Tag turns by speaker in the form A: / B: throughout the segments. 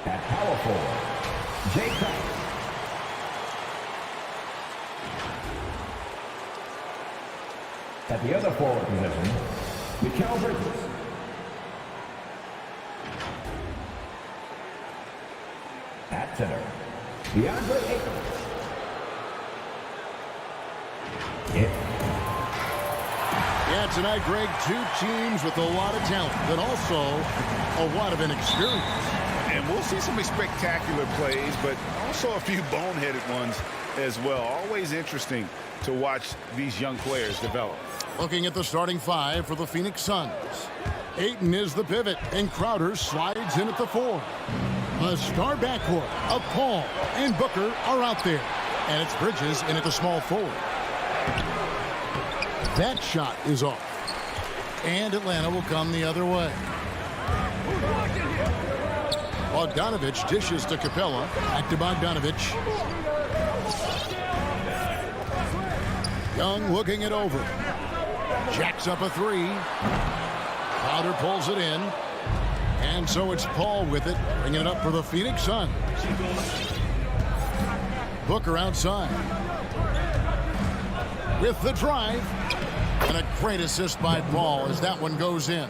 A: At power forward, Jay Crack. At the other forward position, Mikal Bridges. At center, DeAndre Ayton.
B: Yeah, tonight, Greg, two teams with a lot of talent, but also a lot of inexperience.
C: And we'll see some spectacular plays, but also a few boneheaded ones as well. Always interesting to watch these young players develop.
B: Looking at the starting five for the Phoenix Suns. Ayton is the pivot, and Crowder slides in at the 4. A star backcourt of Paul and Booker are out there. And it's Bridges in at the small forward. That shot is off. And Atlanta will come the other way. Bogdanovich dishes to Capella. Back to Bogdanovich. Young looking it over. Jacks up a 3. Crowder pulls it in. And so it's Paul with it, bringing it up for the Phoenix Suns. Booker outside. With the drive. And a great assist by Paul as that one goes in.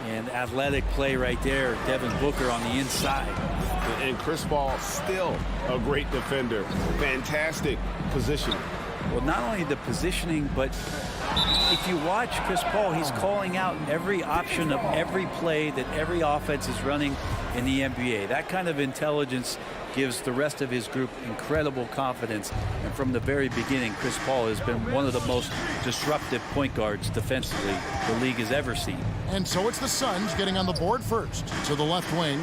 D: And athletic play right there. Devin Booker on the inside.
C: And Chris Paul still a great defender. Fantastic position.
D: Well, not only the positioning, but if you watch Chris Paul, he's calling out every option of every play that every offense is running in the NBA. That kind of intelligence gives the rest of his group incredible confidence. And from the very beginning, Chris Paul has been one of the most disruptive point guards defensively the league has ever seen.
B: And so it's the Suns getting on the board first. To the left wing.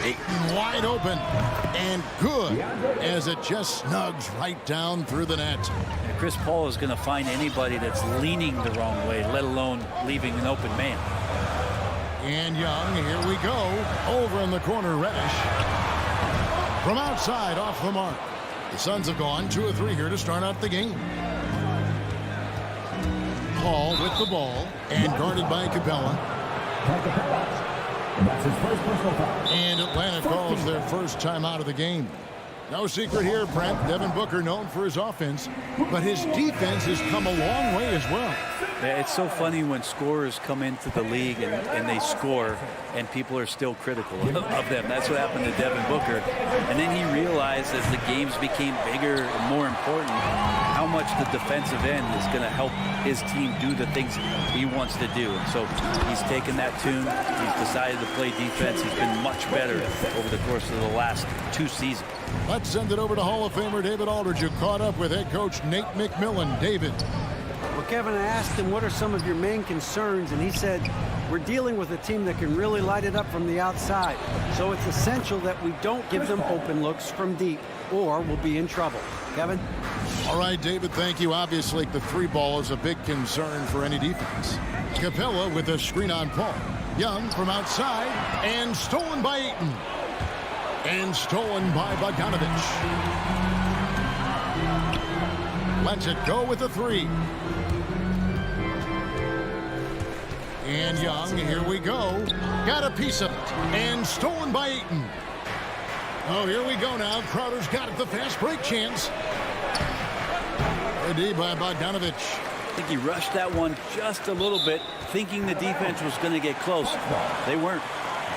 B: Ayton wide open. And good as it just snugs right down through the net.
D: And Chris Paul is going to find anybody that's leaning the wrong way, let alone leaving an open man.
B: And Young, here we go. Over in the corner, Reddish. From outside, off the mark. The Suns have gone 2 of 3 here to start out the game. Paul with the ball and guarded by Capella.
A: That's his first personal foul.
B: And Atlanta calls their first time out of the game. No secret here, Brent. Devin Booker known for his offense, but his defense has come a long way as well.
D: Yeah, it's so funny when scorers come into the league and they score and people are still critical of them. That's what happened to Devin Booker. And then he realized as the games became bigger and more important how much the defensive end is going to help his team do the things he wants to do. And so he's taken that tune. He's decided to play defense. He's been much better over the course of the last 2 seasons.
B: Let's send it over to Hall of Famer David Aldridge, who caught up with head coach Nate McMillan. David.
E: Well, Kevin, I asked him what are some of your main concerns, and he said we're dealing with a team that can really light it up from the outside. So it's essential that we don't give them open looks from deep, or we'll be in trouble. Kevin?
B: All right, David, thank you. Obviously, the 3 ball is a big concern for any defense. Capella with a screen on Paul. Young from outside, and stolen by Ayton. And stolen by Bogdanovich. Lets it go with a 3. And Young, here we go. Got a piece of it. And stolen by Ayton. Oh, here we go now. Crowder's got it. The fast break chance. D by Bogdanovich.
D: I think he rushed that one just a little bit, thinking the defense was going to get close. They weren't.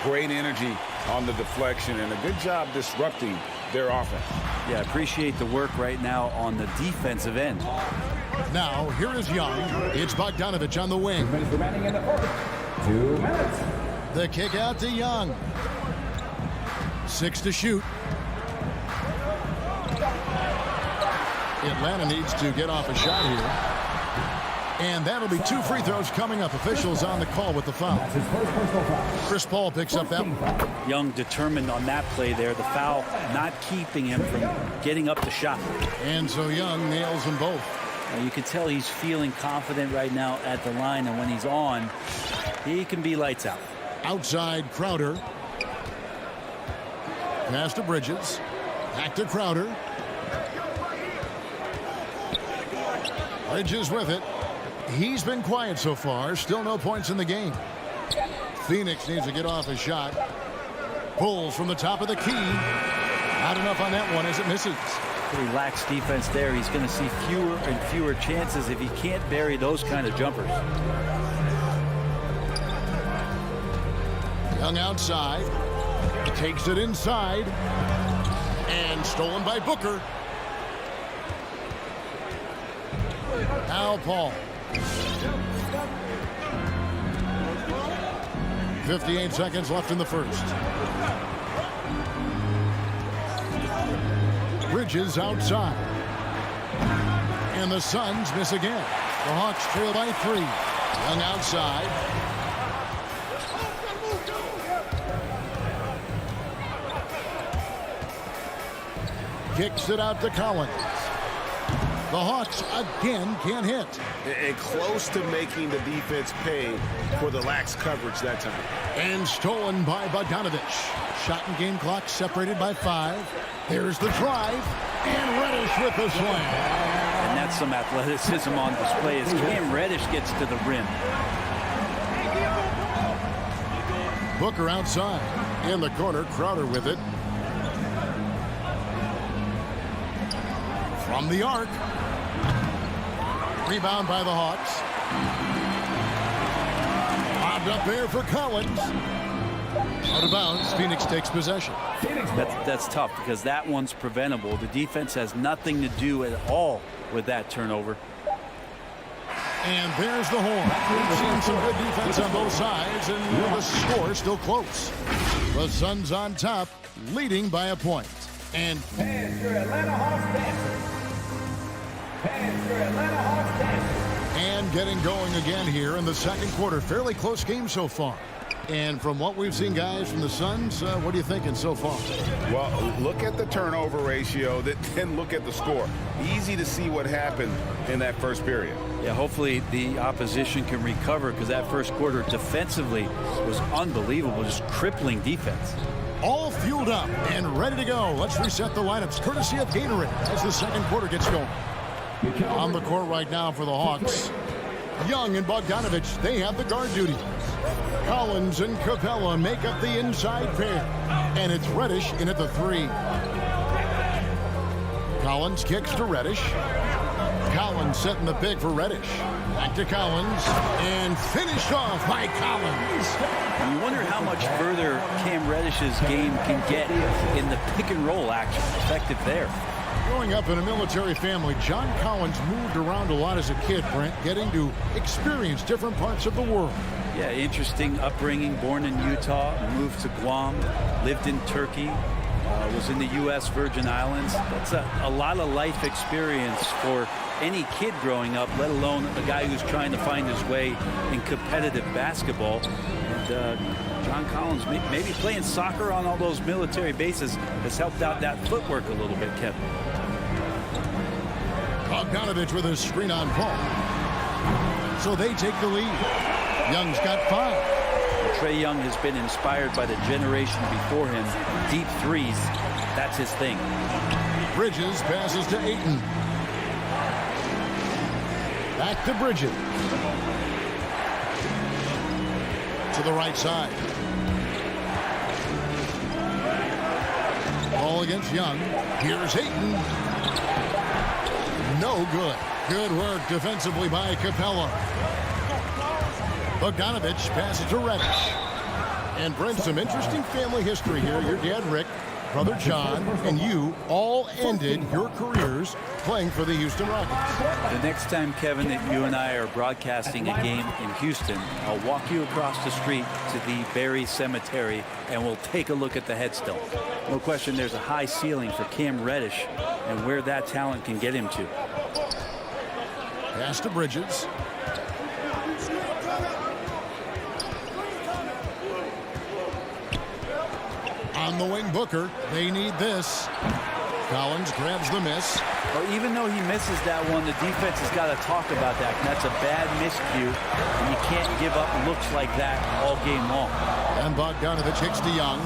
C: Great energy on the deflection and a good job disrupting their offense.
D: Yeah, appreciate the work right now on the defensive end.
B: Now, here is Young. It's Bogdanovich on the wing.
A: 2 minutes remaining in the fourth. 2 minutes.
B: The kick out to Young. 6 to shoot. Atlanta needs to get off a shot here. And that'll be 2 free throws coming up. Officials on the call with the foul.
A: That's his first personal foul.
B: Chris Paul picks up that one.
D: Young determined on that play there. The foul not keeping him from getting up the shot.
B: And so Young nails them both.
D: You can tell he's feeling confident right now at the line, and when he's on, he can be lights out.
B: Outside Crowder. Pass to Bridges. Back to Crowder. Bridges with it. He's been quiet so far. Still no points in the game. Phoenix needs to get off a shot. Pulls from the top of the key. Not enough on that one as it misses.
D: Pretty lax defense there. He's going to see fewer and fewer chances if he can't bury those kind of jumpers.
B: Young outside. Takes it inside. And stolen by Booker. Now Paul. 58 seconds left in the first. Bridges outside. And the Suns miss again. The Hawks trail by 3. Young outside. Kicks it out to Collins. The Hawks again can't hit.
C: And close to making the defense pay for the lax coverage that time.
B: And stolen by Bogdanovich. Shot and game clock separated by 5. There's the drive. And Reddish with the slam.
D: And that's some athleticism on display as Cam Reddish gets to the rim.
B: Booker outside. In the corner, Crowder with it. From the arc. Rebound by the Hawks. Bobbed up there for Collins. Out of bounds. Phoenix takes possession.
D: That's tough because that one's preventable. The defense has nothing to do at all with that turnover.
B: And there's the horn. We've seen some good defense on both sides, and the score still close. The Suns on top, leading by a point. And
A: Fans for Atlanta Hawks dancing. Fans for Atlanta Hawks dancing.
B: And getting going again here in the second quarter. Fairly close game so far. And from what we've seen, guys, from the Suns, what are you thinking so far?
C: Well, look at the turnover ratio, then look at the score. Easy to see what happened in that first period.
D: Yeah, hopefully the opposition can recover because that first quarter defensively was unbelievable, just crippling defense.
B: All fueled up and ready to go. Let's reset the lineups, courtesy of Gatorade, as the second quarter gets going. On the court right now for the Hawks, Young and Bogdanovich, they have the guard duty. Collins and Capella make up the inside pair. And it's Reddish in at the 3. Collins kicks to Reddish. Collins setting the pick for Reddish. Back to Collins. And finished off by Collins.
D: And you wonder how much further Cam Reddish's game can get in the pick and roll action. Effective there.
B: Growing up in a military family, John Collins moved around a lot as a kid, Brent, getting to experience different parts of the world.
D: Yeah, interesting upbringing. Born in Utah, moved to Guam, lived in Turkey, was in the U.S. Virgin Islands. That's a lot of life experience for any kid growing up, let alone a guy who's trying to find his way in competitive basketball. And John Collins, maybe playing soccer on all those military bases has helped out that footwork a little bit, Kevin.
B: Bogdanovich with a screen on Paul. So they take the lead. Young's got 5.
D: Trae Young has been inspired by the generation before him. Deep threes, that's his thing.
B: Bridges passes to Ayton. Back to Bridges. To the right side. Ball against Young. Here's Ayton. No good. Good work defensively by Capella. Bogdanovich passes to Reddish. And Brent, some interesting family history here. Your dad, Rick, brother John, and you all ended your careers playing for the Houston Rockets.
D: The next time, Kevin, that you and I are broadcasting a game in Houston, I'll walk you across the street to the Berry Cemetery and we'll take a look at the headstone. No question there's a high ceiling for Cam Reddish and where that talent can get him to.
B: Pass to Bridges. On the wing, Booker. They need this. Collins grabs the miss.
D: Well, even though he misses that one, the defense has got to talk about that. And that's a bad miscue, and you can't give up looks like that all game long.
B: And Bogdanovich hits to Young.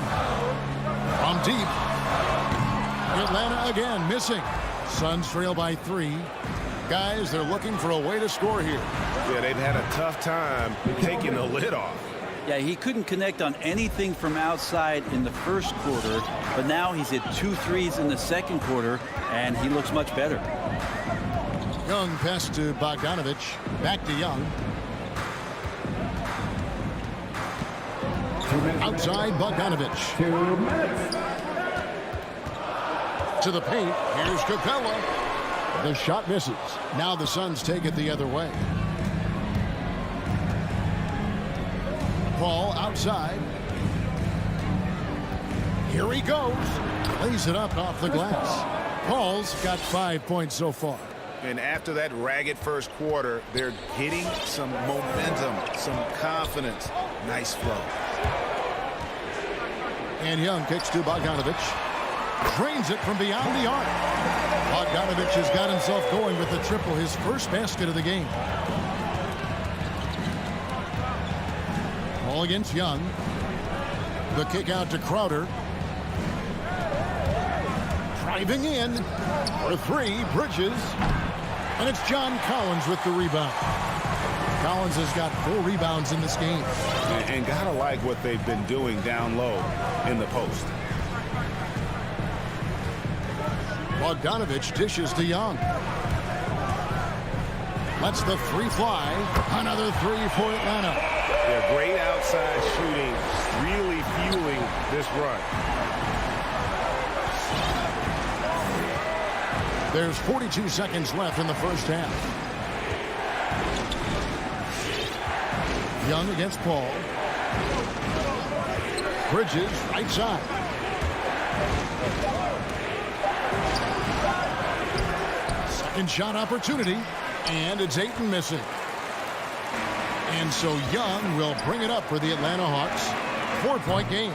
B: From deep. Atlanta again missing. Suns trail by 3. Guys, they're looking for a way to score here.
C: Yeah, they've had a tough time taking the lid off.
D: Yeah, he couldn't connect on anything from outside in the first quarter, but now he's hit 2 threes in the second quarter, and he looks much better.
B: Young pass to Bogdanovich. Back to Young. Outside Bogdanovich.
A: 2 minutes.
B: To the paint. Here's Capella. The shot misses. Now the Suns take it the other way. Paul outside. Here he goes. Lays it up off the glass. Paul's got 5 points so far.
C: And after that ragged first quarter, they're getting some momentum, some confidence. Nice flow.
B: And Young kicks to Bogdanovich. Drains it from beyond the arc. Bogdanovich has got himself going with the triple, his first basket of the game. Ball against Young. The kick out to Crowder. Driving in for 3, Bridges. And it's John Collins with the rebound. Collins has got 4 rebounds in this game.
C: And gotta like what they've been doing down low in the post.
B: Bogdanovich dishes to Young. Lets the 3 fly. Another 3 for Atlanta.
C: They're great outside shooting, really fueling this run.
B: There's 42 seconds left in the first half. Young against Paul. Bridges, right side. Second shot opportunity, and it's Ayton missing. And so Young will bring it up for the Atlanta Hawks. 4-point game.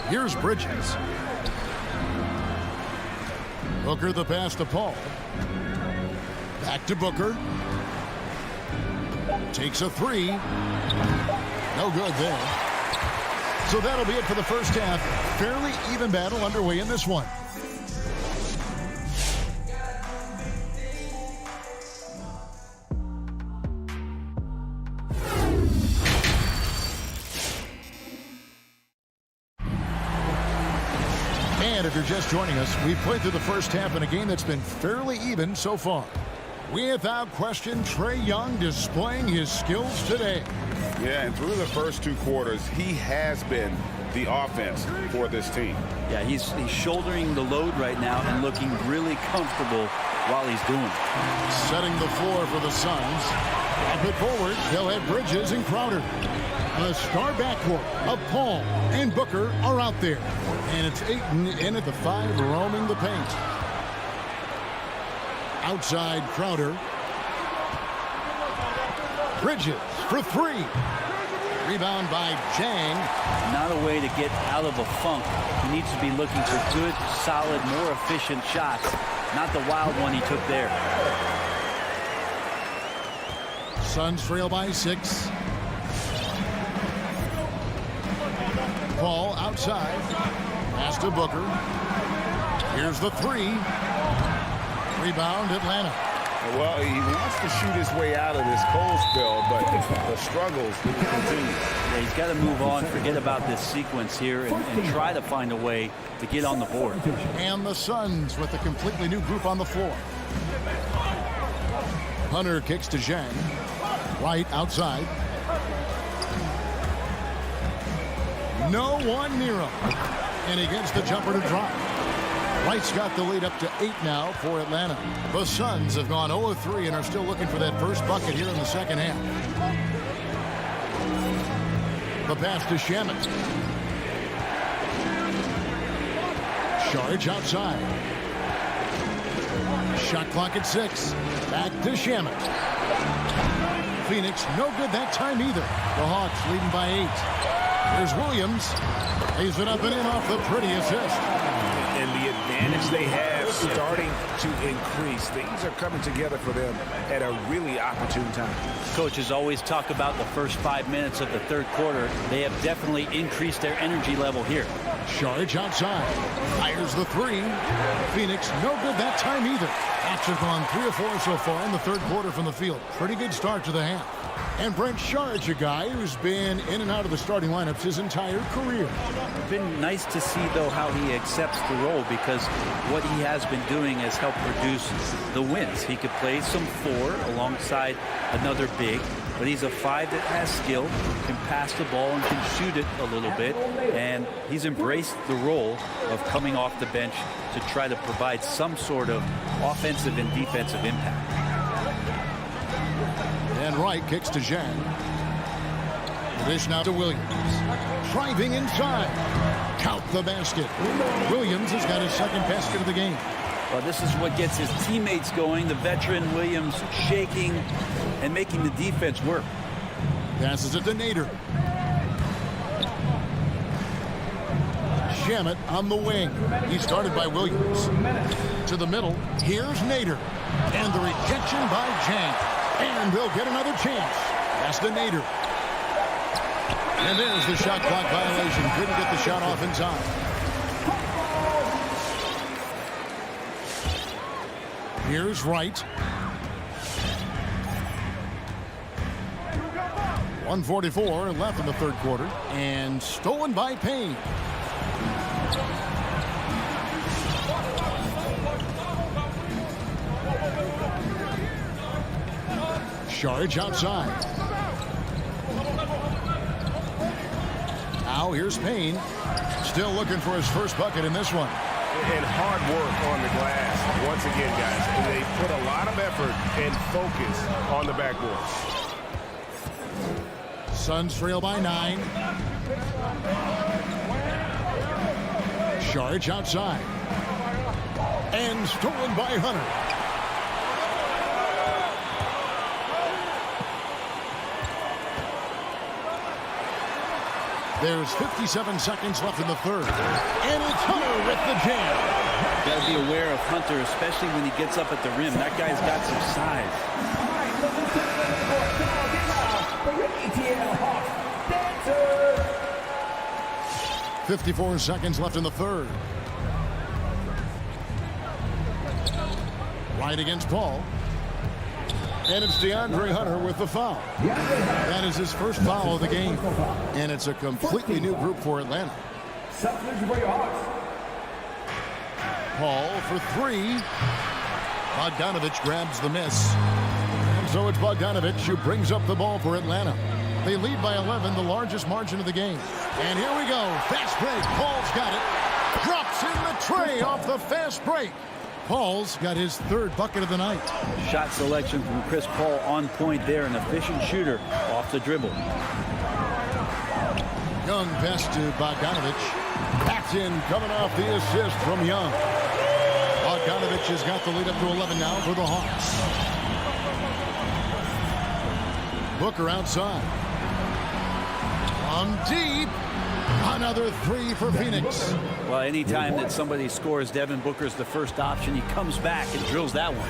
B: Here's Bridges. Booker the pass to Paul. Back to Booker. Takes a 3. No good there. So that'll be it for the first half. Fairly even battle underway in this one. And if you're just joining us, we've played through the first half in a game that's been fairly even so far. Without question, Trae Young displaying his skills today.
C: Yeah, and through the first 2 quarters, he has been the offense for this team.
D: Yeah, he's shouldering the load right now and looking really comfortable while he's doing it.
B: Setting the floor for the Suns. Up it forward, they'll have Bridges and Crowder. The star backcourt of Paul and Booker are out there. And it's Ayton in at the 5, roaming the paint. Outside Crowder. Bridges for 3. Rebound by Jang.
D: Not a way to get out of a funk. He needs to be looking for good, solid, more efficient shots. Not the wild one he took there.
B: Suns trail by 6. Paul outside. Pass to Booker. Here's the 3. Rebound Atlanta.
C: Well, he wants to shoot his way out of this cold spell, but the struggles will continue.
D: Yeah, he's got to move on, forget about this sequence here, and try to find a way to get on the board.
B: And the Suns with a completely new group on the floor. Hunter kicks to Zhang. White outside. No one near him. And he gets the jumper to drop. White's got the lead up to 8 now for Atlanta. The Suns have gone 0-3 and are still looking for that first bucket here in the second half. The pass to Shamet. Charge outside. Shot clock at 6. Back to Shamet. Phoenix no good that time either. The Hawks leading by 8. There's Williams. Lays it up and in off the pretty assist.
C: And the advantage they have starting to increase. Things are coming together for them at a really opportune time.
D: Coaches always talk about the first 5 minutes of the third quarter. They have definitely increased their energy level here.
B: Charge outside. Fires the 3. Phoenix no good that time either. Hawks have gone 3 of 4 so far in the third quarter from the field. Pretty good start to the half. And Brent Sharge, a guy who's been in and out of the starting lineups his entire career.
D: It's been nice to see, though, how he accepts the role, because what he has been doing has helped produce the wins. He could play some 4 alongside another big, but he's a 5 that has skill, can pass the ball and can shoot it a little bit, and he's embraced the role of coming off the bench to try to provide some sort of offensive and defensive impact.
B: And Wright kicks to Zhang. The dish now to Williams. Driving inside. Count the basket. Williams has got his second basket of the game.
D: Well, this is what gets his teammates going. The veteran Williams shaking and making the defense work.
B: Passes it to Nader. Shamet on the wing. He started by Williams. To the middle. Here's Nader. And the rejection by Zhang. And they'll get another chance. Pass to Nader. And there's the shot clock violation. Couldn't get the shot off in time. Here's Wright. 1:44 left in the third quarter. And stolen by Payne. Sharge outside. Now here's Payne. Still looking for his first bucket in this one.
C: And hard work on the glass. Once again, guys, they put a lot of effort and focus on the backboard.
B: Suns trail by 9. Sharge outside. And stolen by Hunter. There's 57 seconds left in the third. And it's Hunter with the jam.
D: Got to be aware of Hunter, especially when he gets up at the rim. That guy's got some size.
B: 54 seconds left in the third. Right against Paul. And it's DeAndre Hunter with the foul. That is his first foul of the game. And it's a completely new group for Atlanta. Paul for 3. Bogdanovich grabs the miss. And so it's Bogdanovich who brings up the ball for Atlanta. They lead by 11, the largest margin of the game. And here we go. Fast break. Paul's got it. Drops in the tray off the fast break. Paul's got his third bucket of the night.
D: Shot selection from Chris Paul on point there. An efficient shooter off the dribble.
B: Young pass to Bogdanovich. Paxton coming off the assist from Young. Bogdanovich has got the lead up to 11 now for the Hawks. Booker outside. From deep. Another 3 for Phoenix.
D: Well, anytime that somebody scores, Devin Booker's the first option. He comes back and drills that one.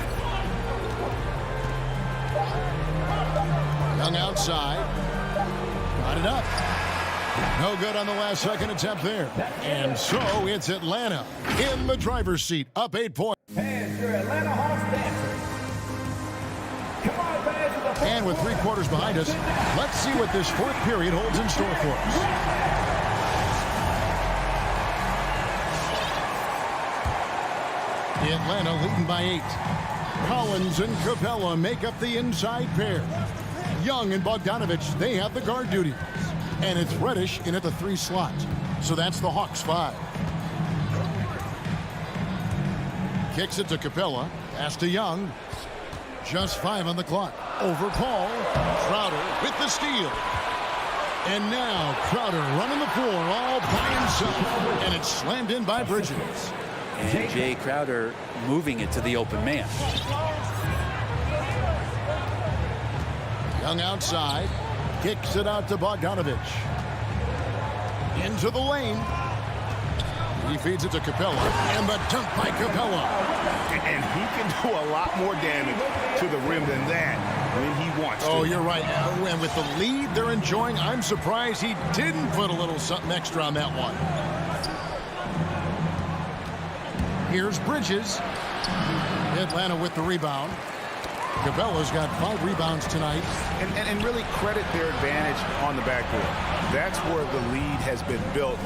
B: Young outside. Got it up. No good on the last second attempt there. And so it's Atlanta in the driver's seat, up 8 points.
A: And your Atlanta Hawks dancers. Come on, fans of the
B: And with 3 quarters behind us, let's see what this fourth period holds in store for us. Atlanta leading by 8. Collins and Capella make up the inside pair. Young and Bogdanovich, they have the guard duty. And it's Reddish in at the 3 slot. So that's the Hawks 5. Kicks it to Capella. Pass to Young. Just 5 on the clock. Over Paul. Crowder with the steal. And now Crowder running the floor all by himself. And it's slammed in by Bridges.
D: And Jay Crowder moving it to the open man.
B: Young outside. Kicks it out to Bogdanovich. Into the lane. He feeds it to Capella. And the dunk by Capella.
C: And he can do a lot more damage to the rim than that when he wants to.
B: Oh, you're right. And with the lead they're enjoying, I'm surprised he didn't put a little something extra on that one. Here's Bridges. Atlanta with the rebound. Cabela's got 5 rebounds tonight.
C: And really credit their advantage on the backboard. That's where the lead has been built,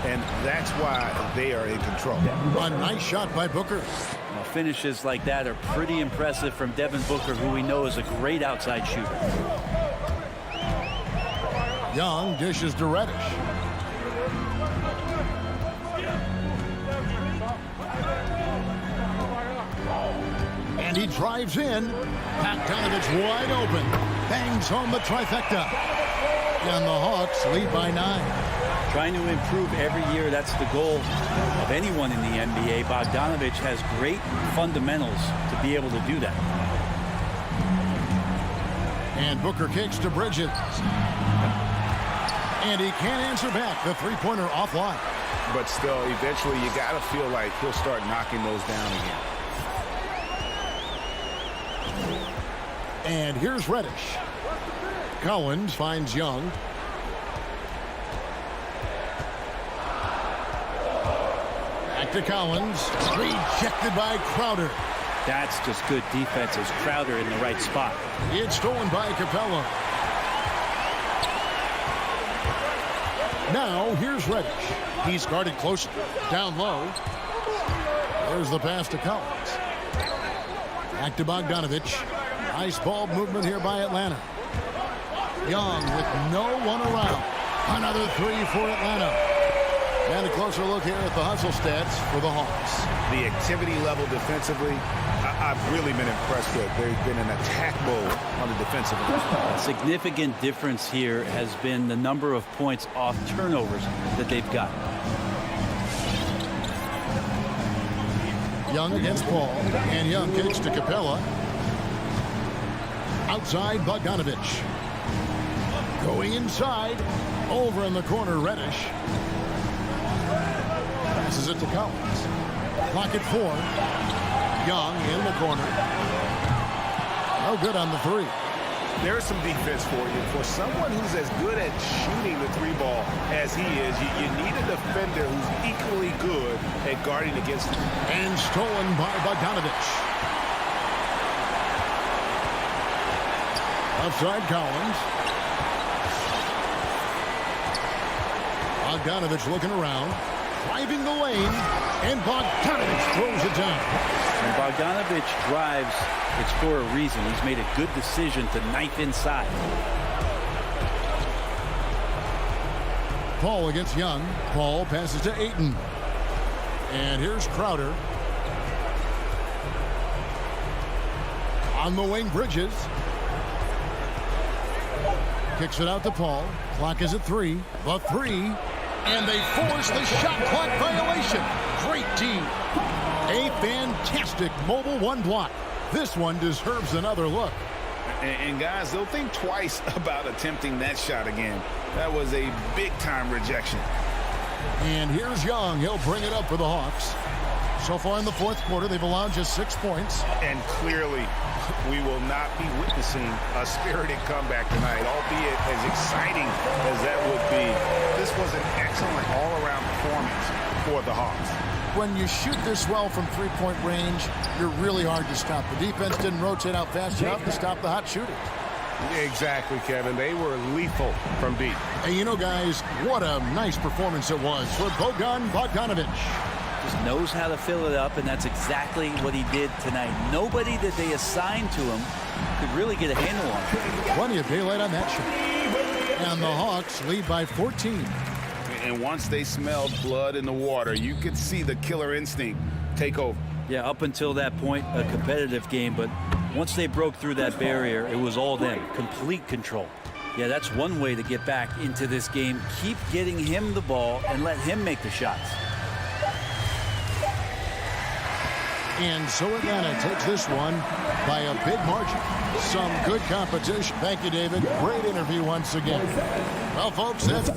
C: and that's why they are in control.
B: A nice shot by Booker.
D: Well, finishes like that are pretty impressive from Devin Booker, who we know is a great outside shooter.
B: Young dishes to Reddish. And he drives in. Bogdanovich wide open. Bangs home the trifecta. And the Hawks lead by 9.
D: Trying to improve every year, that's the goal of anyone in the NBA. Bogdanovich has great fundamentals to be able to do that.
B: And Booker kicks to Bridges. And he can't answer back. The three-pointer offline.
C: But still, eventually you got to feel like he'll start knocking those down again.
B: And here's Reddish. Collins finds Young. Back to Collins. Rejected by Crowder.
D: That's just good defense as Crowder in the right spot.
B: It's stolen by Capella. Now here's Reddish. He's guarded closely. Down low. There's the pass to Collins. Back to Bogdanovich. Nice ball movement here by Atlanta. Young with no one around. Another 3 for Atlanta. And a closer look here at the hustle stats for the Hawks.
C: The activity level defensively, I've really been impressed with. They've been in attack mode on the defensive end.
D: A significant difference here has been the number of points off turnovers that they've got.
B: Young against Paul. And Young kicks to Capella. Outside Bogdanovich. Going inside. Over in the corner, Reddish. Passes it to Collins. Clock at 4. Young in the corner. No good on the 3.
C: There's some defense for you. For someone who's as good at shooting the 3 ball as he is, you need a defender who's equally good at guarding against him.
B: And stolen by Bogdanovich. Outside Collins. Bogdanovich looking around. Driving the lane. And Bogdanovich throws it down.
D: When Bogdanovich drives, it's for a reason. He's made a good decision to knife inside.
B: Paul against Young. Paul passes to Ayton. And here's Crowder. On the wing, Bridges. Kicks it out to Paul. Clock is at 3. The 3. And they force the shot clock violation. Great team. A fantastic mobile 1 block. This one deserves another look.
C: And guys, they'll think twice about attempting that shot again. That was a big-time rejection.
B: And here's Young. He'll bring it up for the Hawks. So far in the 4th quarter, they've allowed just 6 points.
C: And clearly, we will not be witnessing a spirited comeback tonight, albeit as exciting as that would be. This was an excellent all-around performance for the Hawks.
B: When you shoot this well from 3-point range, you're really hard to stop. The defense didn't rotate out fast enough to stop the hot shooters.
C: Exactly, Kevin. They were lethal from deep.
B: And you know, guys, what a nice performance it was for Bogdanovich.
D: Just knows how to fill it up, and that's exactly what he did tonight. Nobody that they assigned to him could really get a handle on it.
B: Plenty of daylight on that shot. And the Hawks lead by 14.
C: And once they smelled blood in the water, you could see the killer instinct take over.
D: Yeah, up until that point, a competitive game, but once they broke through that barrier, it was all them. Complete control. Yeah, that's one way to get back into this game. Keep getting him the ball and let him make the shots.
B: And so Atlanta takes this one by a big margin. Some good competition. Thank you, David. Great interview once again. Well, folks, that's...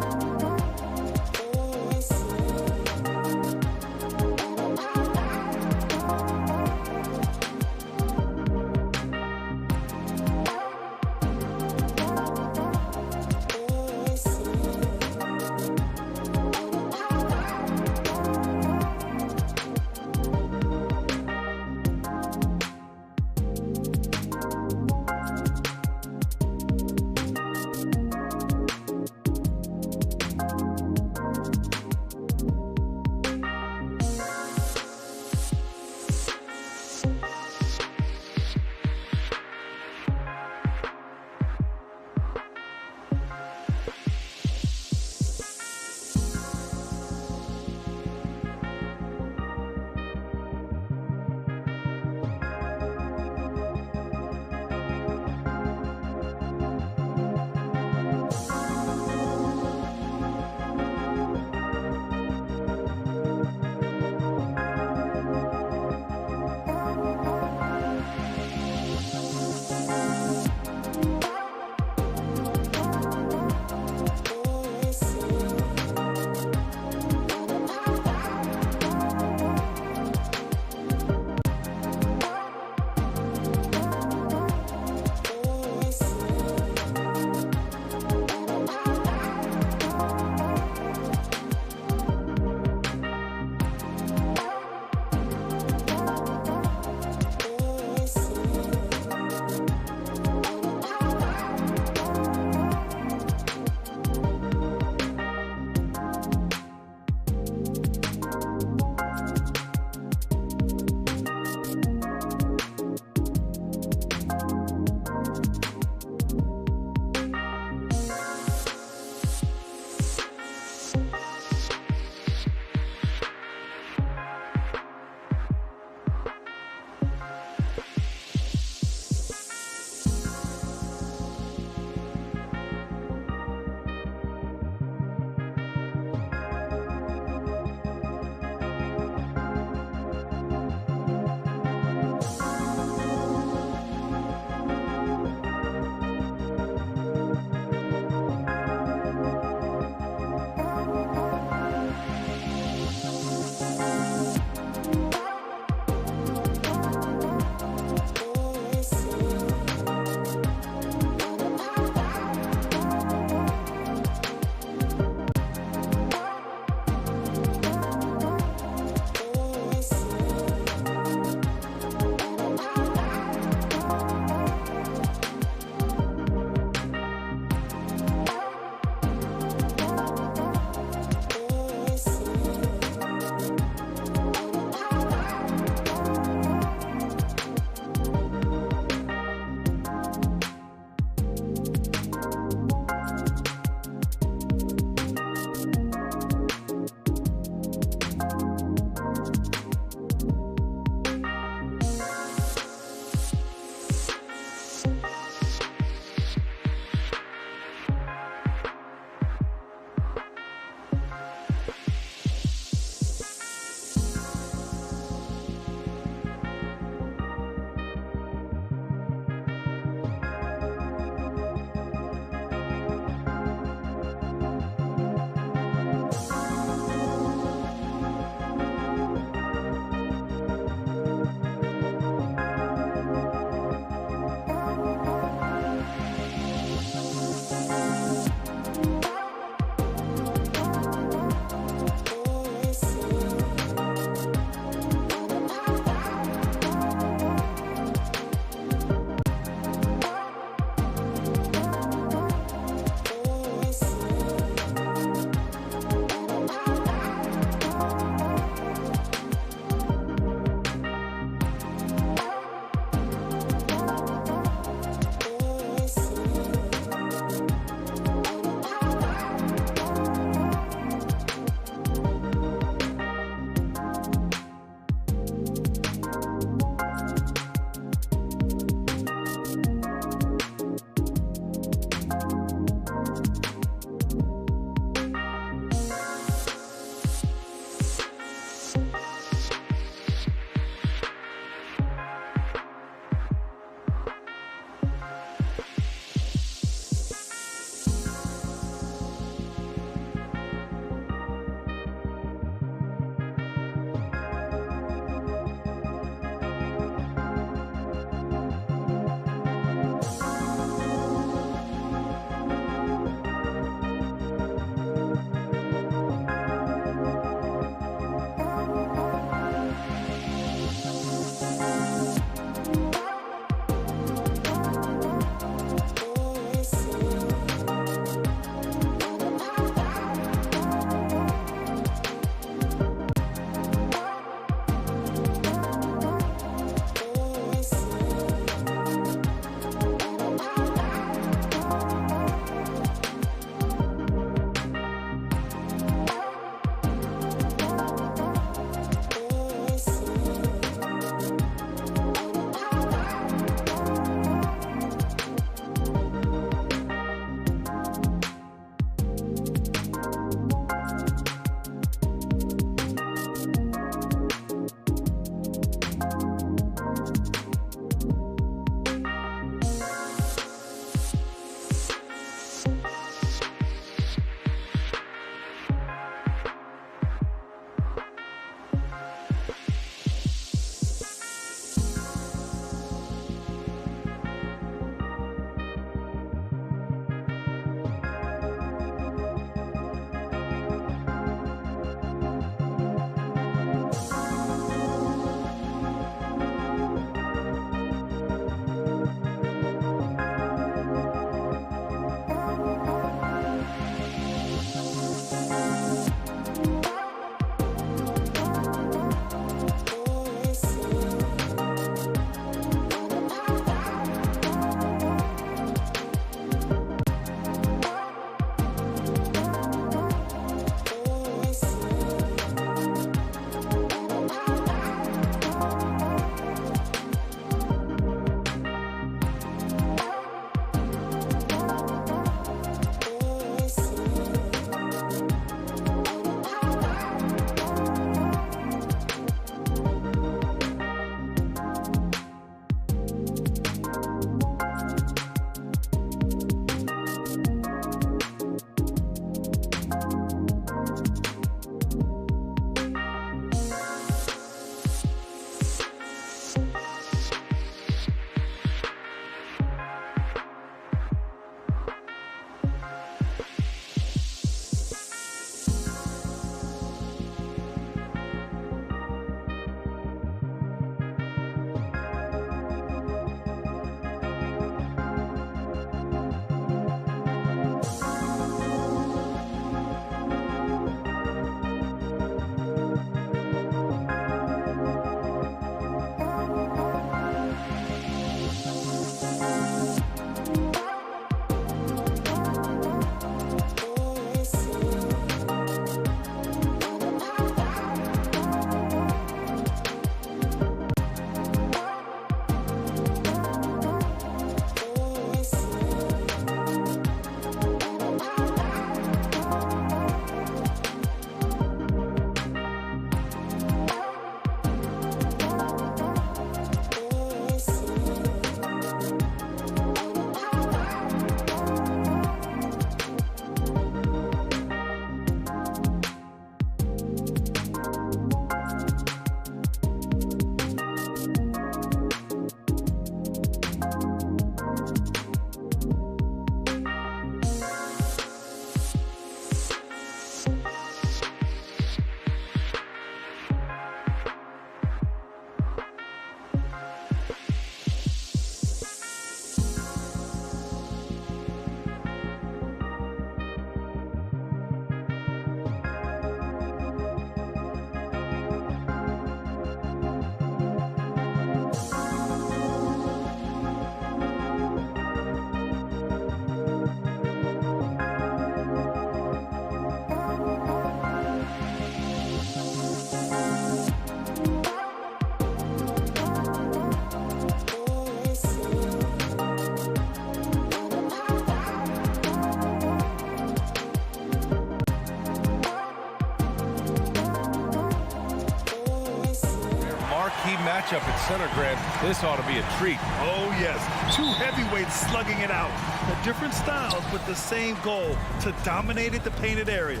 F: matchup at center, Grant. This ought to be a treat.
G: Oh, yes. Two heavyweights slugging it out. The different styles, but the same goal, to dominate at the painted area.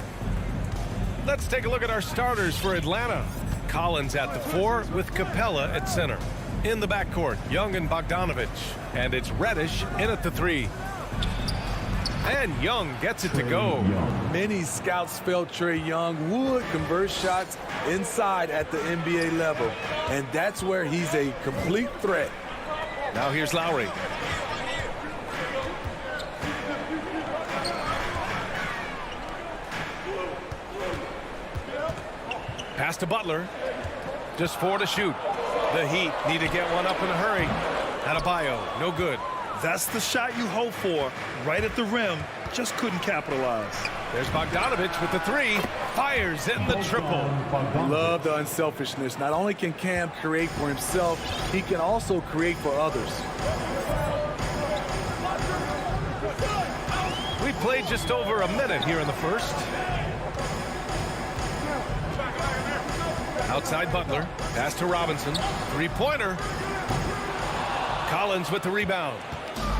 F: Let's take a look at our starters for Atlanta. Collins at the 4 with Capella at center. In the backcourt, Young and Bogdanovich. And it's Reddish in at the 3. And Young gets it to go.
H: Many scouts felt Trae Young would convert shots inside at the NBA level. And that's where he's a complete threat.
F: Now here's Lowry. Pass to Butler. Just 4 to shoot. The Heat need to get one up in a hurry. Adebayo, no good.
G: That's the shot you hope for, right at the rim. Just couldn't capitalize.
F: There's Bogdanovich with the 3. Fires in the triple.
H: Love the unselfishness. Not only can Cam create for himself, he can also create for others.
F: We played just over a minute here in the first. Outside Butler. Pass to Robinson. 3-pointer. Collins with the rebound.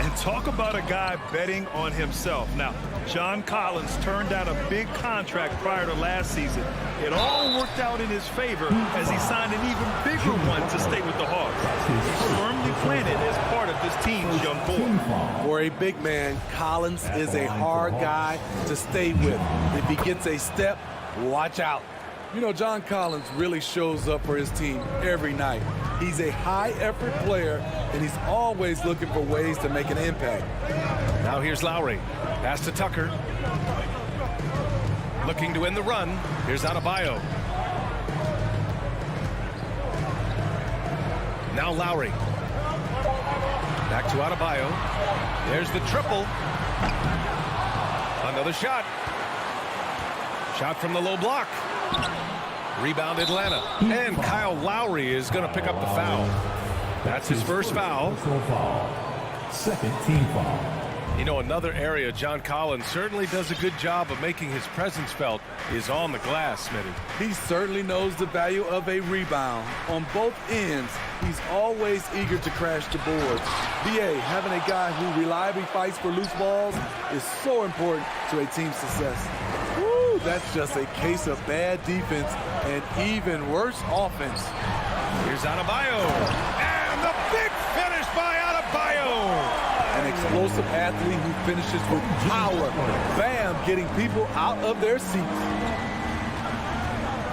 G: And talk about a guy betting on himself. Now, John Collins turned down a big contract prior to last season. It all worked out in his favor as he signed an even bigger one to stay with the Hawks. He's firmly planted as part of this team's young core.
H: For a big man, Collins is a hard guy to stay with. If he gets a step, watch out. You know, John Collins really shows up for his team every night. He's a high-effort player, and he's always looking for ways to make an impact.
F: Now here's Lowry. Pass to Tucker. Looking to win the run. Here's Adebayo. Now Lowry. Back to Adebayo. There's the triple. Another shot. Shot from the low block. Rebound Atlanta. And Kyle Lowry is going to pick up the foul. That's his first foul.
A: Second team foul.
F: You know, another area John Collins certainly does a good job of making his presence felt is on the glass, Smitty.
H: He certainly knows the value of a rebound. On both ends, he's always eager to crash the boards. BA, having a guy who reliably fights for loose balls is so important to a team's success. Woo, that's just a case of bad defense and even worse offense.
F: Here's Adebayo. And the big finish by Adebayo.
H: An explosive athlete who finishes with power. Bam, getting people out of their seats.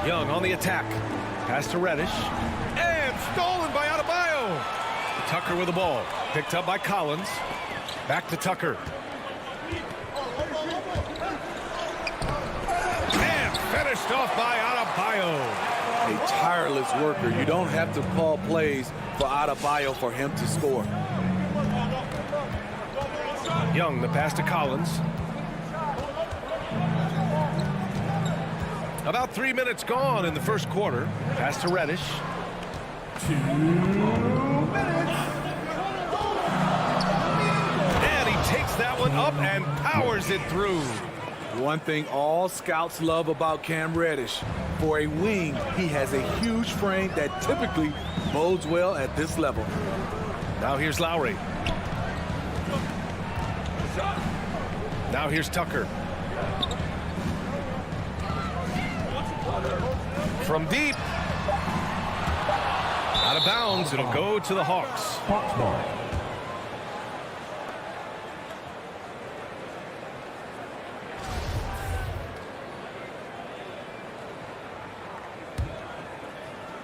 F: Young on the attack. Pass to Reddish. And stolen by Adebayo. Tucker with the ball. Picked up by Collins. Back to Tucker. And finished off by Adebayo.
H: A tireless worker. You don't have to call plays for Adebayo for him to score.
F: Young, the pass to Collins. About 3 minutes gone in the first quarter. Pass to Reddish.
A: 2 minutes.
F: And he takes that one up and powers it through.
H: One thing all scouts love about Cam Reddish, for a wing, he has a huge frame that typically bodes well at this level.
F: Now here's Lowry. Now here's Tucker. From deep. Out of bounds. It'll go to the Hawks.
A: Hawks ball.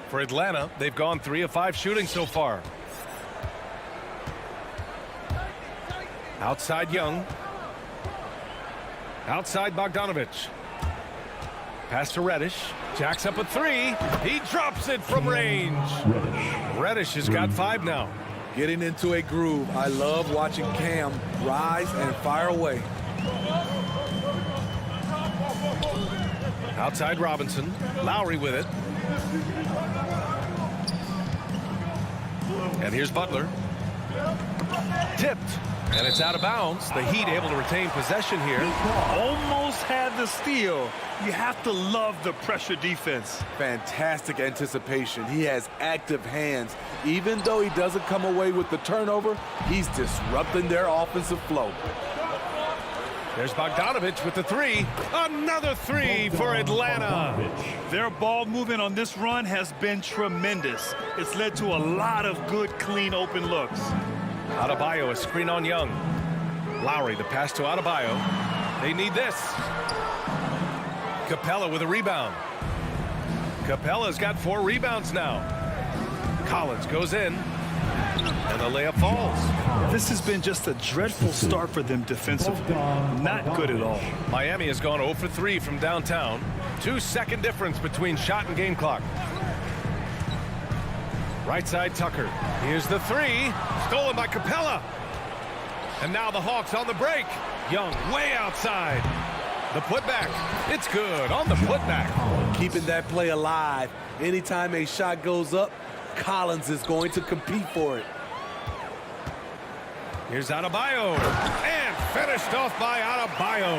F: For Atlanta, they've gone 3 of 5 shooting so far. Outside Young. Outside Bogdanovich. Pass to Reddish. Jacks up a 3. He drops it from range. Reddish has got 5 now.
H: Getting into a groove. I love watching Cam rise and fire away.
F: Outside Robinson. Lowry with it. And here's Butler. Tipped. And it's out of bounds. The Heat able to retain possession here.
G: Almost had the steal. You have to love the pressure defense.
H: Fantastic anticipation. He has active hands. Even though he doesn't come away with the turnover, he's disrupting their offensive flow.
F: There's Bogdanovich with the three. Another three for Atlanta.
G: Their ball movement on this run has been tremendous. It's led to a lot of good, clean, open looks.
F: Adebayo, a screen on Young. Lowry, the pass to Adebayo. They need this. Capella with a rebound. Capella's got 4 rebounds now. Collins goes in. And the layup falls.
G: This has been just a dreadful start for them defensively. Not good at all.
F: Miami has gone 0 for 3 from downtown. 2-second difference between shot and game clock. Right side Tucker. Here's the three. Stolen by Capella. And now the Hawks on the break. Young way outside. The putback. It's good on the putback.
H: Keeping that play alive. Anytime a shot goes up, Collins is going to compete for it.
F: Here's Adebayo. And finished off by Adebayo.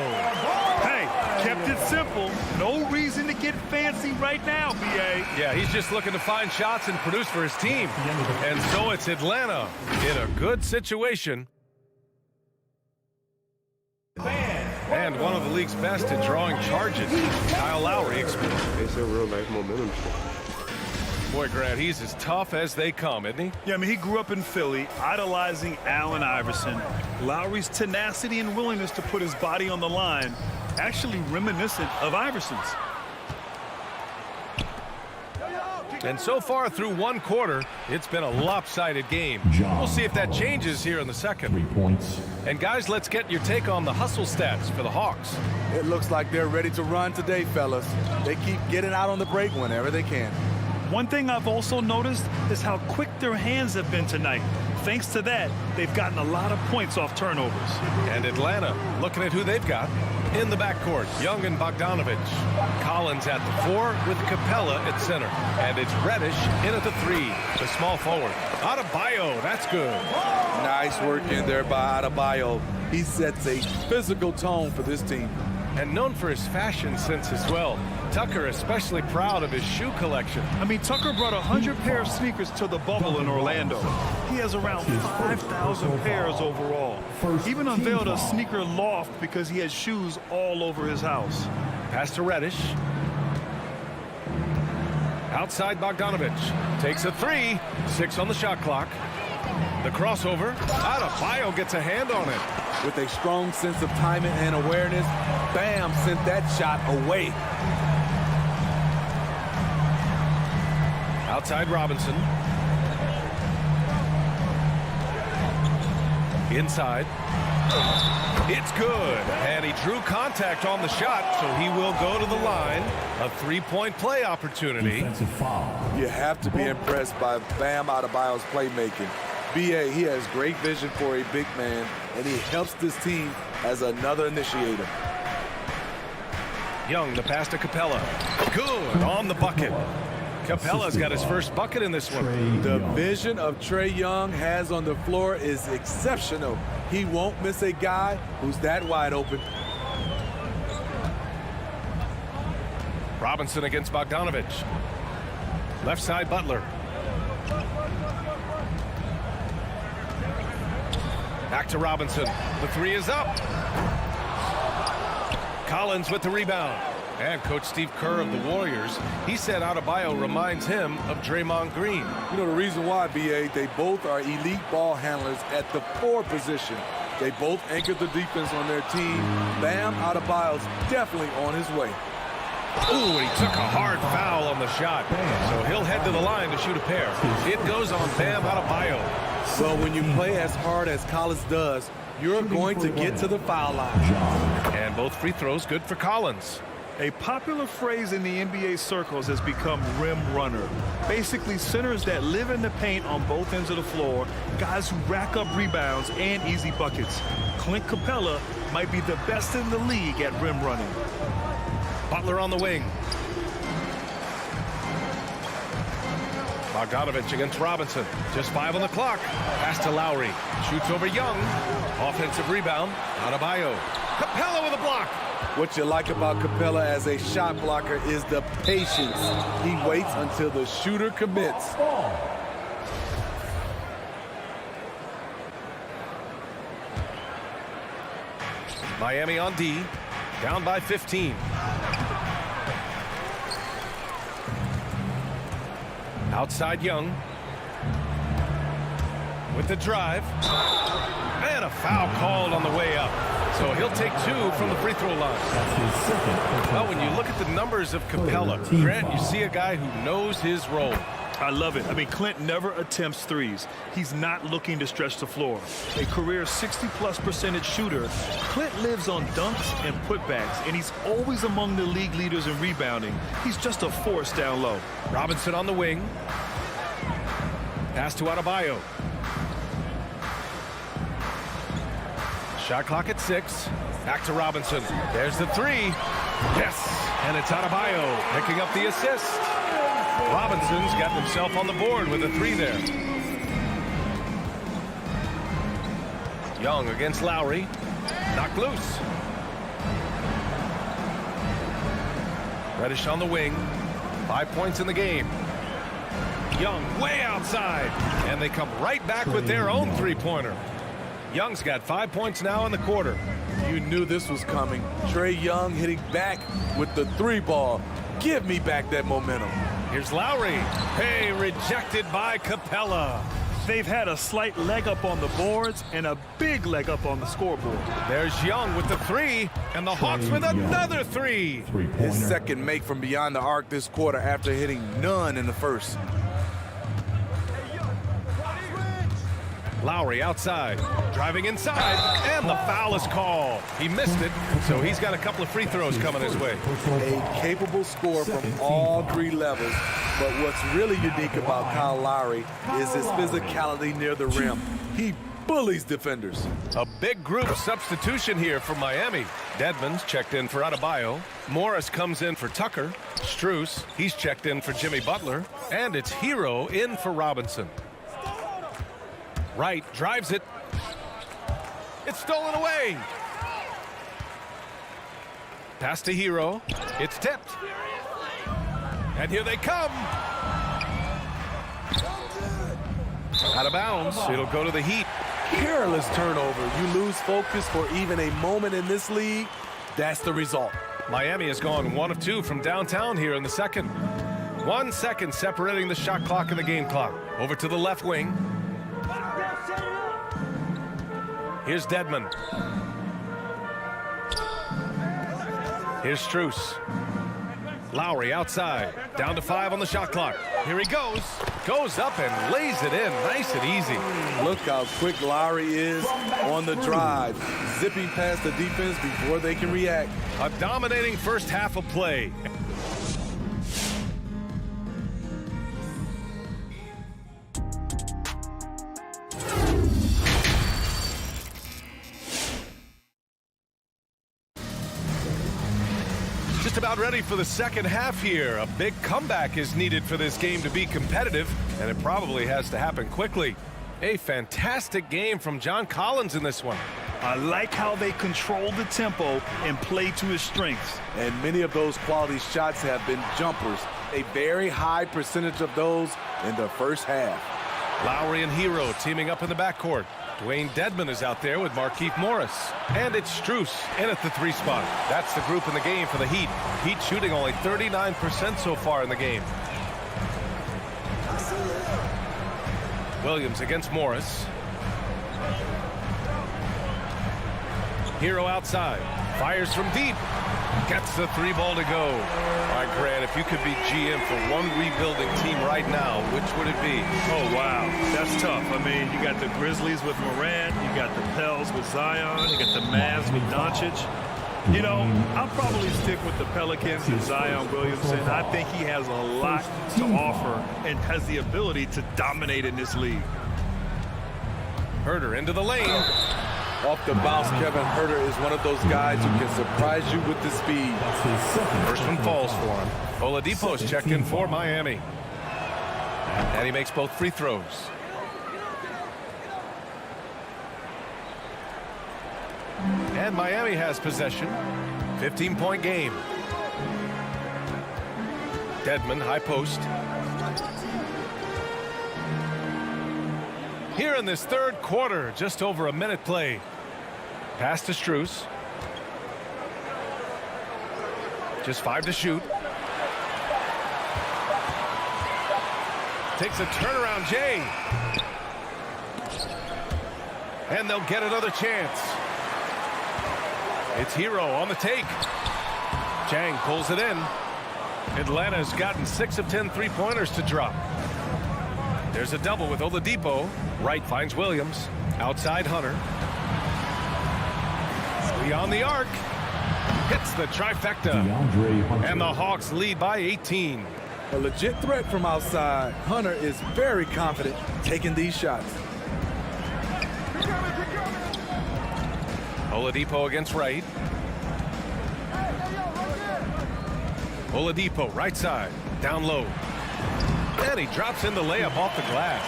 G: Hey, kept it simple. No reason to get fancy right now, B.A.
F: Yeah, he's just looking to find shots and produce for his team. And so it's Atlanta in a good situation. And one of the league's best at drawing charges. Kyle Lowry explains.
I: It's a real life momentum.
F: Boy, Grant, he's as tough as they come, isn't he?
G: Yeah, I mean, he grew up in Philly, idolizing Allen Iverson. Lowry's tenacity and willingness to put his body on the line, actually reminiscent of Iverson's.
F: And so far through one quarter, it's been a lopsided game. We'll see if that changes here in the second.
A: 3 points.
F: And guys, let's get your take on the hustle stats for the Hawks.
H: It looks like they're ready to run today, fellas. They keep getting out on the break whenever they can.
G: One thing I've also noticed is how quick their hands have been tonight. Thanks to that, they've gotten a lot of points off turnovers.
F: And Atlanta, looking at who they've got. In the backcourt, Young and Bogdanovich. Collins at the 4 with Capella at center. And it's Reddish in at the 3, the small forward. Adebayo, that's good.
H: Nice work in there by Adebayo. He sets a physical tone for this team.
F: And known for his fashion sense as well. Tucker especially proud of his shoe collection.
G: I mean, Tucker brought 100 pair of sneakers to the bubble in Orlando. He has around 5,000 pairs overall. He even unveiled a sneaker loft because he has shoes all over his house.
F: Pass to Reddish. Outside Bogdanovich. Takes a 3. 6 on the shot clock. The crossover. Adebayo gets a hand on it.
H: With a strong sense of timing and awareness, Bam sent that shot away.
F: Outside Robinson. Inside. It's good. And he drew contact on the shot, so he will go to the line. A 3-point play opportunity.
A: Defensive foul.
H: You have to be impressed by Bam Adebayo's playmaking. B.A., he has great vision for a big man, and he helps this team as another initiator.
F: Young, the pass to Capella. Good on the bucket. Capella's got his first bucket in this one.
H: The vision of Trae Young has on the floor is exceptional. He won't miss a guy who's that wide open.
F: Robinson against Bogdanovich. Left side Butler. Back to Robinson. The 3 is up. Collins with the rebound. And Coach Steve Kerr of the Warriors, he said Adebayo reminds him of Draymond Green.
H: You know the reason why, B.A., they both are elite ball handlers at the 4 position. They both anchor the defense on their team. Bam Adebayo's definitely on his way.
F: Ooh, and he took a hard foul on the shot. So he'll head to the line to shoot a pair. It goes on Bam Adebayo.
H: So when you play as hard as Collins does, you're going to get to the foul line.
F: And both free throws good for Collins.
G: A popular phrase in the NBA circles has become rim runner. Basically, centers that live in the paint on both ends of the floor, guys who rack up rebounds and easy buckets. Clint Capella might be the best in the league at rim running.
F: Butler on the wing. Bogdanovich against Robinson. Just 5 on the clock. Pass to Lowry. Shoots over Young. Offensive rebound. Adebayo. Capella with a block.
H: What you like about Capella as a shot blocker is the patience. He waits until the shooter commits.
F: Miami on D. Down by 15. Outside Young. With the drive. And a foul called on the way up. So he'll take 2 from the free throw line. Well, when you look at the numbers of Capella, Grant, you see a guy who knows his role.
G: I love it. I mean, Clint never attempts threes. He's not looking to stretch the floor. A career 60+% shooter, Clint lives on dunks and putbacks, and he's always among the league leaders in rebounding. He's just a force down low.
F: Robinson on the wing. Pass to Adebayo. Shot clock at 6. Back to Robinson. There's the 3. Yes, and it's Adebayo picking up the assist. Robinson's got himself on the board with a 3 there. Young against Lowry. Knocked loose. Reddish on the wing. 5 points in the game. Young way outside. And they come right back with their own 3-pointer. Young's got 5 points now in the quarter.
H: You knew this was coming. Trae Young hitting back with the 3 ball. Give me back that momentum.
F: Here's Lowry. Hey, rejected by Capella.
G: They've had a slight leg up on the boards and a big leg up on the scoreboard.
F: There's Young with the 3, and the Hawks with another 3.
H: His second make from beyond the arc this quarter after hitting none in the first.
F: Lowry outside, driving inside, and the foul is called. He missed it, so he's got a couple of free throws coming his way.
H: A capable scorer from all 3 levels, but what's really unique about Kyle Lowry is his physicality near the rim. He bullies defenders.
F: A big group substitution here for Miami. Dedmon's checked in for Adebayo. Morris comes in for Tucker. Strus, he's checked in for Jimmy Butler. And it's Hero in for Robinson. Wright drives it. It's stolen away. Pass to Hero. It's tipped. And here they come. Out of bounds. It'll go to the Heat.
H: Careless turnover. You lose focus for even a moment in this league. That's the result.
F: Miami has gone 1 of 2 from downtown here in the second. 1 second separating the shot clock and the game clock. Over to the left wing. Here's Dedmon. Here's Strus. Lowry outside. Down to 5 on the shot clock. Here he goes. Goes up and lays it in. Nice and easy.
H: Look how quick Lowry is on the drive. Zipping past the defense before they can react.
F: A dominating first half of play. Just about ready for the second half here. A big comeback is needed for this game to be competitive, and it probably has to happen quickly. A fantastic game from John Collins in this one.
G: I like how they control the tempo and play to his strengths.
H: And many of those quality shots have been jumpers. A very high percentage of those in the first half.
F: Lowry and Hero teaming up in the backcourt. Dwayne Dedmon is out there with Markieff Morris. And it's Strus in at the 3 spot. That's the group in the game for the Heat. Heat shooting only 39% so far in the game. Williams against Morris. Hero outside. Fires from deep. Gets the 3 ball to go. All right, Grant, if you could be GM for one rebuilding team right now, which would it be?
G: Oh, wow. That's tough. I mean, you got the Grizzlies with Morant. You got the Pels with Zion. You got the Mavs with Doncic. You know, I'll probably stick with the Pelicans and Zion Williamson. I think he has a lot to offer and has the ability to dominate in this league.
F: Herter into the lane.
H: Off the bounce, Kevin Herter is one of those guys who can surprise you with the speed.
F: First one falls for him. Oladipo's checked in for Miami. And he makes both free throws. And Miami has possession. 15-point game. Dedmon, high post. Here in this third quarter, just over a minute played. Pass to Strus. Just 5 to shoot. Takes a turnaround, Jay. And they'll get another chance. It's Hero on the take. Chang pulls it in. Atlanta's gotten 6 of 10 three-pointers to drop. There's a double with Oladipo. Wright finds Williams. Outside Hunter. Beyond the arc. Hits the trifecta. And the Hawks lead by 18.
H: A legit threat from outside. Hunter is very confident taking these shots.
F: Oladipo against Wright. Oladipo, right side, down low. And he drops in the layup off the glass.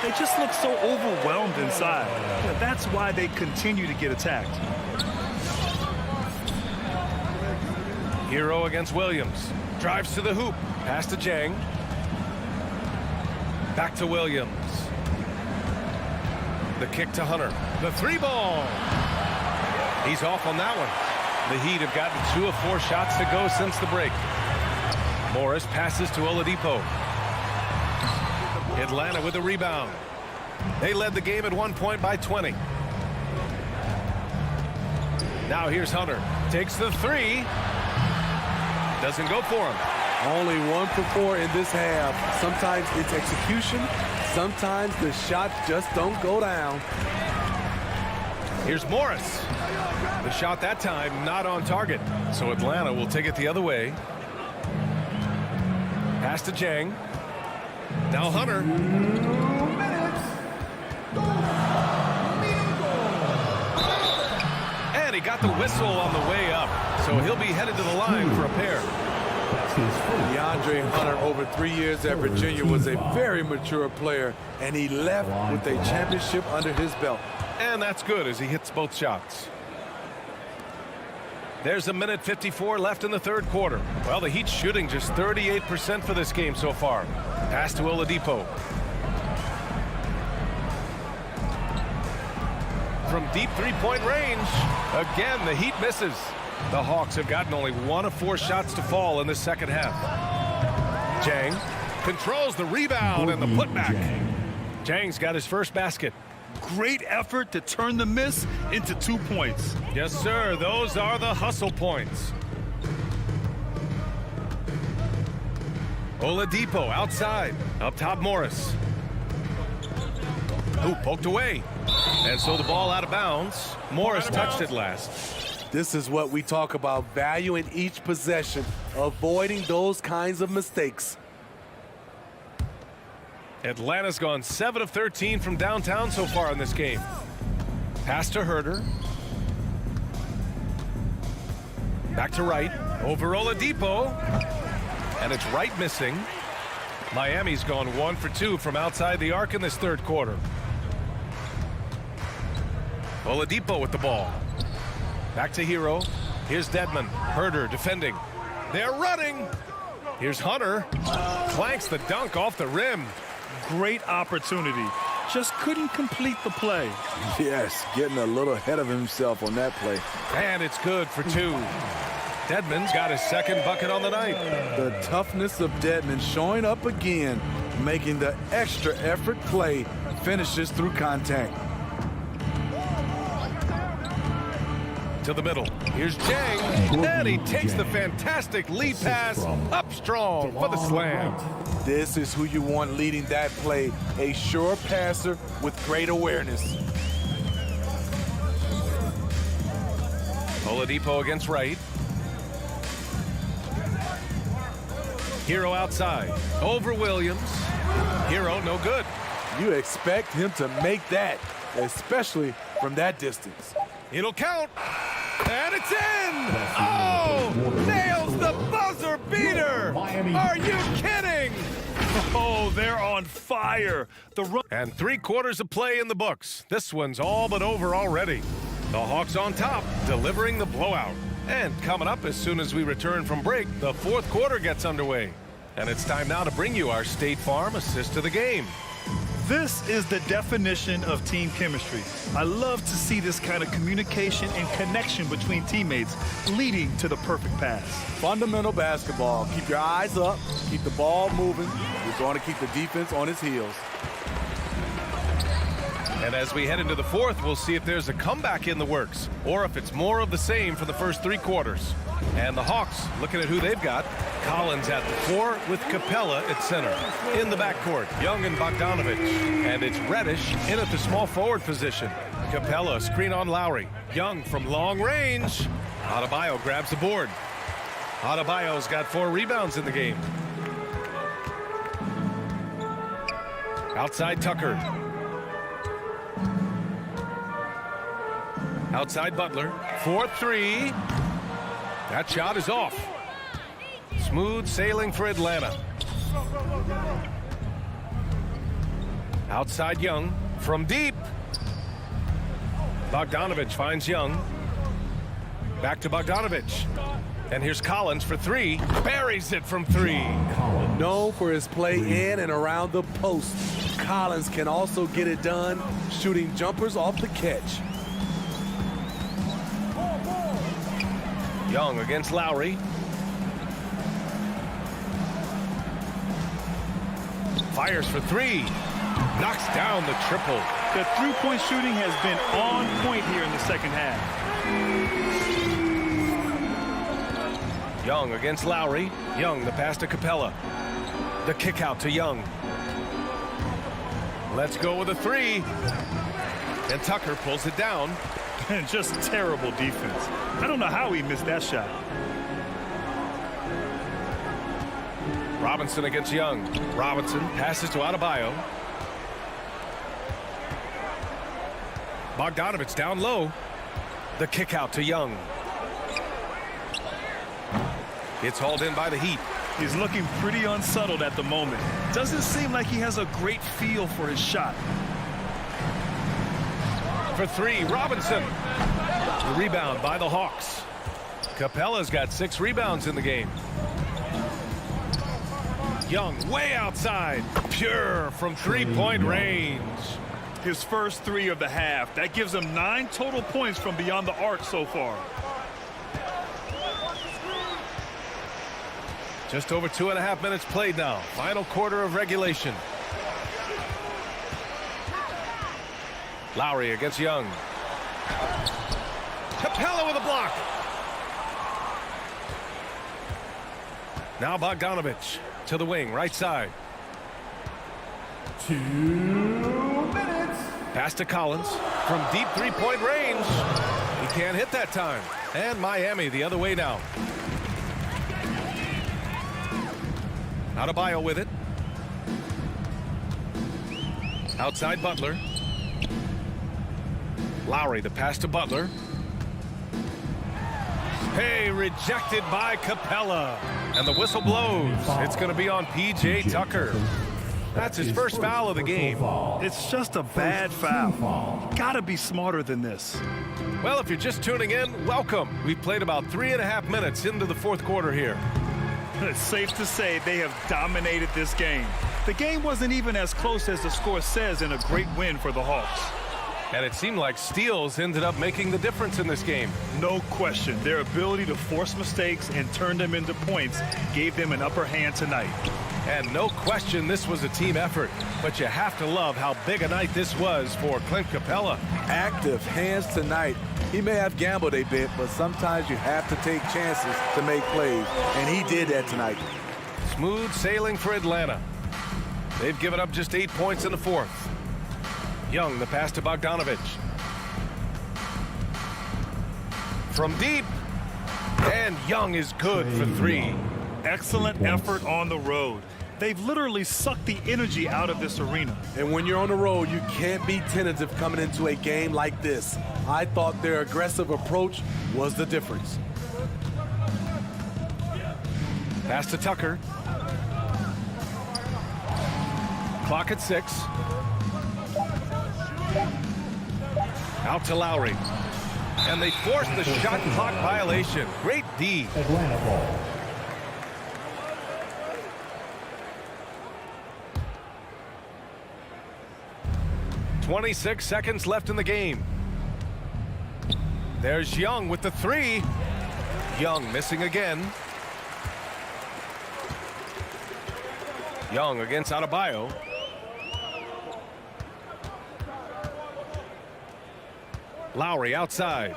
G: They just look so overwhelmed inside. That's why they continue to get attacked.
F: Hero against Williams. Drives to the hoop. Pass to Jang. Back to Williams. The kick to Hunter. The three ball. He's off on that one. The Heat have gotten 2 of 4 shots to go since the break. Morris passes to Oladipo. Atlanta with the rebound. They led the game at 1 point by 20. Now here's Hunter. Takes the 3. Doesn't go for him.
H: Only 1 for 4 in this half. Sometimes it's execution. Sometimes the shots just don't go down.
F: Here's Morris. The shot that time not on target. So Atlanta will take it the other way. Pass to Jang. Now Hunter. And he got the whistle on the way up. So he'll be headed to the line for a pair.
H: DeAndre Hunter, over 3 years at Virginia, was a very mature player, and he left with a championship under his belt.
F: And that's good as he hits both shots. There's a minute 54 left in the third quarter. Well, the Heat shooting just 38% for this game so far. Pass to Oladipo. From deep three-point range. Again, the Heat misses. The Hawks have gotten only 1 of 4 shots to fall in the second half. Jang controls the rebound and the putback. Jang's got his first basket.
G: Great effort to turn the miss into 2 points.
F: Yes, sir. Those are the hustle points. Oladipo outside. Up top, Morris. Who poked away. And so the ball out of bounds. Morris touched it last.
H: This is what we talk about, value in each possession, avoiding those kinds of mistakes.
F: Atlanta's gone 7 of 13 from downtown so far in this game. Pass to Herter. Back to Wright. Over Oladipo. And it's Wright missing. Miami's gone 1 for 2 from outside the arc in this third quarter. Oladipo with the ball. Back to Hero. Here's Dedmon. Herter defending. They're running. Here's Hunter. Clanks the dunk off the rim.
G: Great opportunity. Just couldn't complete the play.
H: Yes, getting a little ahead of himself on that play.
F: And it's good for 2. Dedmon's got his second bucket on the night.
H: The toughness of Dedmon showing up again, making the extra effort play, finishes through contact.
F: To the middle. Here's Jang. And he takes the fantastic lead pass up strong for the slam.
H: This is who you want leading that play. A sure passer with great awareness.
F: Oladipo against Wright. Hero outside. Over Williams. Hero no good.
H: You expect him to make that, especially from that distance.
F: It'll count. And it's in! Oh! Nails the buzzer beater! Are you kidding?
G: Oh, they're on fire. The run.
F: And 3 quarters of play in the books. This one's all but over already. The Hawks on top, delivering the blowout. And coming up as soon as we return from break, the 4th quarter gets underway. And it's time now to bring you our State Farm assist to the game.
G: This is the definition of team chemistry. I love to see this kind of communication and connection between teammates leading to the perfect pass.
H: Fundamental basketball. Keep your eyes up. Keep the ball moving. You're going to keep the defense on its heels.
F: And as we head into the 4th, we'll see if there's a comeback in the works or if it's more of the same for the first 3 quarters. And the Hawks, looking at who they've got, Collins at the 4 with Capella at center. In the backcourt, Young and Bogdanovich. And it's Reddish in at the small forward position. Capella screen on Lowry. Young from long range. Adebayo grabs the board. Adebayo's got 4 rebounds in the game. Outside Tucker. Outside Butler. 4-3. That shot is off. Smooth sailing for Atlanta. Outside Young. From deep. Bogdanovich finds Young. Back to Bogdanovich. And here's Collins for 3. Buries it from 3.
H: Known for his play in and around the post, Collins can also get it done shooting jumpers off the catch.
F: Young against Lowry. Fires for 3. Knocks down the triple.
G: The three-point shooting has been on point here in the second half.
F: Young against Lowry. Young, the pass to Capella. The kick out to Young. Let's go with a 3. And Tucker pulls it down.
G: And just terrible defense. I don't know how he missed that shot.
F: Robinson against Young. Robinson passes to Adebayo. Bogdanovich down low. The kick out to Young. It's hauled in by the Heat.
G: He's looking pretty unsettled at the moment. Doesn't seem like he has a great feel for his shot.
F: For 3, Robinson. The rebound by the Hawks. Capella's got 6 rebounds in the game. Young way outside. Pure from 3-point range.
G: His first 3 of the half. That gives him 9 total points from beyond the arc so far.
F: Just over 2.5 minutes played now. Final quarter of regulation. Lowry against Young. Capella with a block. Now Bogdanovich to the wing, right side.
A: 2 minutes.
F: Pass to Collins from deep 3-point range. He can't hit that time. And Miami the other way now. Adebayo with it. Outside Butler. Lowry, the pass to Butler. Hey, rejected by Capella. And the whistle blows. It's going to be on P.J. Tucker. That's his first foul of the game.
G: It's just a bad foul. Gotta be smarter than this.
F: Well, if you're just tuning in, welcome. We've played about 3.5 minutes into the 4th quarter here.
G: It's safe to say they have dominated this game. The game wasn't even as close as the score says in a great win for the Hawks.
F: And it seemed like steals ended up making the difference in this game.
G: No question. Their ability to force mistakes and turn them into points gave them an upper hand tonight.
F: And no question this was a team effort. But you have to love how big a night this was for Clint Capella.
H: Active hands tonight. He may have gambled a bit, but sometimes you have to take chances to make plays. And he did that tonight.
F: Smooth sailing for Atlanta. They've given up just 8 points in the 4th. Young, the pass to Bogdanovich. From deep. And Young is good for 3.
G: Excellent effort on the road. They've literally sucked the energy out of this arena.
H: And when you're on the road, you can't be tentative coming into a game like this. I thought their aggressive approach was the difference.
F: Pass to Tucker. Clock at 6. Out to Lowry. And they force the shot clock violation. Great D.
A: Atlanta ball.
F: .26 seconds left in the game. There's Young with the 3. Young missing again. Young against Adebayo. Lowry outside.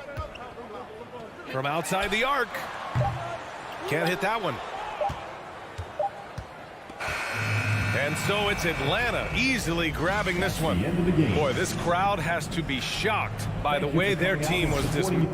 F: From outside the arc. Can't hit that one. And so it's Atlanta easily grabbing this one. Boy, this crowd has to be shocked by the way their team was dismissed.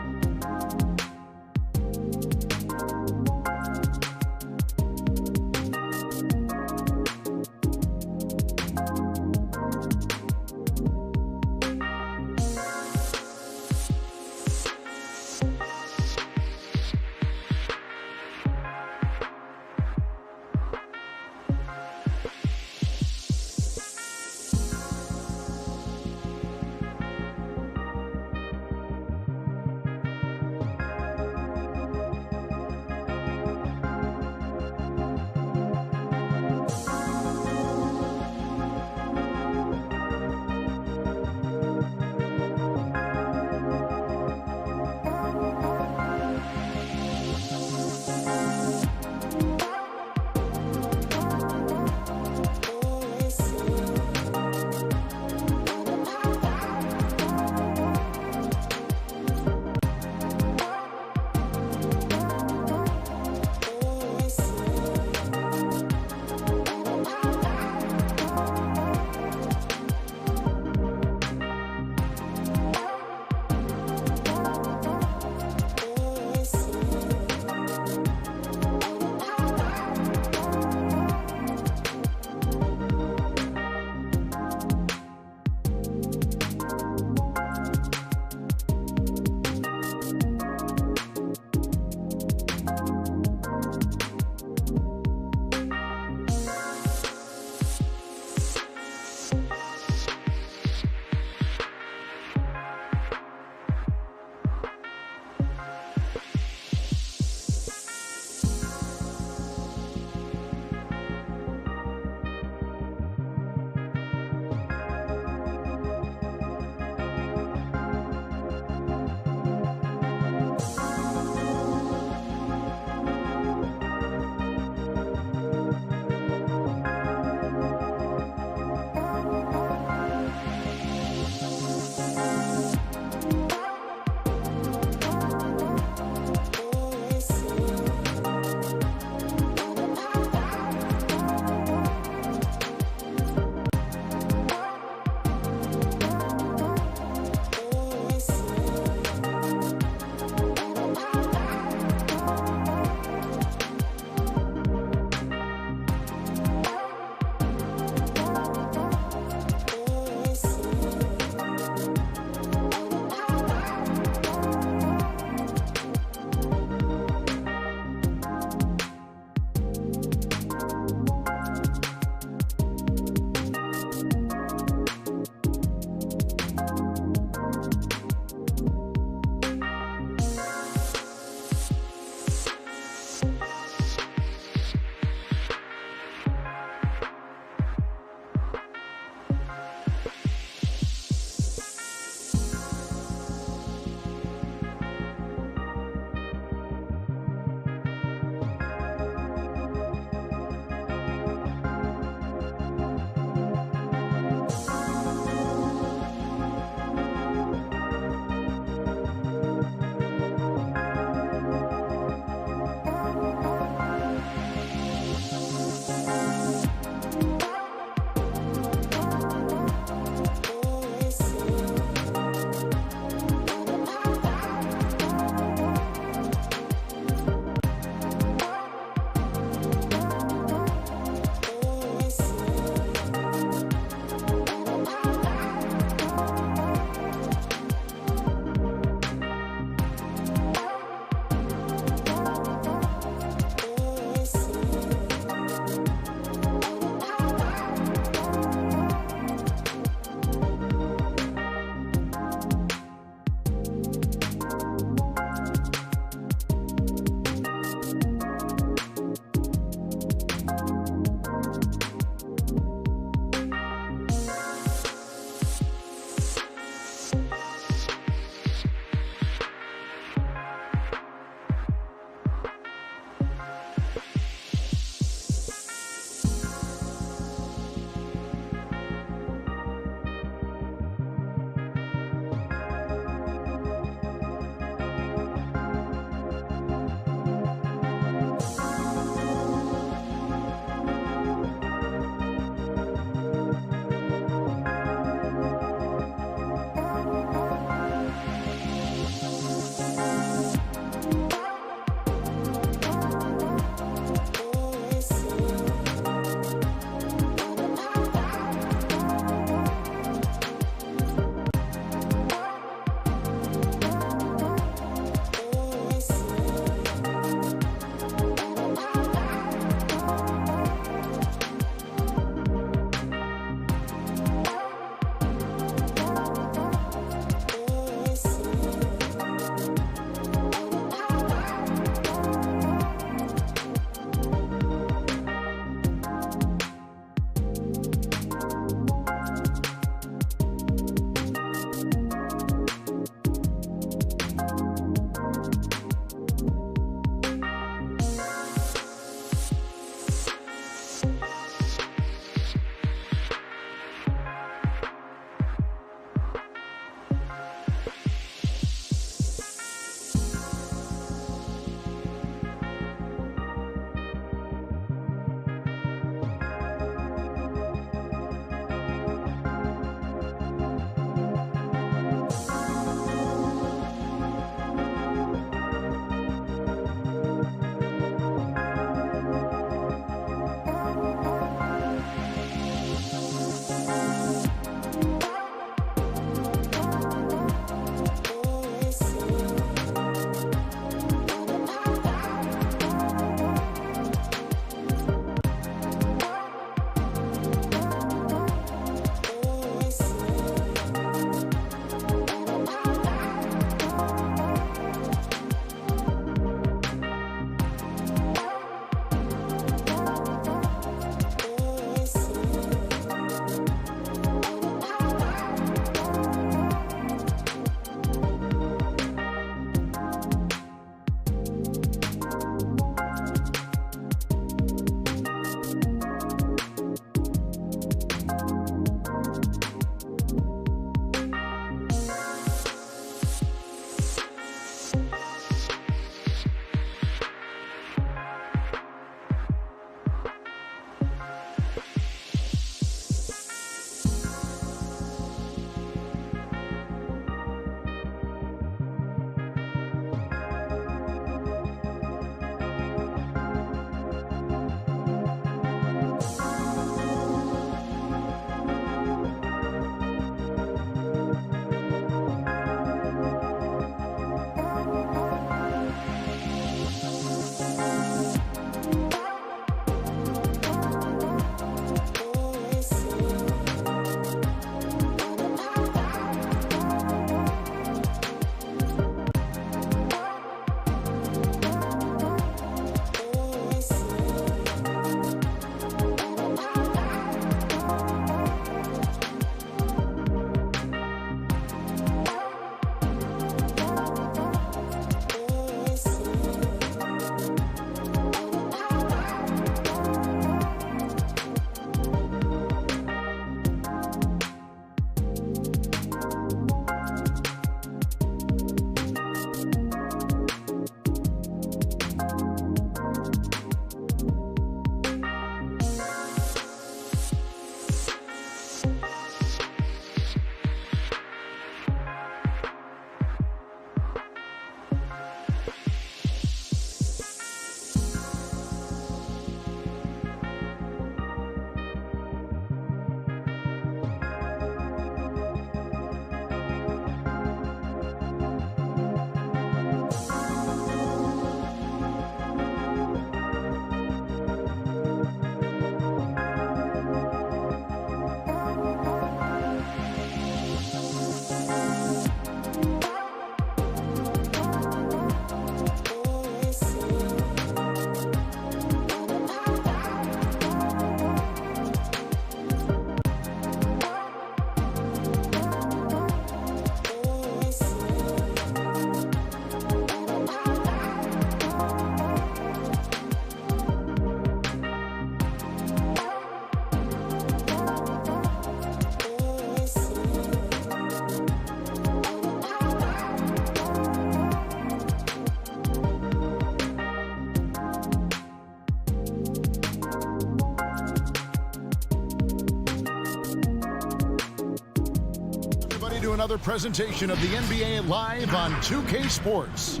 B: another presentation of the NBA live on 2K Sports.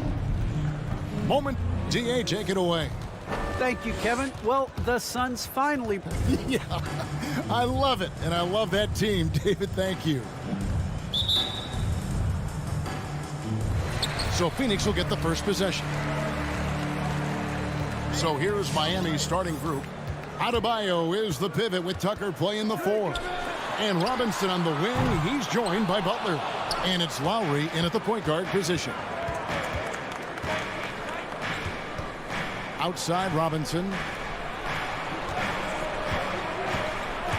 B: Moment, DA, take it away.
E: Thank you, Kevin. Well, the Suns finally...
B: Yeah, I love it, and I love that team. David, thank you. So Phoenix will get the first possession. So here's Miami's starting group. Adebayo is the pivot with Tucker playing the 4. And Robinson on the wing. He's joined by Butler. And it's Lowry in at the point guard position. Outside Robinson.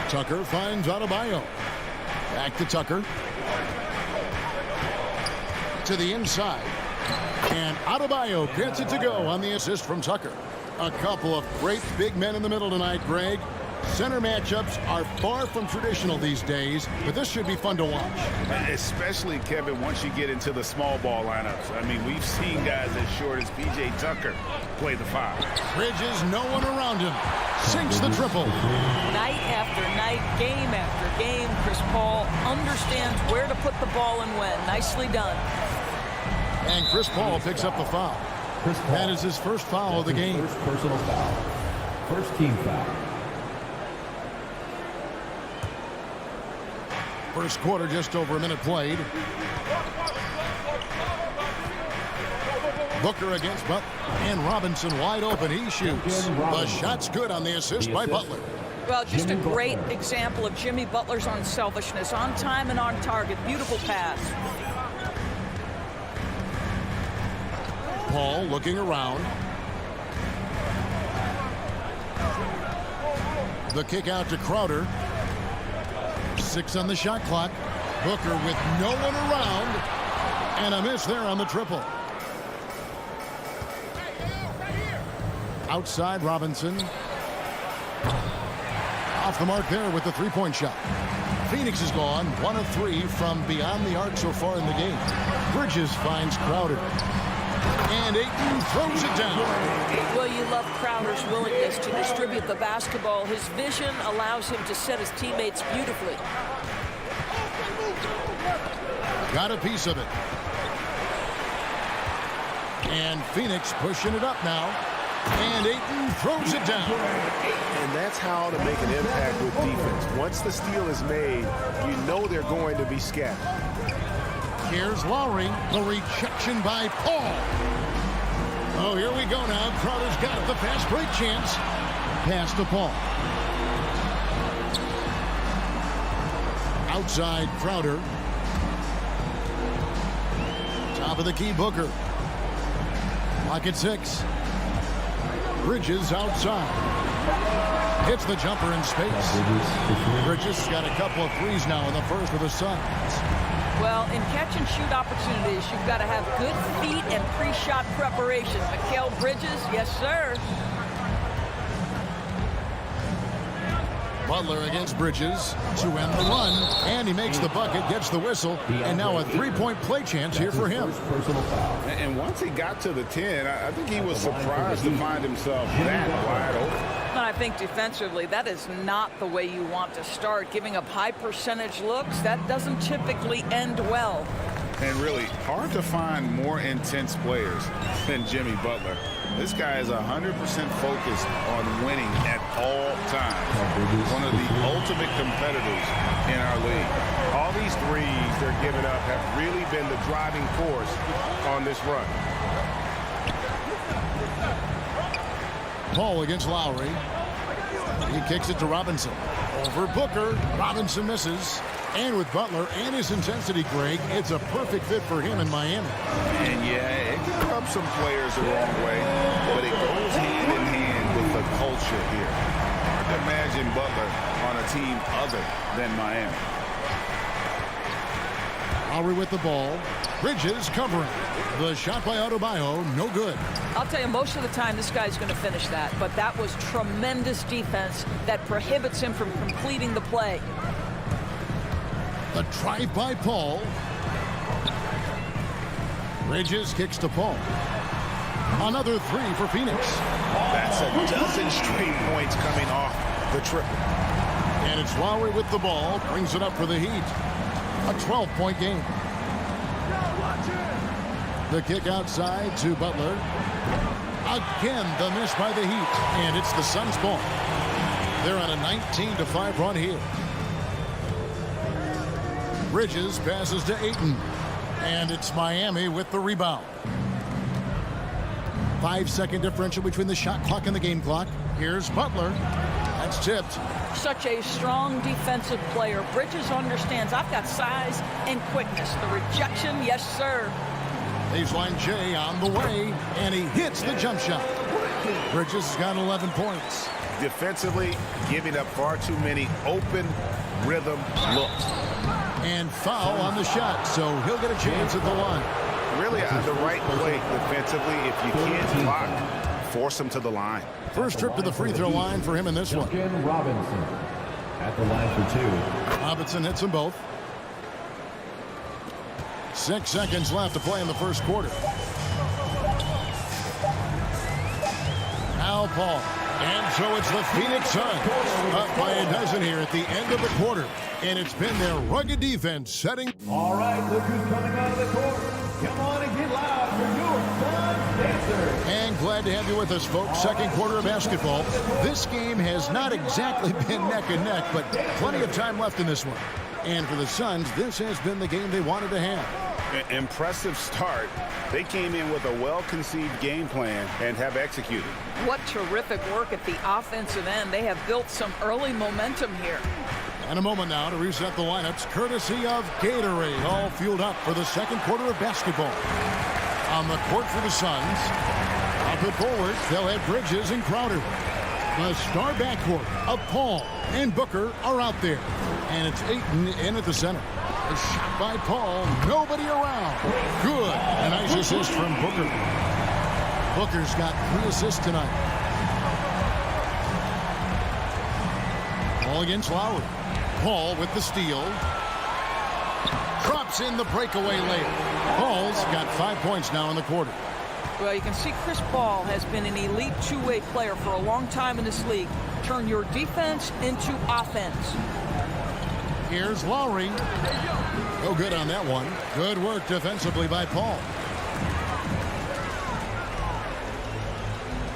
B: Tucker finds Adebayo. Back to Tucker. To the inside. And Adebayo gets it to go on the assist from Tucker. A couple of great big men in the middle tonight, Greg. Center matchups are far from traditional these days, but this should be fun to watch.
C: Especially, Kevin, once you get into the small ball lineups. I mean, we've seen guys as short as P.J. Tucker play the 5.
B: Bridges, no one around him. Sinks the triple.
I: Night after night, game after game, Chris Paul understands where to put the ball and when. Nicely done.
B: And Chris Paul picks up the foul. That is his first foul of the game.
A: First personal foul. First team foul.
B: First quarter, just over a minute played. Booker against Butler. And Robinson wide open. He shoots. The shot's good on the assist by Butler.
I: Well, just a great example of Jimmy Butler's unselfishness. On time and on target. Beautiful pass.
B: Paul looking around. The kick out to Crowder. 6 on the shot clock. Booker with no one around. And a miss there on the triple. Outside Robinson. Off the mark there with the three-point shot. Phoenix is gone 1 of 3 from beyond the arc so far in the game. Bridges finds Crowder. And Ayton throws it down.
I: Well, you love Crowder's willingness to distribute the basketball. His vision allows him to set his teammates beautifully.
B: Got a piece of it. And Phoenix pushing it up now. And Ayton throws it down.
J: And that's how to make an impact with defense. Once the steal is made, you know they're going to be scattered.
B: Here's Lowry. The rejection by Paul. Oh, here we go now. Crowder's got the fast break chance. Pass to Paul. Outside Crowder. Top of the key, Booker. Lock at 6. Bridges outside. Hits the jumper in space. Bridges got a couple of threes now in the first for the Suns.
I: Well, in catch-and-shoot opportunities, you've got to have good feet and pre-shot preparation. Mikal Bridges, yes, sir.
B: Butler against Bridges to end the run. And he makes the bucket, gets the whistle. And now a three-point play chance here for him.
C: And once he got to the 10, I think he was surprised to find himself that wide open.
I: And I think defensively, that is not the way you want to start. Giving up high percentage looks, that doesn't typically end well.
C: And really, hard to find more intense players than Jimmy Butler. This guy is 100% focused on winning at all times. One of the ultimate competitors in our league. All these threes they're giving up have really been the driving force on this run.
B: Paul against Lowry. He kicks it to Robinson. Over Booker. Robinson misses. And with Butler and his intensity, Greg, it's a perfect fit for him in Miami.
C: And yeah, it can rub some players the wrong way, but it goes hand in hand with the culture here. Hard to imagine Butler on a team other than Miami.
B: Lowry with the ball. Bridges covering. The shot by Adebayo, no good.
I: I'll tell you, most of the time this guy's going to finish that, but that was tremendous defense that prohibits him from completing the play.
B: The drive by Paul. Bridges kicks to Paul. Another 3 for Phoenix.
C: That's a dozen straight points coming off the triple.
B: And it's Lowry with the ball. Brings it up for the Heat. A 12-point game. The kick outside to Butler. Again, the miss by the Heat. And it's the Suns' ball. They're on a 19-5 run here. Bridges passes to Ayton. And it's Miami with the rebound. 5-second differential between the shot clock and the game clock. Here's Butler. That's tipped.
I: Such a strong defensive player. Bridges understands I've got size and quickness. The rejection, yes, sir.
B: Baseline J on the way, and he hits the jump shot. Bridges has got 11 points.
C: Defensively, giving up far too many open rhythm looks.
B: And foul on the shot, so he'll get a chance at the line.
C: Really on the right play defensively. If you can't block, force him to the line.
B: First trip to the free throw line for him in this one.
A: Robinson at the line for 2.
B: Robinson hits them both. 6 seconds left to play in the first quarter. Al Paul. And so it's the Phoenix Suns up by a dozen here at the end of the quarter. And it's been their rugged defense setting.
A: All right, look who's coming out of the court. Come on and get loud for your Suns dancers.
B: And glad to have you with us, folks. Second quarter of basketball. This game has not exactly been neck and neck, but plenty of time left in this one. And for the Suns, this has been the game they wanted to have.
C: Impressive start. They came in with a well-conceived game plan and have executed.
I: What terrific work at the offensive end. They have built some early momentum here.
B: And a moment now to reset the lineups, courtesy of Gatorade, all fueled up for the second quarter of basketball. On the court for the Suns, up and forward, they'll have Bridges and Crowder. The star backcourt of Paul and Booker are out there. And it's Ayton in at the center. A shot by Paul, nobody around. Good, a nice assist from Booker. Booker's got 3 assists tonight. Ball against Lowry. Paul with the steal. Drops in the breakaway layup. Paul's got 5 points now in the quarter.
I: Well, you can see Chris Paul has been an elite two-way player for a long time in this league. Turn your defense into offense.
B: Here's Lowry. No good on that one. Good work defensively by Paul.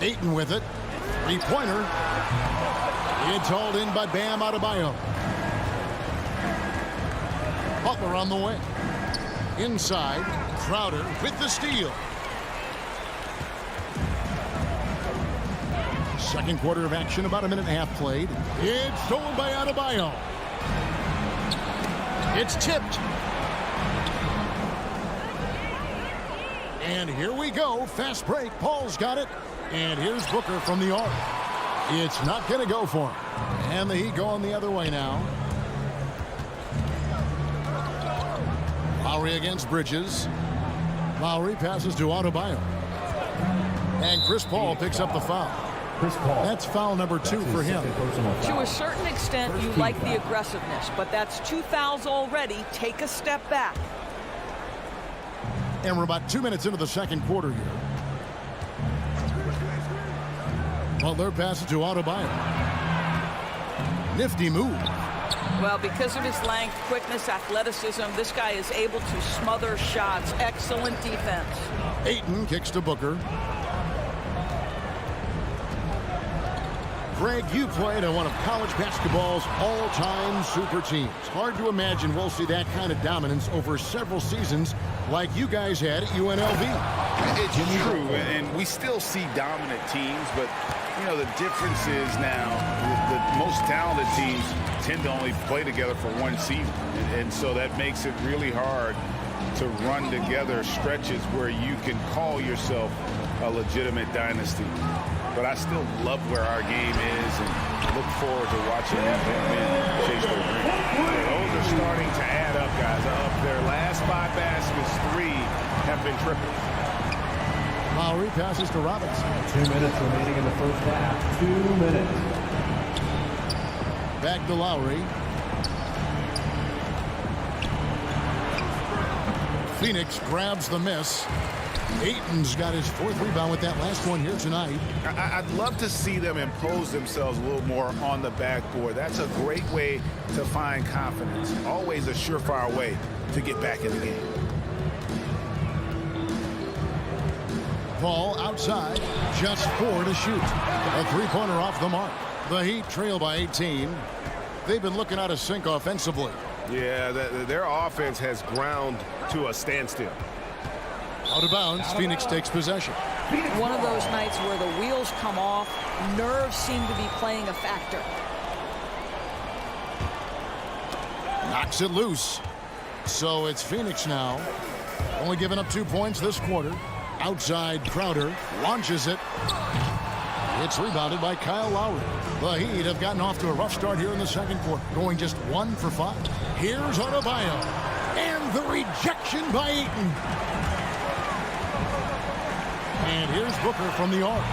B: Ayton with it. Three-pointer. It's hauled in by Bam Adebayo. Butler on the way. Inside, Crowder with the steal. Second quarter of action, about a minute and a half played. It's stolen by Adebayo. It's tipped. And here we go. Fast break. Paul's got it. And here's Booker from the arc. It's not going to go for him. And the Heat going the other way now. Lowry against Bridges. Lowry passes to Adebayo. And Chris Paul picks up the foul. That's foul number 2 for him.
I: To a certain extent, you like the aggressiveness, but that's 2 fouls already. Take a step back.
B: And we're about 2 minutes into the second quarter here. Butler passes to Adebayo. Nifty move.
I: Well, because of his length, quickness, athleticism, this guy is able to smother shots. Excellent defense.
B: Ayton kicks to Booker. Greg, you played on one of college basketball's all-time super teams. Hard to imagine we'll see that kind of dominance over several seasons like you guys had at UNLV.
C: It's true, and we still see dominant teams, but, you know, the difference is now the most talented teams tend to only play together for one season, and so that makes it really hard to run together stretches where you can call yourself a legitimate dynasty. But I still love where our game is and look forward to watching them chase their dream. Those are starting to add up, guys. Of their last 5 baskets, 3 have been triples.
B: Lowry passes to Robinson.
A: 2 minutes remaining in the first half. 2 minutes.
B: Back to Lowry. Phoenix grabs the miss. Ayton's got his 4th rebound with that last one here tonight.
C: I'd love to see them impose themselves a little more on the backboard. That's a great way to find confidence. Always a surefire way to get back in the game.
B: Paul outside, just 4 to shoot. A 3-pointer off the mark. The Heat trail by 18. They've been looking out of sync offensively.
J: Yeah, their offense has ground to a standstill.
B: Out of bounds, Phoenix takes possession.
I: One of those nights where the wheels come off, nerves seem to be playing a factor.
B: Knocks it loose. So it's Phoenix now. Only giving up 2 points this quarter. Outside Crowder launches it. It's rebounded by Kyle Lowry. The Heat have gotten off to a rough start here in the second quarter, going just 1 for 5. Here's Adebayo. And the rejection by Ayton. And here's Booker from the arc.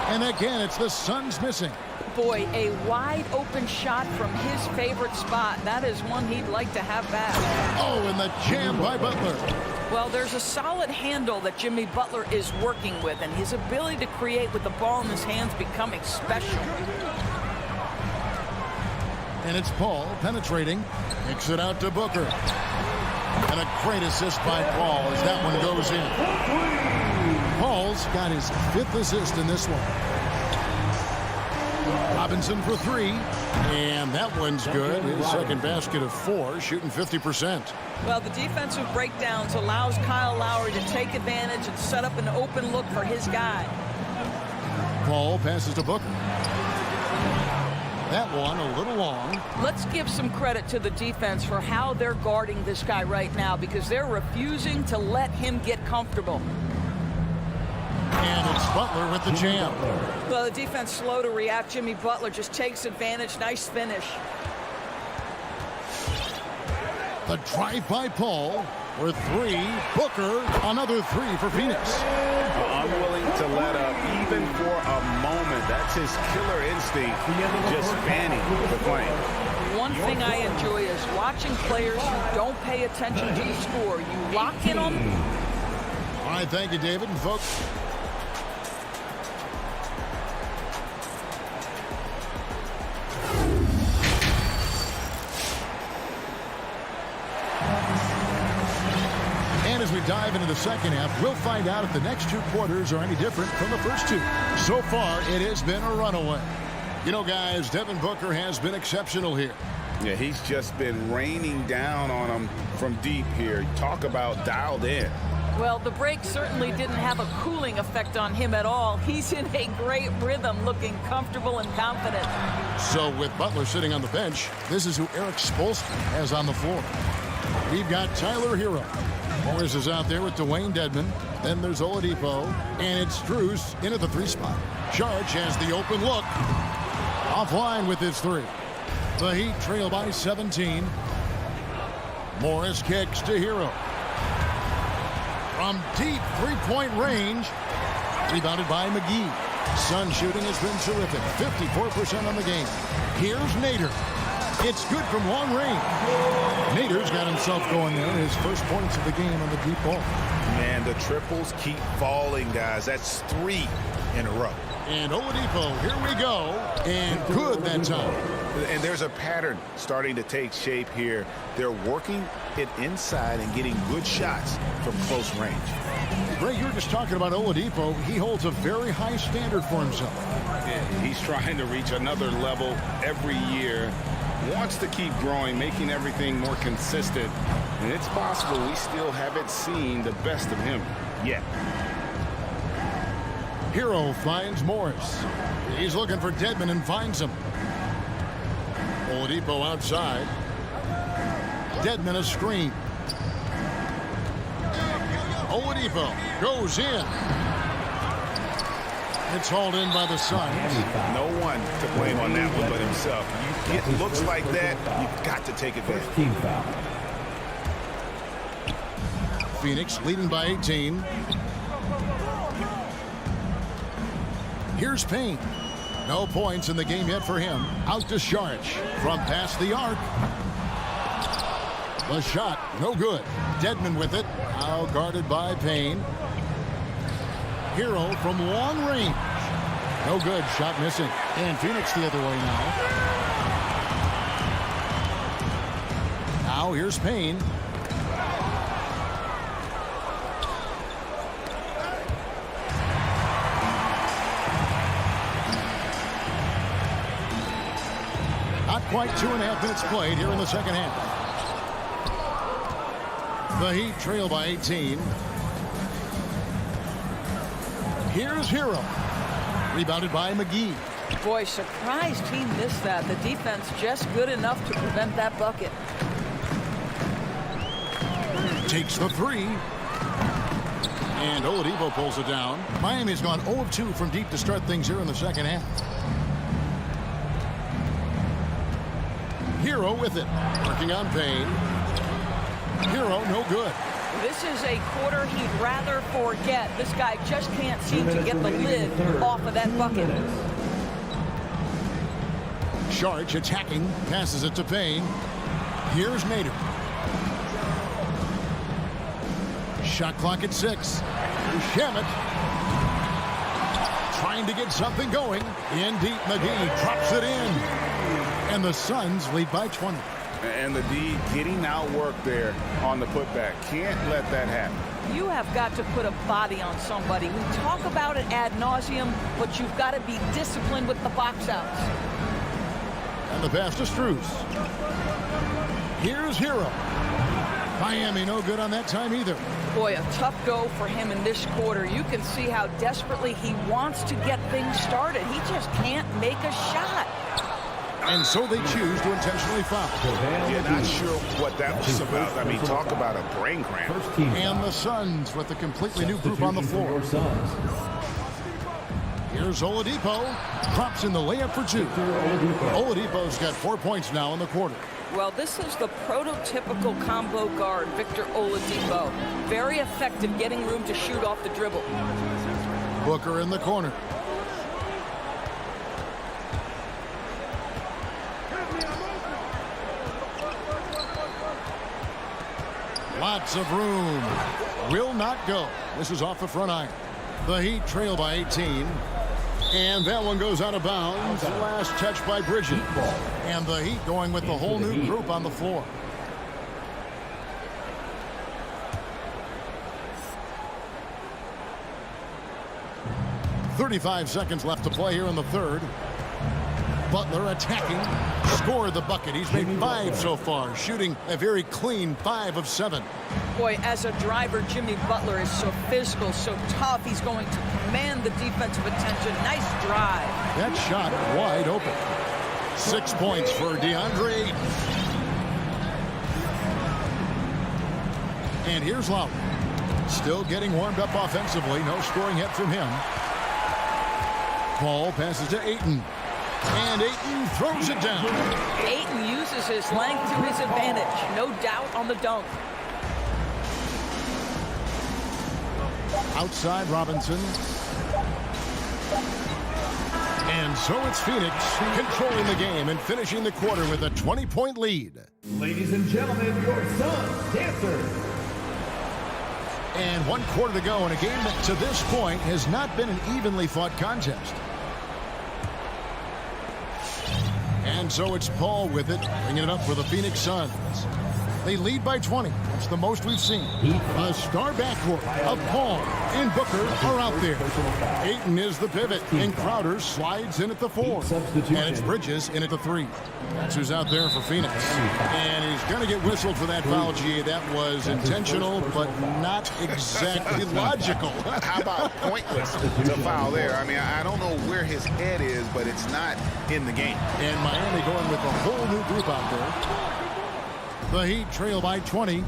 B: And again, it's the Suns missing.
I: Boy, a wide open shot from his favorite spot. That is one he'd like to have back.
B: Oh, and the jam by Butler.
I: Well, there's a solid handle that Jimmy Butler is working with, and his ability to create with the ball in his hands becoming special.
B: And it's Paul penetrating. Kicks it out to Booker. And a great assist by Paul as that one goes in. Paul's got his 5th assist in this one. Robinson for 3. And that one's good. His second basket of 4, shooting 50%.
I: Well, the defensive breakdowns allows Kyle Lowry to take advantage and set up an open look for his guy.
B: Paul passes to Booker. That one a little long.
I: Let's give some credit to the defense for how they're guarding this guy right now, because they're refusing to let him get comfortable.
B: And it's Butler with the jam.
I: Well, the defense slow to react. Jimmy Butler just takes advantage. Nice finish.
B: The drive by Paul for 3. Booker, another 3 for Phoenix.
C: Unwilling to let up even for a moment. That's his killer instinct, just fanning the flame.
I: One thing I enjoy is watching players who don't pay attention to the score. You lock in on them.
B: All right, thank you, David. And folks, as we dive into the second half, we'll find out if the next 2 quarters are any different from the first 2. So far, it has been a runaway. You know, guys, Devin Booker has been exceptional here.
C: Yeah, he's just been raining down on them from deep here. Talk about dialed in.
I: Well, the break certainly didn't have a cooling effect on him at all. He's in a great rhythm, looking comfortable and confident.
B: So with Butler sitting on the bench, this is who Eric Spoelstra has on the floor. We've got Tyler Hero. Morris is out there with Dwayne Dedmon. Then there's Oladipo. And it's Strus in at the 3 spot. Sharge has the open look. Offline with his 3. The Heat trail by 17. Morris kicks to Hero. From deep 3-point range. Rebounded by McGee. Sun shooting has been terrific. 54% on the game. Here's Nader. It's good from long range. Nader's got himself going there. His first points of the game on the deep ball.
C: Man, the triples keep falling, guys. That's 3 in a row.
B: And Oladipo, here we go. And good that time.
C: And there's a pattern starting to take shape here. They're working it inside and getting good shots from close range.
B: Ray, you were just talking about Oladipo. He holds a very high standard for himself.
C: Yeah, he's trying to reach another level every year. Wants to keep growing, making everything more consistent. And it's possible we still haven't seen the best of him yet.
B: Hero finds Morris. He's looking for Dedmon and finds him. Oladipo outside. Dedmon a screen. Oladipo goes in. It's hauled in by the Suns.
C: No one to blame on that one but himself. You get looks like that, you've got to take advantage.
A: Team foul.
B: Phoenix leading by 18. Here's Payne. No points in the game yet for him. Out to Sharge from past the arc. The shot, no good. Dedmon with it. Now guarded by Payne. Hero from long range. No good. Shot missing. And Phoenix the other way now. Now here's Payne. Not quite 2.5 minutes played here in the second half. The Heat trail by 18. Here's Hero. Rebounded by McGee.
I: Boy, surprised he missed that. The defense just good enough to prevent that bucket.
B: Takes the three. And Oladipo pulls it down. Miami's gone 0 of 2 from deep to start things here in the second half. Hero with it. Working on Payne. Hero, no good.
I: This is a quarter he'd rather forget. This guy just can't seem to get the lid off of that bucket.
B: Sharge attacking. Passes it to Payne. Here's Nader. Shot clock at 6. Shamet trying to get something going. In deep, McGee drops it in. And the Suns lead by 20.
C: And the D getting outworked there on the putback. Can't let that happen.
I: You have got to put a body on somebody. We talk about it ad nauseum, but you've got to be disciplined with the box outs.
B: And the pass to Strus. Here's Hero. Miami no good on that time either.
I: Boy, a tough go for him in this quarter. You can see how desperately he wants to get things started. He just can't make a shot.
B: And so they choose to intentionally foul.
C: Yeah, not sure what that was about. I mean, talk about a brain cramp.
B: And the Suns with a completely new group on the floor. Here's Oladipo. Drops in the layup for 2. Oladipo's got 4 points now in the quarter.
I: Well, this is the prototypical combo guard, Victor Oladipo. Very effective getting room to shoot off the dribble.
B: Booker in the corner. Lots of room. Will not go. This is off the front iron. The Heat trail by 18. And that one goes out of bounds. Last touch by Bridges. And the Heat going with the whole new group on the floor. .35 seconds left to play here in the third. Butler attacking. Scored the bucket. He's made 5 so far. Shooting a very clean 5 of 7.
I: Boy, as a driver, Jimmy Butler is so physical, so tough. He's going to command the defensive attention. Nice drive.
B: That shot wide open. 6 points for DeAndre Ayton. And here's Lowry. Still getting warmed up offensively. No scoring hit from him. Ball passes to Ayton. And Ayton throws it down.
I: Ayton uses his length to his advantage. No doubt on the dunk.
B: Outside Robinson. And so it's Phoenix controlling the game and finishing the quarter with a 20-point lead.
A: Ladies and gentlemen, your Suns dancers.
B: And 1 quarter to go in a game that to this point has not been an evenly fought contest. And so it's Paul with it, bringing it up for the Phoenix Suns. They lead by 20. That's the most we've seen. A star backcourt of Paul and Booker are out there. Ayton is the pivot, and Crowder slides in at the 4. And it's Bridges in at the 3. That's who's out there for Phoenix. And he's going to get whistled for that foul, G. That was intentional, but not exactly logical.
C: How about pointless to foul there? I mean, I don't know where his head is, but it's not in the game.
B: And Miami going with a whole new group out there. The Heat trail by 20.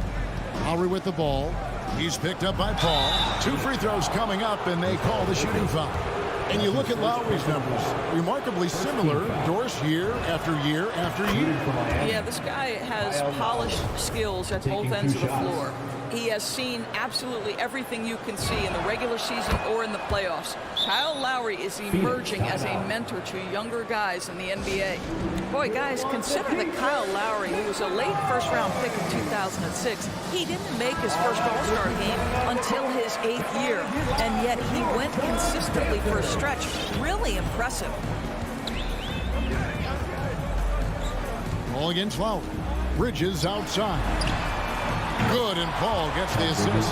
B: Lowry with the ball. He's picked up by Paul. 2 free throws coming up, and they call the shooting foul. And you look at Lowry's numbers, remarkably similar, Doris, year after year after year.
I: Yeah, this guy has polished skills at both ends of the floor. He has seen absolutely everything you can see in the regular season or in the playoffs. Kyle Lowry is emerging as a mentor to younger guys in the NBA. Boy, guys, consider that Kyle Lowry, who was a late first-round pick in 2006, he didn't make his first All-Star game until his 8th year, and yet he went consistently for a stretch. Really impressive.
B: Ball against Lowry. Bridges outside. Good, and Paul gets the assist.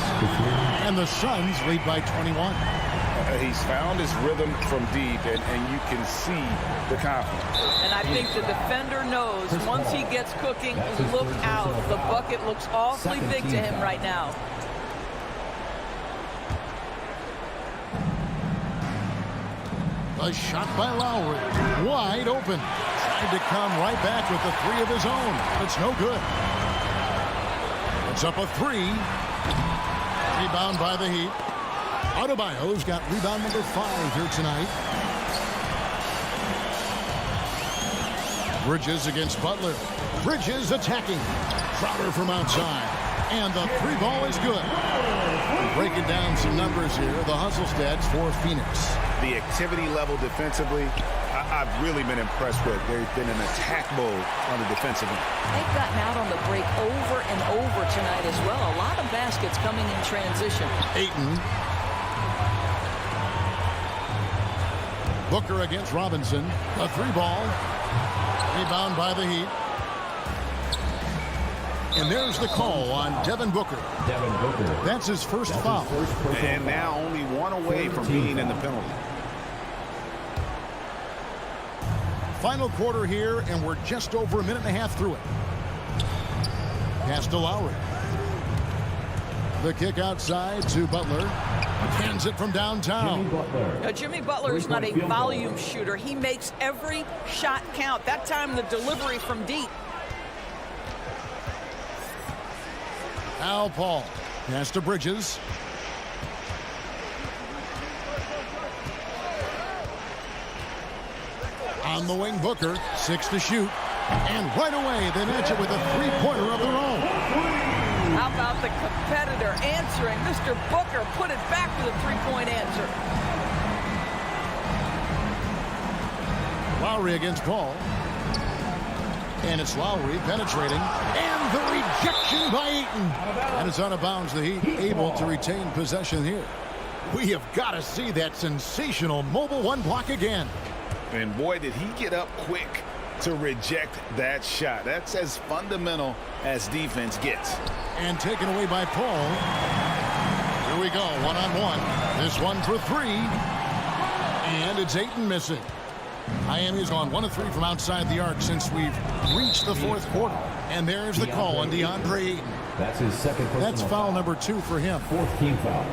B: And the Suns lead by 21.
C: He's found his rhythm from deep, and you can see the confidence.
I: And I think the defender knows once he gets cooking, look out. The bucket looks awfully big to him right now.
B: A shot by Lowry. Wide open. Tried to come right back with the three of his own. It's no good. It's up a three. Rebound by the Heat. Adebayo's got rebound number 5 here tonight. Bridges against Butler. Bridges attacking. Crowder from outside. And the 3 ball is good. Breaking down some numbers here. The hustle stats for Phoenix.
C: The activity level defensively, I've really been impressed with. They've been in attack mode on the defensive end.
I: They've gotten out on the break over and over tonight as well. A lot of baskets coming in transition.
B: Ayton. Booker against Robinson. A 3 ball. Rebound by the Heat. And there's the call on Devin Booker. That's his first foul.
C: And now only 1 away from being in the penalty.
B: Final quarter here, and we're just over a minute and a half through it. Pass to Lowry. The kick outside to Butler. Hands it from downtown.
I: Jimmy Butler is not a volume shooter. He makes every shot count. That time the delivery from deep.
B: Al Paul. Pass to Bridges. On the wing, Booker. 6 to shoot. And right away, they match it with a 3-pointer of their own.
I: How about the competitor answering? Mr. Booker put it back with a 3-point answer.
B: Lowry against Paul. And it's Lowry penetrating. And the rejection by Ayton. And it's out of bounds. The Heat able to retain possession here. We have got to see that sensational mobile 1 block again.
C: And boy, did he get up quick to reject that shot. That's as fundamental as defense gets.
B: And taken away by Paul. Here we go, 1-on-1. This one for 3. And it's Ayton missing. Miami's gone 1 of 3 from outside the arc since we've reached the 4th quarter. And there's the call on DeAndre Ayton.
A: That's his second personal.
B: That's foul number 2 for him.
A: 4th team foul.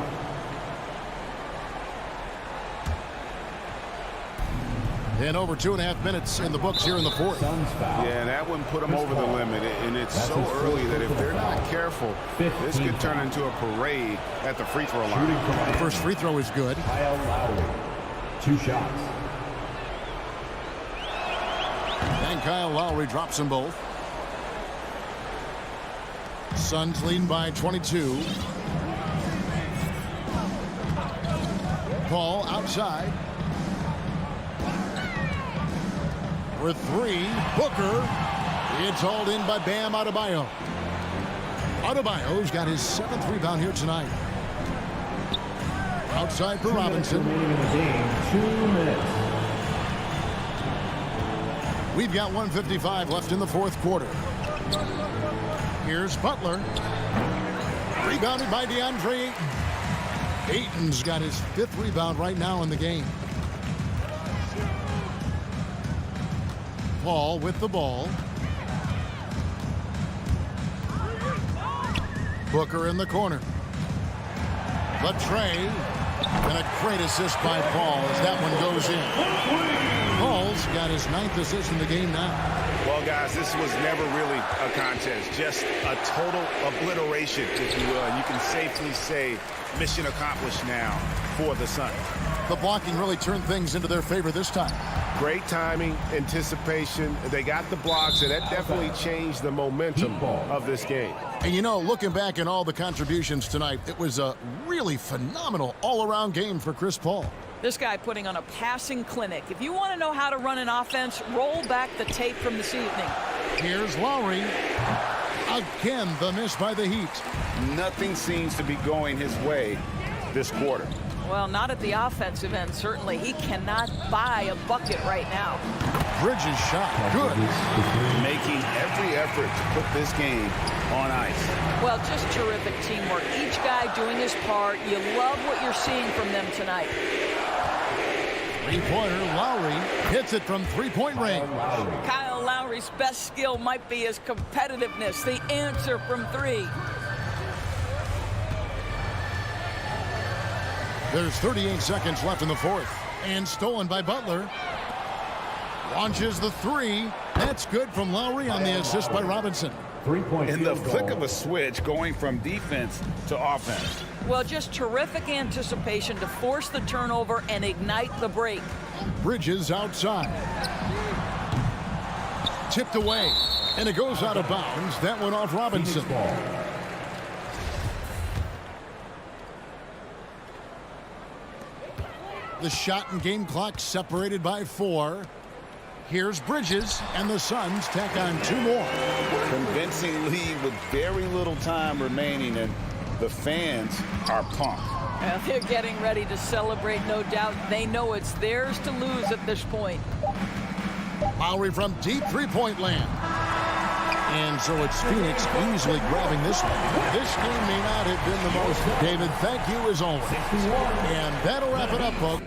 B: And over 2.5 minutes in the books here in the 4th.
C: Yeah, that one put them over the limit. And it's so early that if they're not careful, this could turn into a parade at the free throw line.
B: The first free throw is good.
A: Kyle Lowry. 2 shots.
B: And Kyle Lowry drops them both. Suns leading by 22. Paul outside. For 3. Booker. It's hauled in by Bam Adebayo. Adebayo's got his 7th rebound here tonight. Outside for Robinson.
A: Remaining in the game, 2 minutes.
B: We've got 1:55 left in the 4th quarter. Here's Butler. Rebounded by DeAndre Ayton. Ayton's got his 5th rebound right now in the game. Paul with the ball. Booker in the corner. Latrey. And a great assist by Paul as that one goes in. Paul's got his 9th assist in the game now.
C: Well, guys, this was never really a contest. Just a total obliteration, if you will. And you can safely say mission accomplished now for the Suns.
B: The blocking really turned things into their favor this time.
J: Great timing, anticipation. They got the blocks, and that definitely changed the momentum of this game.
B: And, you know, looking back at all the contributions tonight, it was a really phenomenal all-around game for Chris Paul.
I: This guy putting on a passing clinic. If you want to know how to run an offense, roll back the tape from this evening.
B: Here's Lowry. Again, the miss by the Heat.
C: Nothing seems to be going his way this quarter.
I: Well, not at the offensive end, certainly. He cannot buy a bucket right now.
B: Bridges shot. Good.
C: Making every effort to put this game on ice.
I: Well, just terrific teamwork. Each guy doing his part. You love what you're seeing from them tonight.
B: Three-pointer, Lowry hits it from three-point range.
I: Kyle Lowry's best skill might be his competitiveness, the answer from three.
B: There's 38 seconds left in the fourth. And stolen by Butler. Launches the three. That's good from Lowry on the assist by Robinson.
C: In the flick of a switch, going from defense to offense.
I: Well, just terrific anticipation to force the turnover and ignite the break.
B: Bridges outside. Tipped away. And it goes out of bounds. That went off Robinson. The shot and game clock separated by 4. Here's Bridges, and the Suns tack on 2 more.
C: Convincing lead with very little time remaining, and the fans are pumped.
I: Well, they're getting ready to celebrate, no doubt. They know it's theirs to lose at this point.
B: Lowry from deep three-point land. And so it's Phoenix easily grabbing this one. This game may not have been the most. David, thank you as always. And that'll wrap it up, folks.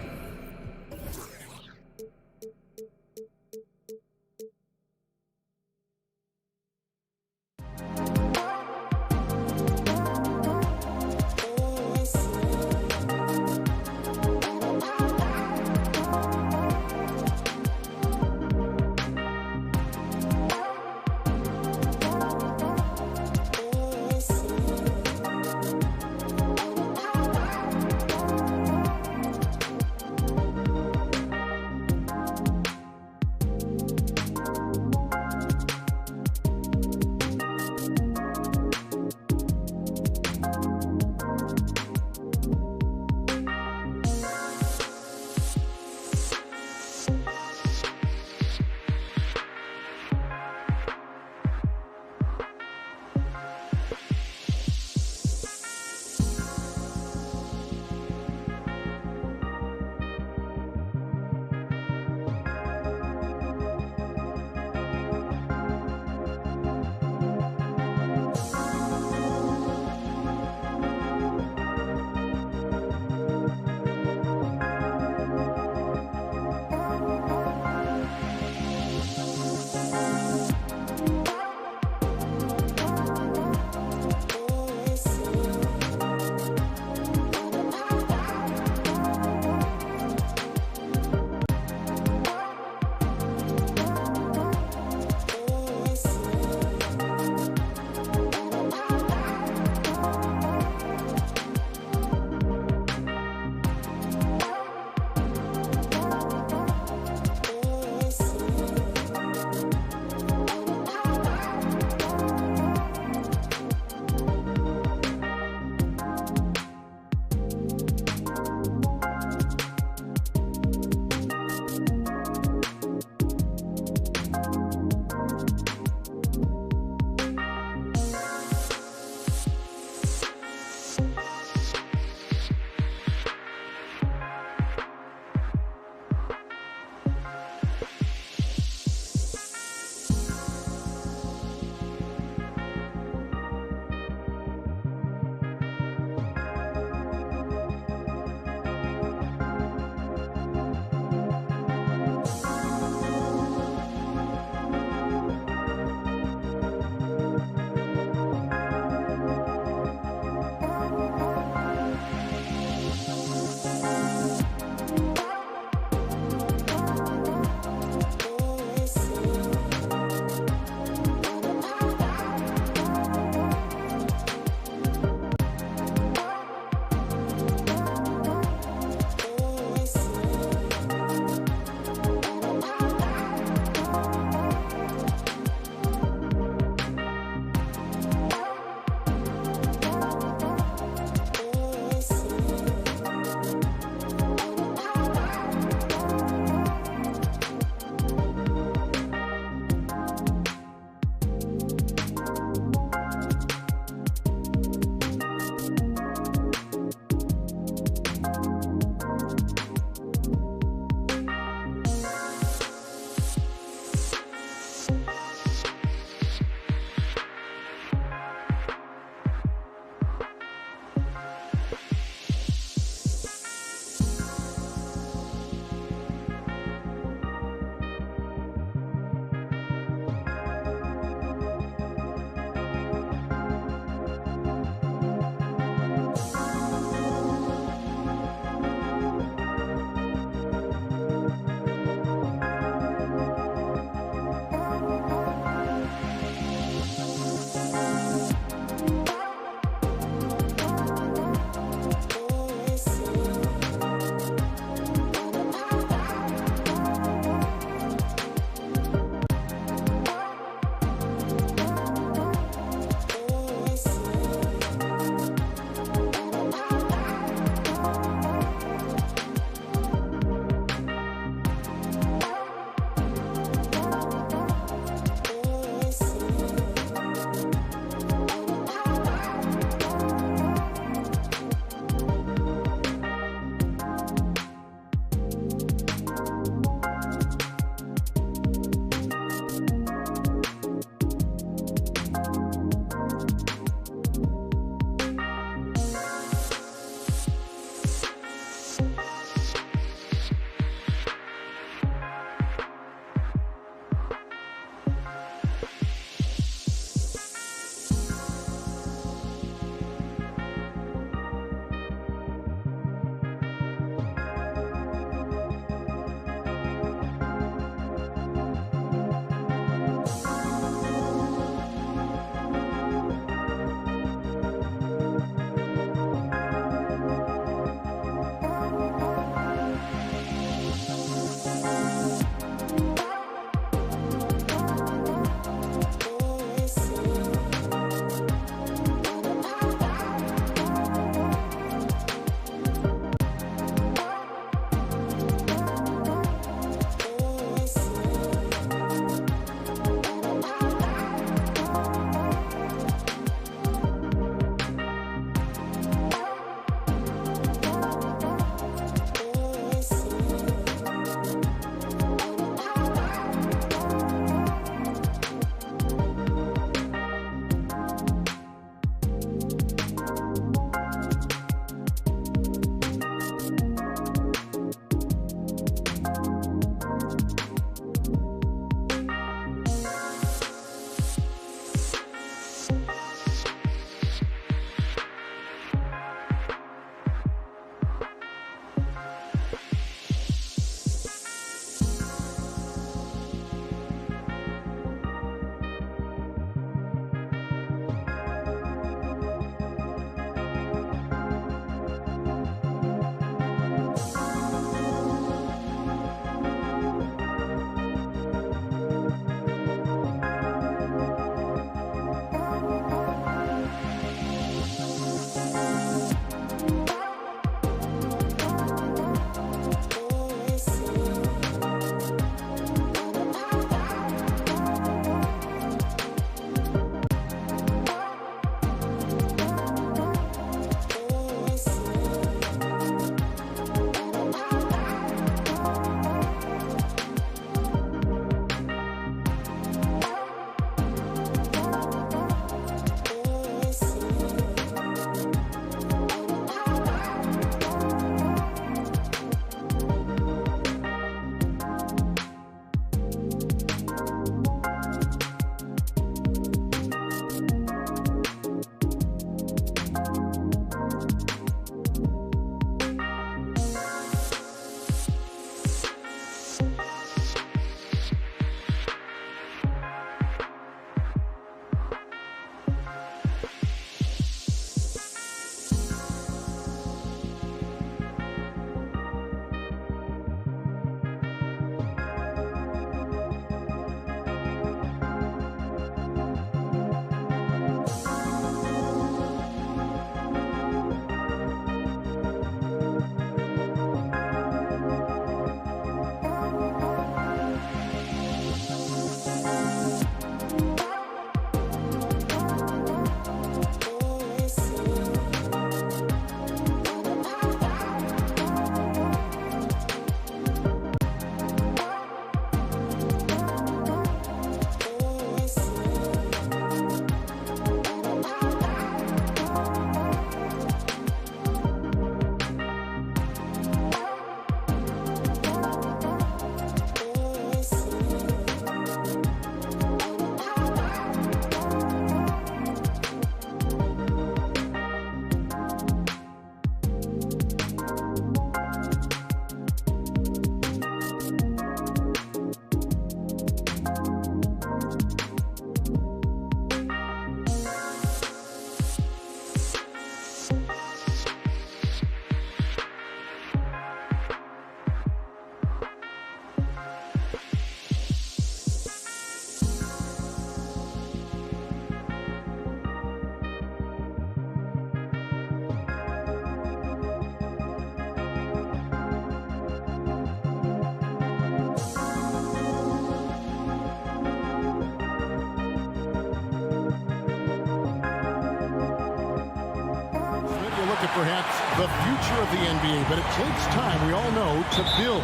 B: look at perhaps the future of the NBA, but it takes time, we all know, to build.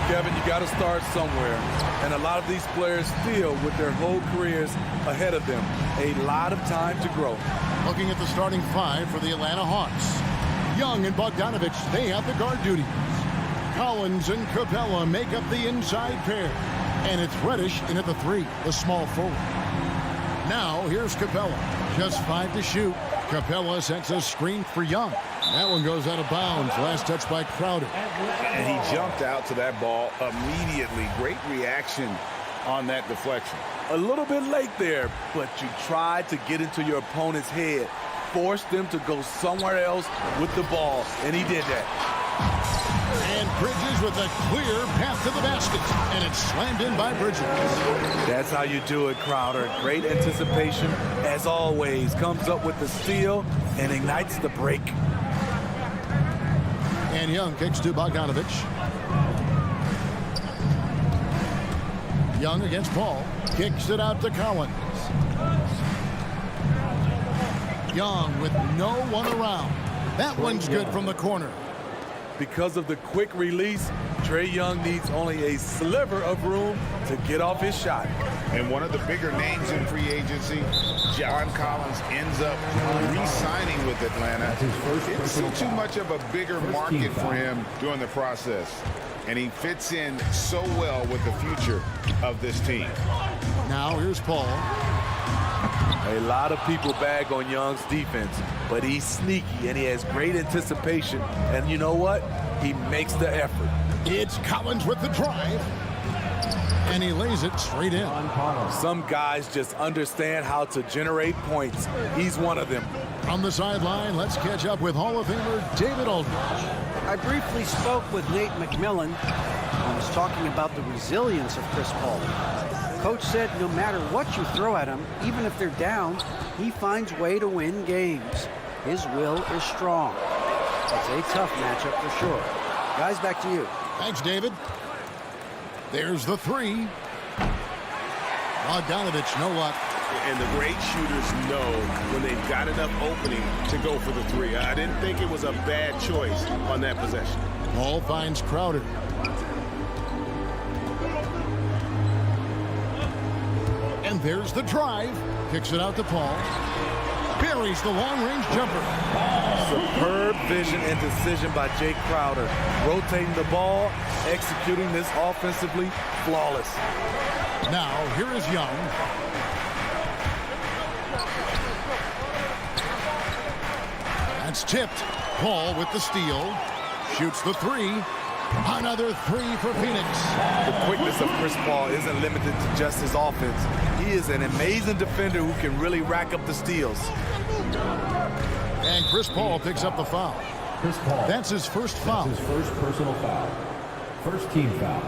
H: Kevin, you got to start somewhere. And a lot of these players still, with their whole careers ahead of them, a lot of time to grow.
B: Looking at the starting five for the Atlanta Hawks. Young and Bogdanovich, they have the guard duties. Collins and Capella make up the inside pair. And it's Reddish in at the 3, the small forward. Now, here's Capella. Just 5 to shoot. Capella sets a screen for Young. That one goes out of bounds. Last touch by Crowder.
C: And he jumped out to that ball immediately. Great reaction on that deflection.
H: A little bit late there, but you tried to get into your opponent's head. Force them to go somewhere else with the ball, and he did that.
B: And Bridges with a clear path to the basket. And it's slammed in by Bridges.
H: That's how you do it, Crowder. Great anticipation, as always. Comes up with the steal and ignites the break.
B: And Young kicks to Bogdanovich. Young against Paul. Kicks it out to Collins. Young with no one around. That one's good from the corner.
H: Because of the quick release, Trae Young needs only a sliver of room to get off his shot.
C: And one of the bigger names in free agency, John Collins, ends up re-signing with Atlanta. Didn't see too much of a bigger market for him during the process. And he fits in so well with the future of this team.
B: Now here's Paul.
H: A lot of people bag on Young's defense, but he's sneaky and he has great anticipation. And you know what? He makes the effort.
B: It's Collins with the drive. And he lays it straight in.
H: Some guys just understand how to generate points. He's one of them.
B: On the sideline, let's catch up with Hall of Famer David Aldridge.
E: I briefly spoke with Nate McMillan. He was talking about the resilience of Chris Paul. Coach said no matter what you throw at him, even if they're down, he finds a way to win games. His will is strong. It's a tough matchup for sure. Guys, back to you.
B: Thanks, David. There's the 3. Bogdanovich, no luck.
J: And the great shooters know when they've got enough opening to go for the 3. I didn't think it was a bad choice on that possession.
B: Paul finds Crowder. And there's the drive. Kicks it out to Paul. Buries the long-range jumper.
H: Superb vision and decision by Jake Crowder. Rotating the ball, executing this offensively, flawless.
B: Now, here is Young. That's tipped. Paul with the steal. Shoots the 3. Another 3 for Phoenix.
H: The quickness of Chris Paul isn't limited to just his offense. He is an amazing defender who can really rack up the steals.
B: And Chris Paul picks up the foul.
A: Chris Paul.
B: That's his first foul.
A: That's his first personal foul. First team foul.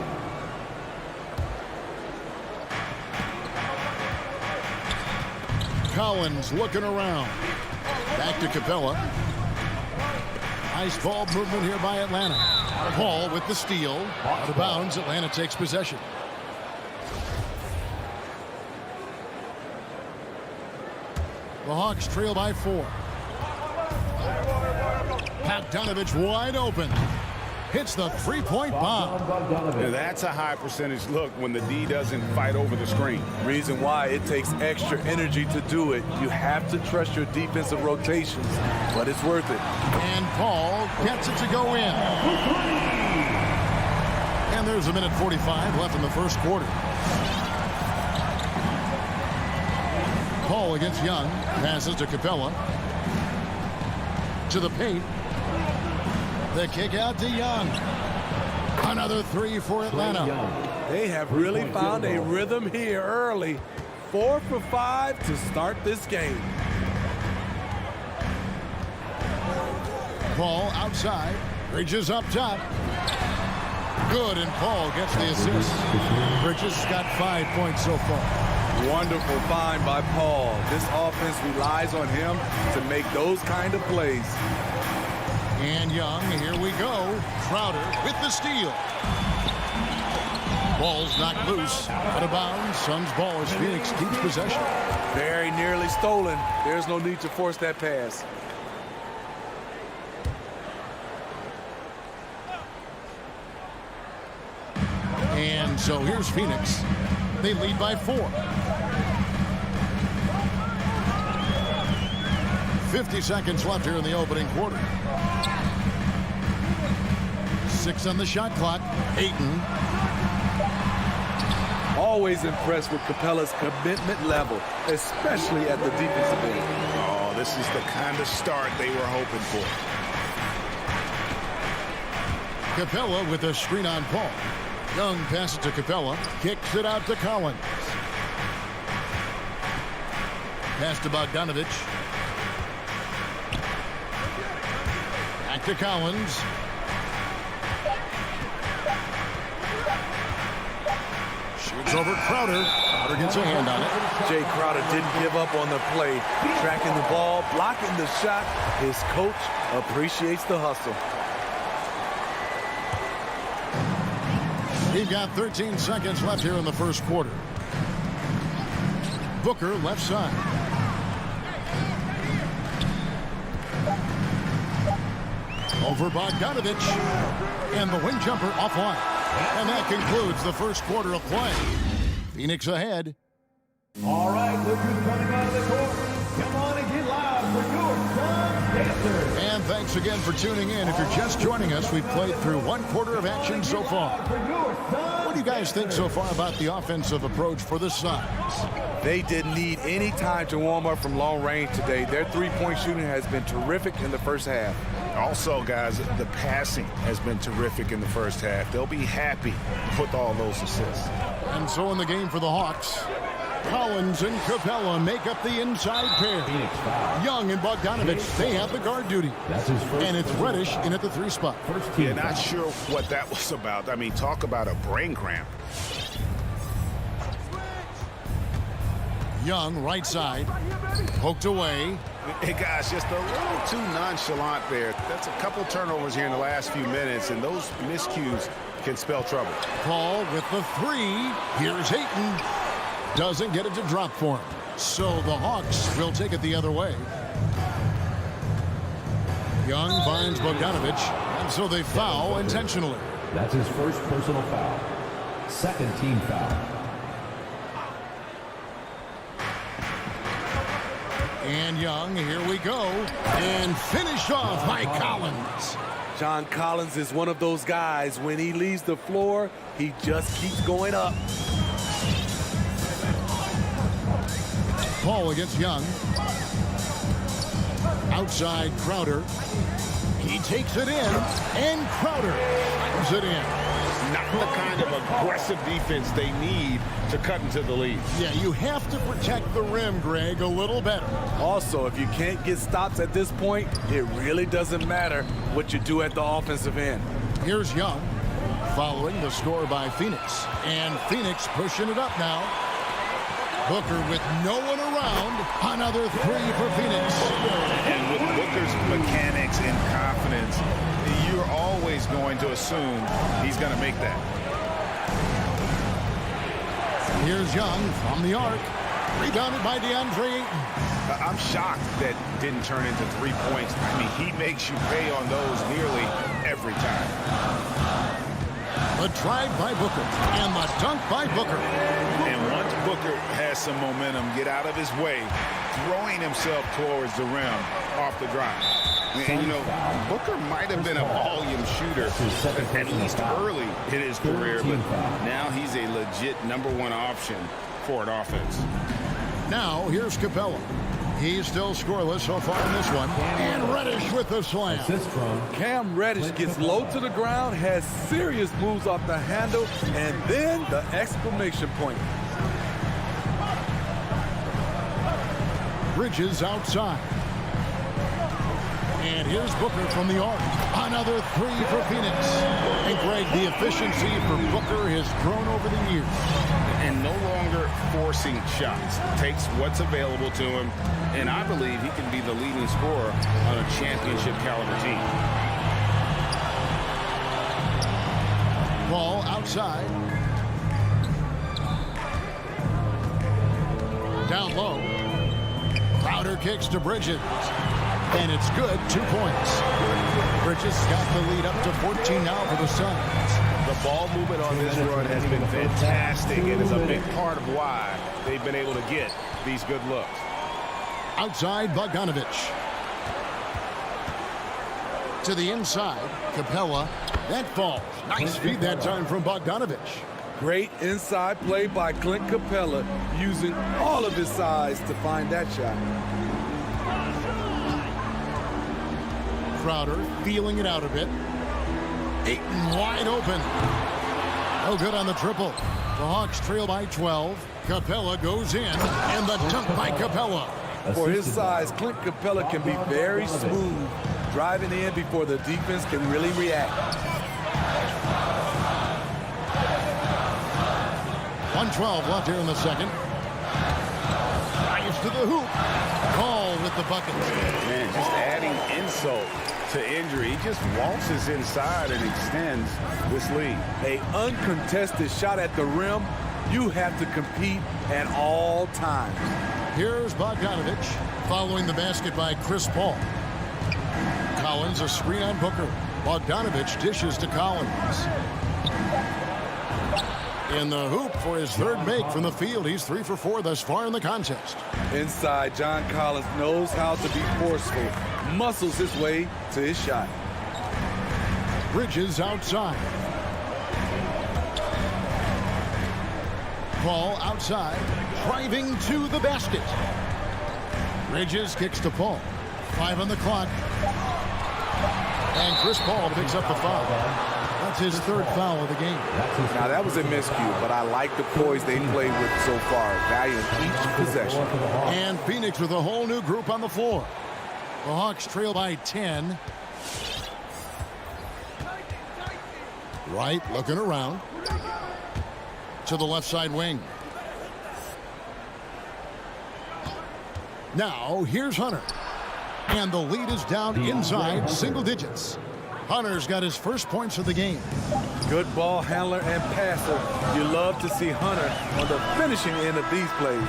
B: Collins looking around. Back to Capella. Nice ball movement here by Atlanta. Paul with the steal. Out of bounds, Atlanta takes possession. The Hawks trail by 4. Bogdanovich wide open. Hits the three-point bomb.
C: Yeah, that's a high percentage look when the D doesn't fight over the screen.
H: Reason why it takes extra energy to do it. You have to trust your defensive rotations, but it's worth it.
B: And Paul gets it to go in. And there's a minute 45 left in the first quarter. Paul against Young. Passes to Capella. To the paint. The kick out to Young. Another 3 for Atlanta.
H: They have really found a rhythm here early. 4 for 5 to start this game.
B: Paul outside. Bridges up top. Good, and Paul gets the assist. Bridges got 5 points so far.
H: Wonderful find by Paul. This offense relies on him to make those kind of plays.
B: And Young, here we go. Crowder with the steal. Ball's knocked loose. Out of bounds. Suns ball as Phoenix keeps possession.
H: Very nearly stolen. There's no need to force that pass.
B: And so here's Phoenix. They lead by 4. 50 seconds left here in the opening quarter. 6 on the shot clock. Ayton.
H: Always impressed with Capella's commitment level, especially at the defensive end.
C: Oh, this is the kind of start they were hoping for.
B: Capella with a screen on Paul. Young passes to Capella. Kicks it out to Collins. Pass to Bogdanovich. Back to Collins. Shoots over Crowder. Crowder gets a hand on it.
H: Jay Crowder didn't give up on the play. Tracking the ball, blocking the shot. His coach appreciates the hustle.
B: We've got 13 seconds left here in the first quarter. Booker left side. Over Bogdanovich. And the wing jumper offline. And that concludes the first quarter of play. Phoenix ahead.
A: All right, look who's coming out of the court. Come on and get loud for your Sun Dancers.
B: And thanks again for tuning in. If you're just joining us, we've played through 1 quarter of action so far. What do you guys think so far about the offensive approach for the Suns?
H: They didn't need any time to warm up from long range today. Their three-point shooting has been terrific in the first half.
C: Also, guys, the passing has been terrific in the first half. They'll be happy with all those assists.
B: And so in the game for the Hawks, Collins and Capella make up the inside pair. Young and Bogdanovich, they have the guard duty. And it's Reddish in at the 3 spot.
C: Yeah, not sure what that was about. I mean, talk about a brain cramp.
B: Young, right side, poked away.
C: Hey, guys, just a little too nonchalant there. That's a couple turnovers here in the last few minutes, and those miscues can spell trouble.
B: Paul with the 3. Here's Ayton. Doesn't get it to drop for him. So the Hawks will take it the other way. Young finds Bogdanovich, and so they foul intentionally.
A: That's his first personal foul. Second team foul.
B: And Young, here we go. And finished off by Collins.
H: John Collins is one of those guys. When he leaves the floor, he just keeps going up.
B: Paul against Young. Outside Crowder. He takes it in, and Crowder slams it in.
J: Not the kind of aggressive defense they need to cut into the lead.
B: Yeah, you have to protect the rim, Greg, a little better.
H: Also, if you can't get stops at this point, it really doesn't matter what you do at the offensive end.
B: Here's Young, following the score by Phoenix. And Phoenix pushing it up now. Booker with no one around. Another 3 for Phoenix.
C: And with Booker's mechanics and confidence, you're always going to assume he's going to make that.
B: Here's Young from the arc. Rebounded by DeAndre Ayton.
C: I'm shocked that didn't turn into 3 points. I mean, he makes you pay on those nearly every time.
B: The drive by Booker and the dunk by Booker.
C: And once Booker has some momentum, get out of his way, throwing himself towards the rim off the drive. And, you know, Booker might have been a volume shooter at least early in his career, but now he's a legit #1 option for an offense.
B: Now, here's Capella. He's still scoreless so far in this one. And Reddish with the slam.
H: Cam Reddish gets low to the ground, has serious moves off the handle, and then the exclamation point.
B: Bridges outside. And here's Booker from the arc. Another 3 for Phoenix. And Greg, the efficiency for Booker has grown over the years.
C: And no longer forcing shots. Takes what's available to him. And I believe he can be the leading scorer on a championship caliber team.
B: Ball outside. Down low. Crowder kicks to Bridges. And it's good, 2 points. Bridges got the lead up to 14 now for the Suns.
C: The
J: ball movement on this run has been fantastic and is a big part of why they've been able to get these good looks.
B: Outside, Bogdanovich. To the inside, Capella. That falls. Nice feed that time from Bogdanovich.
H: Great inside play by Clint Capella, using all of his size to find that shot.
B: Crowder feeling it out a bit. Ayton wide open. No good on the triple. The Hawks trail by 12. Capella goes in, and the dunk by Capella.
H: For his size, Clint Capella can be very smooth, driving in before the defense can really react.
B: 1:12 left here in the second. Drives to the hoop. Call with the bucket.
C: Man, just adding insult to injury. He just waltzes inside and extends this lead.
H: An uncontested shot at the rim, you have to compete at all times.
B: Here's Bogdanovich following the basket by Chris Paul. Collins a screen on Booker. Bogdanovich dishes to Collins. In the hoop for his third make from the field. He's 3 for 4 thus far in the contest.
H: Inside, John Collins knows how to be forceful, muscles his way to his shot.
B: Bridges outside. Paul outside, driving to the basket. Bridges kicks to Paul. 5 on the clock. And Chris Paul picks up the foul. That's his third foul of the game.
H: Now, that was a miscue, but I like the poise they played with so far, valuing each possession.
B: And Phoenix with a whole new group on the floor. The Hawks trail by 10. Wright looking around. To the left side wing. Now, here's Hunter. And the lead is down inside single digits. Hunter's got his first points of the game.
H: Good ball handler and passer. You love to see Hunter on the finishing end of these plays.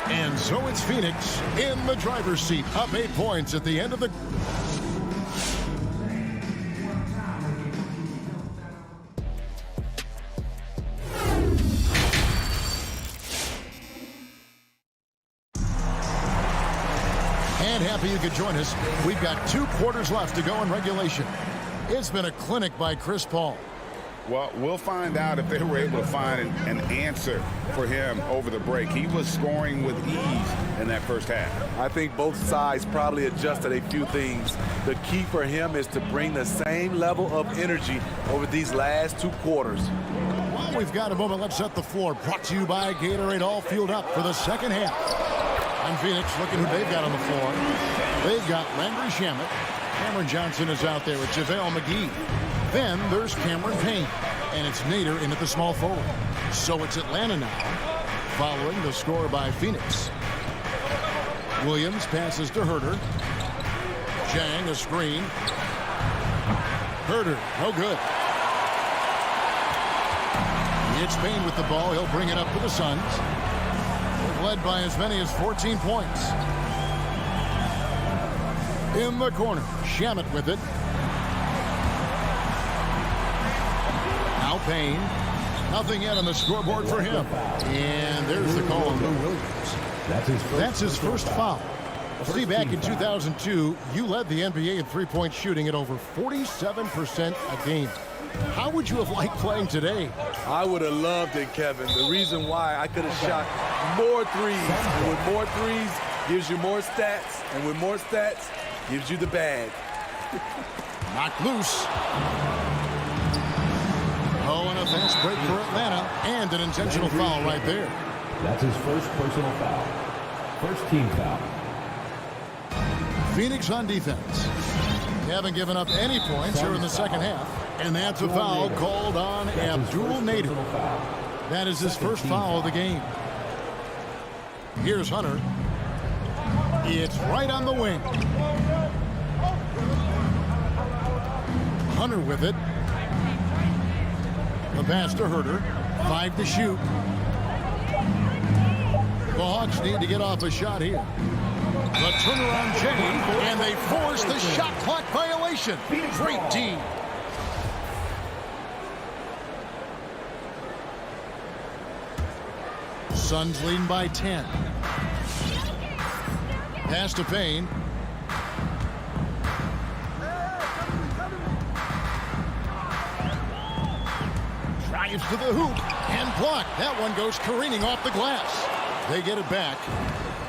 B: And so it's Phoenix in the driver's seat, up 8 points at the end of the... And happy you could join us. We've got 2 quarters left to go in regulation. It's been a clinic by Chris Paul.
C: Well, we'll find out if they were able to find an answer for him over the break. He was scoring with ease in that first half.
H: I think both sides probably adjusted a few things. The key for him is to bring the same level of energy over these last 2 quarters.
B: Well, we've got a moment. Let's set the floor. Brought to you by Gatorade, all fueled up for the second half. And Phoenix, looking who they've got on the floor. They've got Landry Shamet. Cameron Johnson is out there with JaVale McGee. Then there's Cameron Payne. And it's Nader in at the small forward. So it's Atlanta now, following the score by Phoenix. Williams passes to Herter. Chang, a screen. Herter, no good. It's Payne with the ball. He'll bring it up to the Suns. Led by as many as 14 points. In the corner, Shamet with it. Now Payne. Nothing yet on the scoreboard for him. And there's the call on Williams. That's his first foul. See, back in 2002, you led the NBA in three-point shooting at over 47% a game. How would you have liked playing today?
H: I would have loved it, Kevin. The reason why, I could have shot more threes. And with more threes, gives you more stats. And with more stats, gives you the bag.
B: Knocked loose. Oh, and a fast break for Atlanta. And an intentional foul right there.
A: That's his first personal foul. First team foul.
B: Phoenix on defense. They haven't given up any points here in the second half. And that's a foul called on Abdul Nader. That is his first foul of the game. Here's Hunter. It's right on the wing. Hunter with it. The pass to Herter. 5 to shoot. The Hawks need to get off a shot here. The turnaround change, and they force the shot clock violation. Great D. Suns leading by 10. Pass to Payne. Drives to the hoop and blocked. That one goes careening off the glass. They get it back.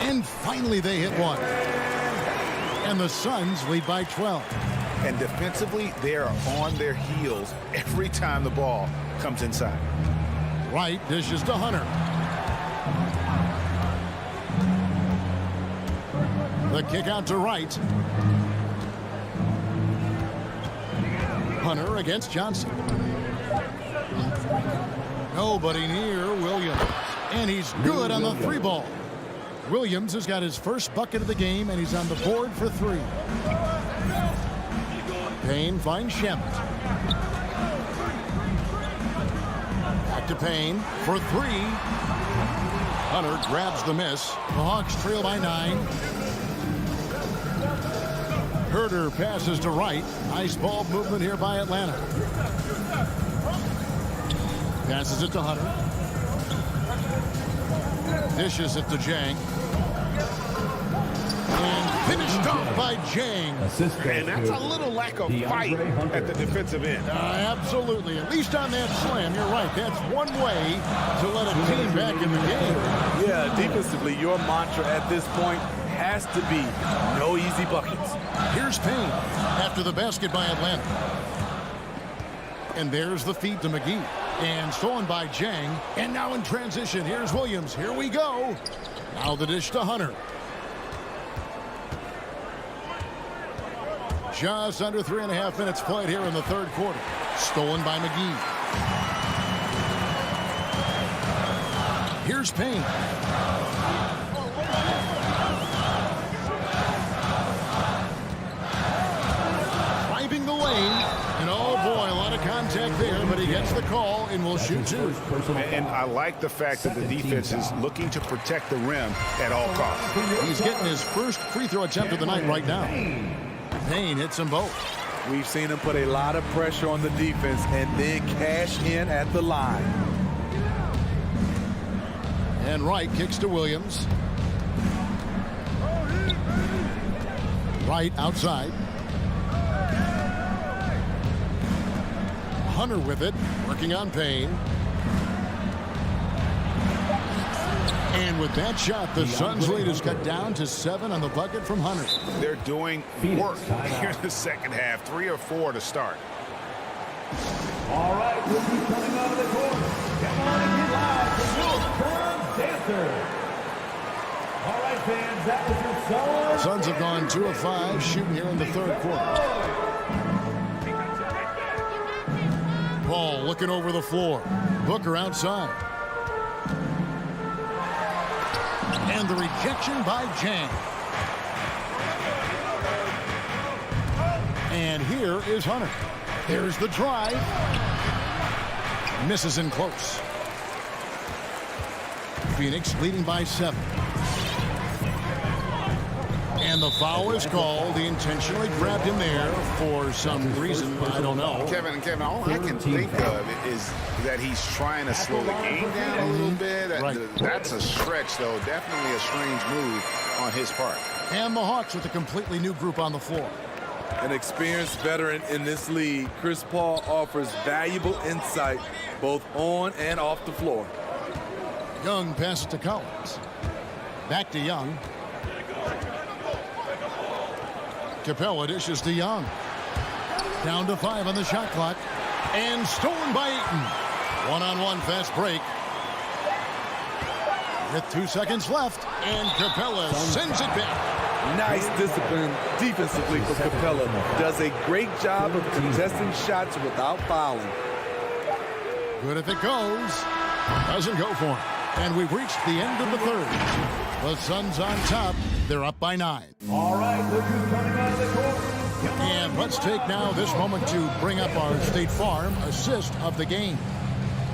B: And finally they hit one. And the Suns lead by 12.
C: And defensively, they are on their heels every time the ball comes inside.
B: Wright dishes to Hunter. The kick out to Wright. Hunter against Johnson. Nobody near Williams. And he's good on the three ball. Williams has got his first bucket of the game, and he's on the board for three. Payne finds Shemet. Back to Payne for three. Hunter grabs the miss. The Hawks trail by 9. Herter passes to Wright. Nice ball movement here by Atlanta. Passes it to Hunter. Dishes it to Jang. And finished off by Jang.
C: And that's a little lack of fight at the defensive end.
B: Absolutely. At least on that slam, you're right. That's one way to let a team back in the game.
H: Yeah, defensively, your mantra at this point has to be no easy buckets.
B: Here's Payne after the basket by Atlanta. And there's the feed to McGee. And stolen by Jang. And now in transition, here's Williams. Here we go. Now the dish to Hunter. Just under 3.5 minutes played here in the third quarter. Stolen by McGee. Here's Payne. Driving the lane. And oh boy, a lot of contact there, but he gets the call and will shoot two.
C: And I like the fact that the defense is looking to protect the rim at all costs.
B: He's getting his first free throw attempt of the night right now. Payne hits them both.
H: We've seen him put a lot of pressure on the defense and then cash in at the line.
B: And Wright kicks to Williams. Wright outside. Hunter with it, working on Payne. And with that shot, the Suns' lead is cut down to 7 on the bucket from Hunter.
C: They're doing work here in the second half. 3 or 4 to start.
A: All right, rookies coming out of the court. Come on and get live for your Suns dancer. All right, fans, that was your Suns.
B: Suns have gone 2 of 5 shooting here in the third quarter. Paul looking over the floor. Booker outside. And the rejection by Jang. And here is Hunter. There's the drive. Misses in close. Phoenix leading by 7. And the foul is called. He intentionally grabbed him there for some reason. I don't know.
C: Kevin, all I can think of is that he's trying to slow the game down a little bit.
B: Right.
C: That's a stretch, though. Definitely a strange move on his part.
B: And the Hawks with a completely new group on the floor.
H: An experienced veteran in this league, Chris Paul offers valuable insight both on and off the floor.
B: Young passes to Collins. Back to Young. Capella dishes to Young. Down to 5 on the shot clock. And stolen by Ayton. One-on-one fast break. With 2 seconds left. And Capella sends it back.
H: Nice discipline defensively for Capella. Does a great job of contesting shots without fouling.
B: Good if it goes. Doesn't go for him. And we've reached the end of the third. The Suns on top. They're up by 9.
A: All right, rookies coming out of the court.
B: And let's take now this moment to bring up our State Farm assist of the game.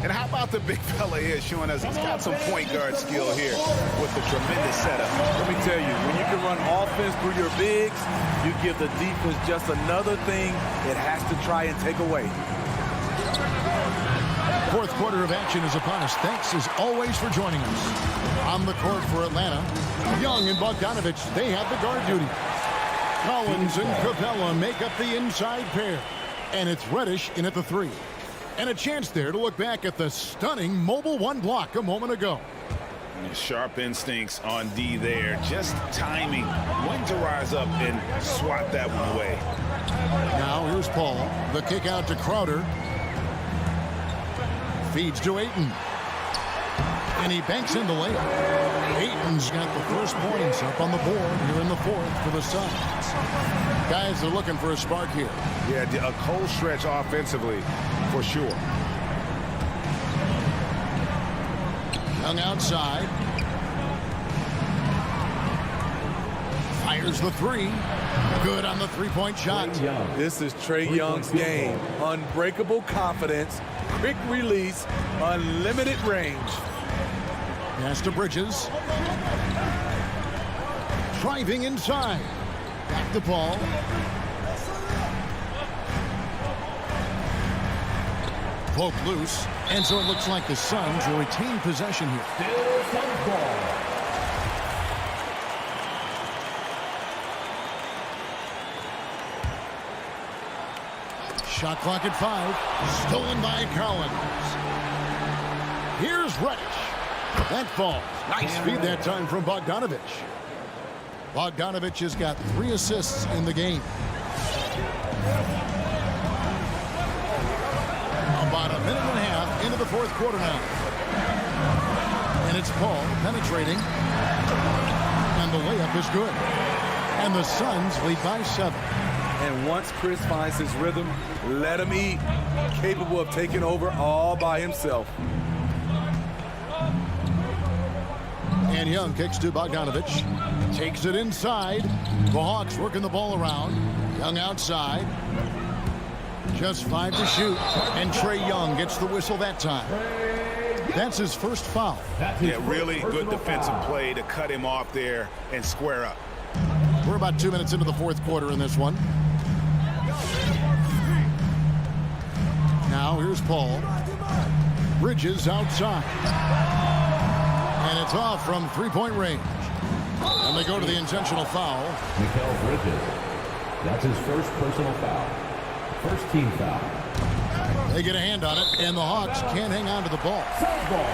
C: And how about the big fella here showing us he's got some point guard skill here with the tremendous setup.
H: Let me tell you, when you can run offense through your bigs, you give the defense just another thing it has to try and take away.
B: Fourth quarter of action is upon us. Thanks as always for joining us. On the court for Atlanta, Young and Bogdanovich, they have the guard duty. Collins and Capella make up the inside pair. And it's Reddish in at the 3. And a chance there to look back at the stunning mobile 1 block a moment ago.
C: Sharp instincts on D there. Just timing when to rise up and swat that one away.
B: Now here's Paul. The kick out to Crowder. Feeds to Ayton. And he banks in the layup. Ayton's got the first points up on the board here in the fourth for the Suns. Guys are looking for a spark here.
C: Yeah, a cold stretch offensively for sure.
B: Young outside. Fires the 3. Good on the three-point shot.
H: This is Trae Young's game. Unbreakable confidence, quick release, unlimited range.
B: Pass to Bridges. Driving inside. Back to Paul. Poke loose. And so it looks like the Suns will retain possession here.
A: Still Suns ball.
B: Shot clock at 5. Stolen by Collins. Here's Reddish. That falls. Nice feed that time from Bogdanovich. Bogdanovich has got 3 assists in the game. About a minute and a half into the fourth quarter now. And it's Paul penetrating. And the layup is good. And the Suns lead by 7.
H: And once Chris finds his rhythm, let him eat. Capable of taking over all by himself.
B: And Young kicks to Bogdanovich. Takes it inside. The Hawks working the ball around. Young outside. Just 5 to shoot. And Trae Young gets the whistle that time. That's his first foul.
C: Yeah, really good defensive play to cut him off there and square up.
B: We're about 2 minutes into the fourth quarter in this one. Now here's Paul. Bridges outside. And it's off from 3-point range. And they go to the intentional foul.
A: Mikal Bridges. That's his first personal foul. First team foul.
B: They get a hand on it, and the Hawks can't hang on to the ball.
A: Suns ball.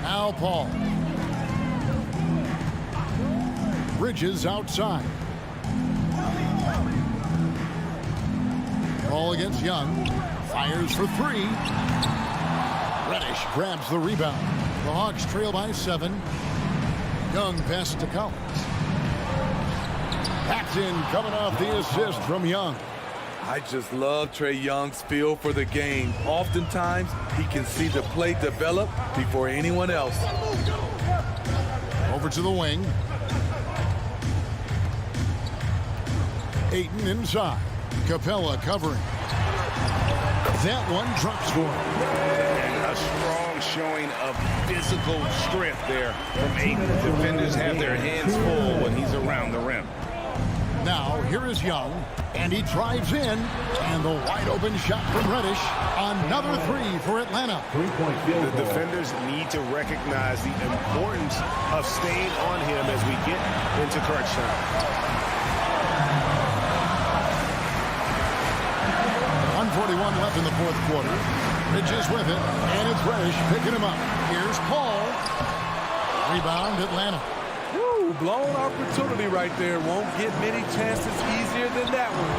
B: Now Paul. Bridges outside. Ball against Young. Fires for 3. Reddish grabs the rebound. The Hawks trail by 7. Young passes to Collins. Paxton coming off the assist from Young.
H: I just love Trae Young's feel for the game. Oftentimes, he can see the play develop before anyone else.
B: Over to the wing. Ayton inside. Capella covering. That one drops for him.
C: And a strong showing of physical strength there from Ayton. Defenders have their hands full when he's around the rim.
B: Now, here is Young, and he drives in, and the wide-open shot from Reddish. Another 3 for Atlanta.
A: 3-point field
C: The
A: goal.
C: defenders need to recognize the importance of staying on him as we get into crunch time.
B: 1:41 left in the fourth quarter. Bridges with it, and it's Reddish picking him up. Here's Paul. Rebound, Atlanta.
H: Woo, blown opportunity right there. Won't get many chances easier than that one.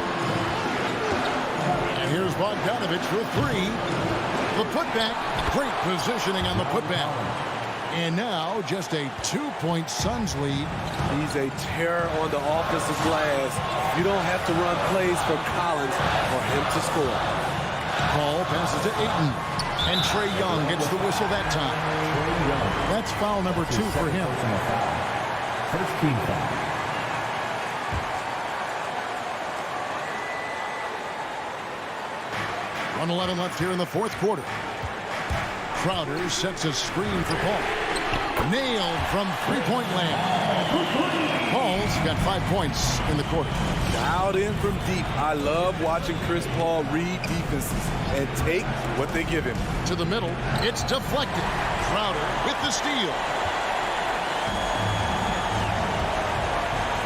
B: And here's Bogdanovich for 3. The putback. Great positioning on the putback. And now just a 2-point Suns lead.
H: He's a terror on the offensive glass. You don't have to run plays for Collins for him to score.
B: Paul passes to Ayton. And Trae Young gets the whistle that time. That's foul number 2 for him.
A: First team foul. .111 left here in the fourth quarter. Crowder sets a screen for Paul.
B: Nailed from three-point land. Paul's got 5 points in the quarter.
H: Dialed in from deep. I love watching Chris Paul read defenses and take what they give him.
B: To the middle. It's deflected. Crowder with the steal.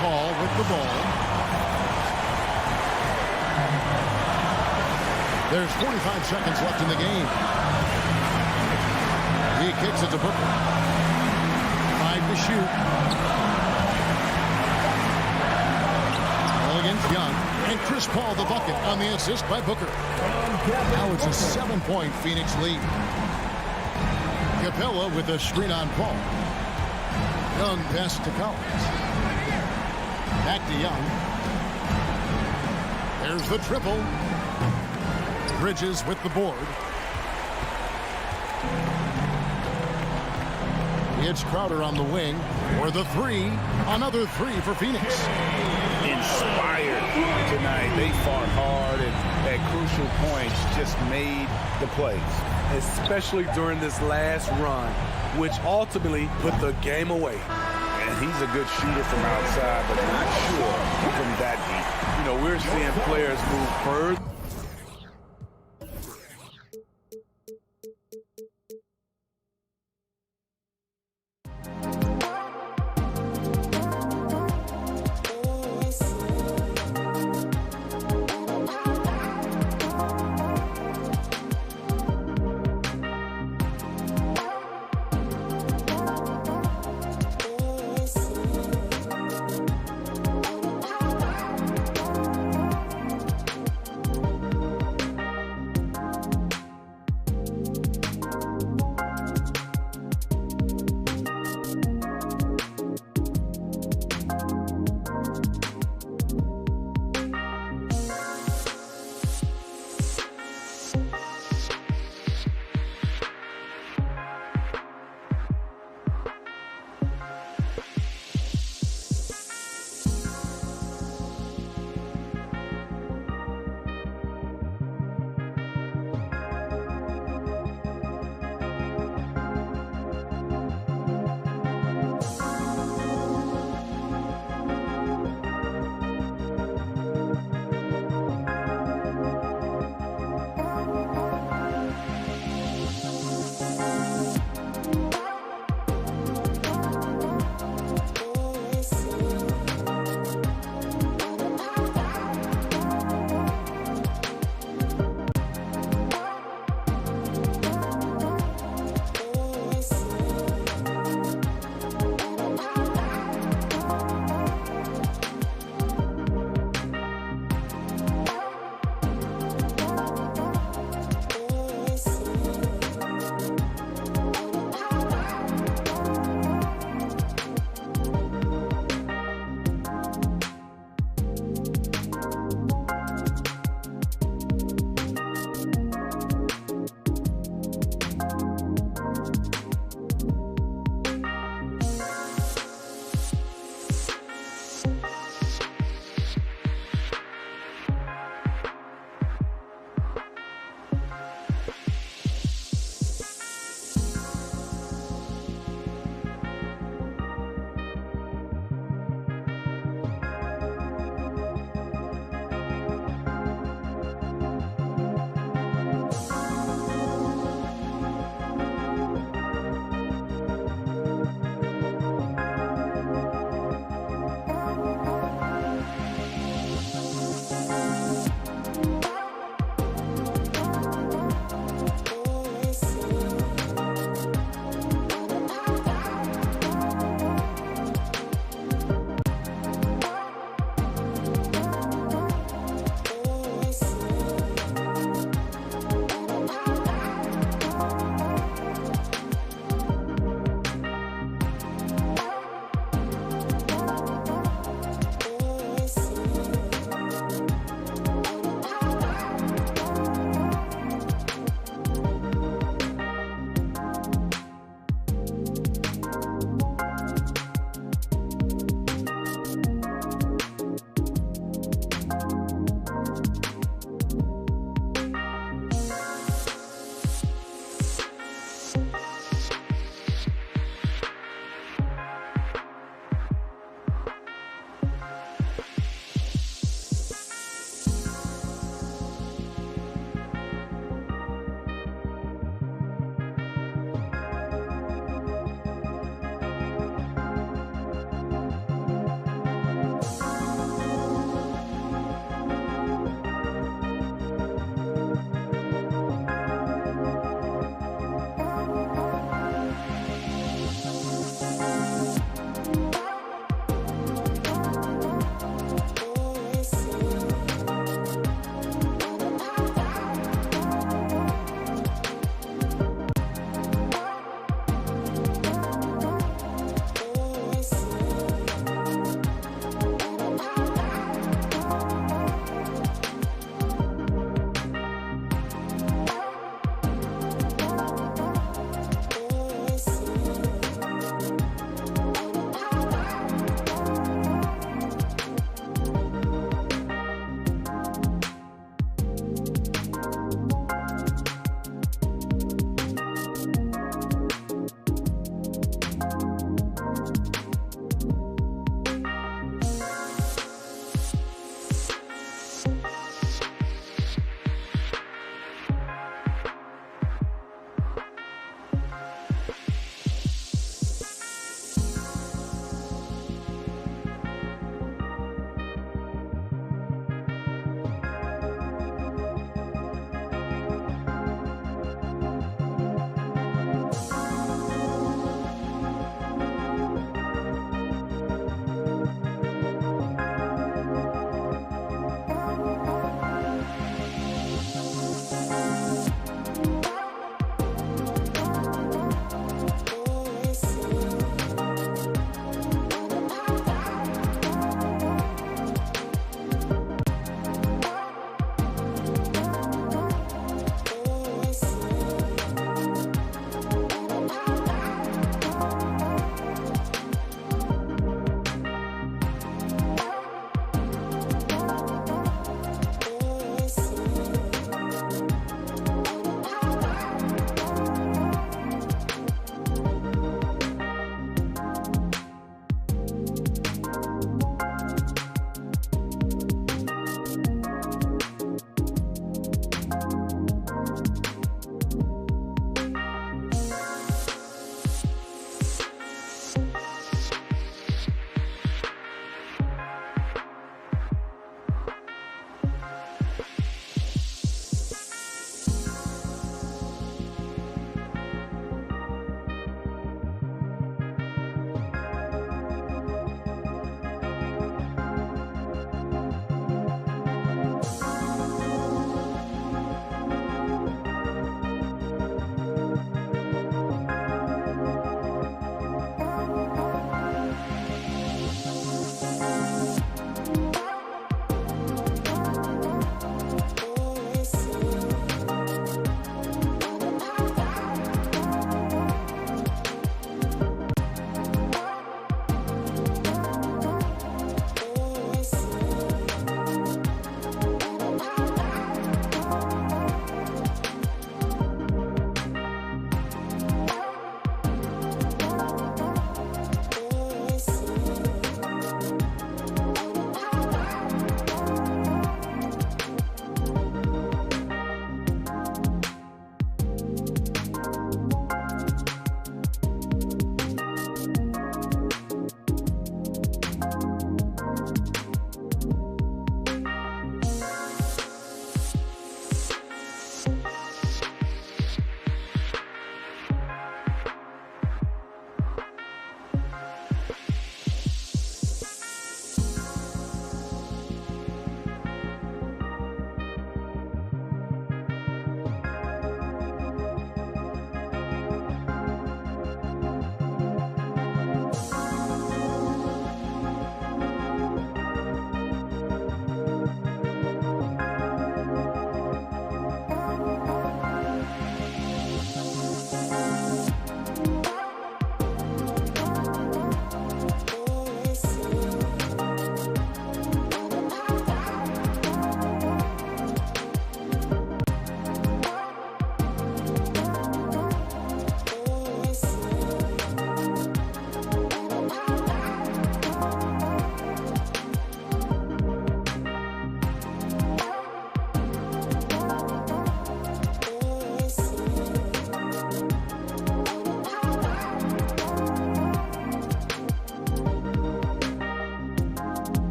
B: Paul with the ball. There's 45 seconds left in the game. He kicks it to Booker. 5 to shoot. Well against Young. And Chris Paul the bucket on the assist by Booker. Now it's a 7-point Phoenix lead. Capella with a screen on Paul. Young pass to Collins. Back to Young. There's the triple. Bridges with the board. It's Crowder on the wing for the three. Another three for Phoenix.
C: Inspired tonight. They fought hard and at crucial points just made the plays.
H: Especially during this last run, which ultimately put the game away.
C: And he's a good shooter from outside, but not sure from that deep.
H: You know, we're seeing players move further.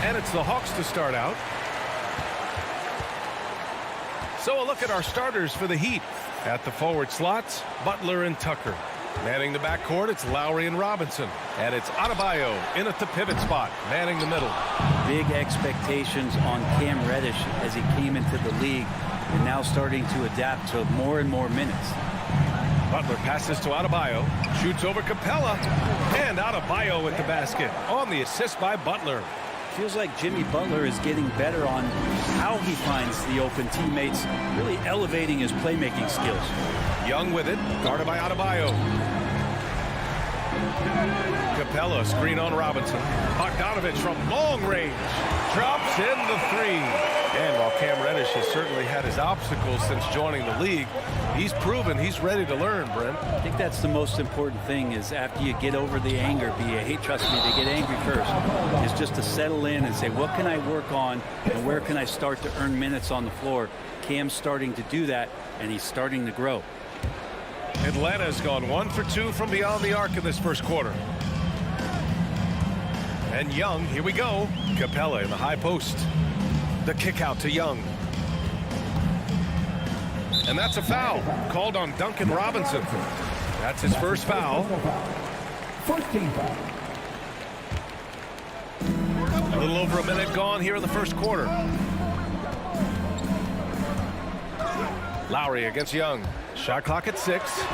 F: And it's the Hawks to start out. So a look at our starters for the Heat. At the forward slots, Butler and Tucker. Manning the backcourt, it's Lowry and Robinson. And it's Adebayo in at the pivot spot, manning the middle.
D: Big expectations on Cam Reddish as he came into the league and now starting to adapt to more and more minutes.
F: Butler passes to Adebayo, shoots over Capella, and Adebayo at the basket on the assist by Butler.
D: Feels like Jimmy Butler is getting better on how he finds the open teammates, really elevating his playmaking skills.
F: Young with it, guarded by Adebayo. Capella, screen on Robinson. Bogdanovich from long range, drops in the three. And while Cam Reddish has certainly had his obstacles since joining the league, he's proven he's ready to learn, Brent.
D: I think that's the most important thing is after you get over the anger, trust me, they get angry first, is just to settle in and say, what can I work on and where can I start to earn minutes on the floor? Cam's starting to do that, and he's starting to grow.
F: Atlanta's gone 1 for 2 from beyond the arc in this first quarter. And Young, here we go. Capella in the high post. The kick out to Young. And that's a foul called on Duncan Robinson. That's his first foul.
A: First team foul.
F: A little over a minute gone here in the first quarter. Lowry against Young. Shot clock at 6.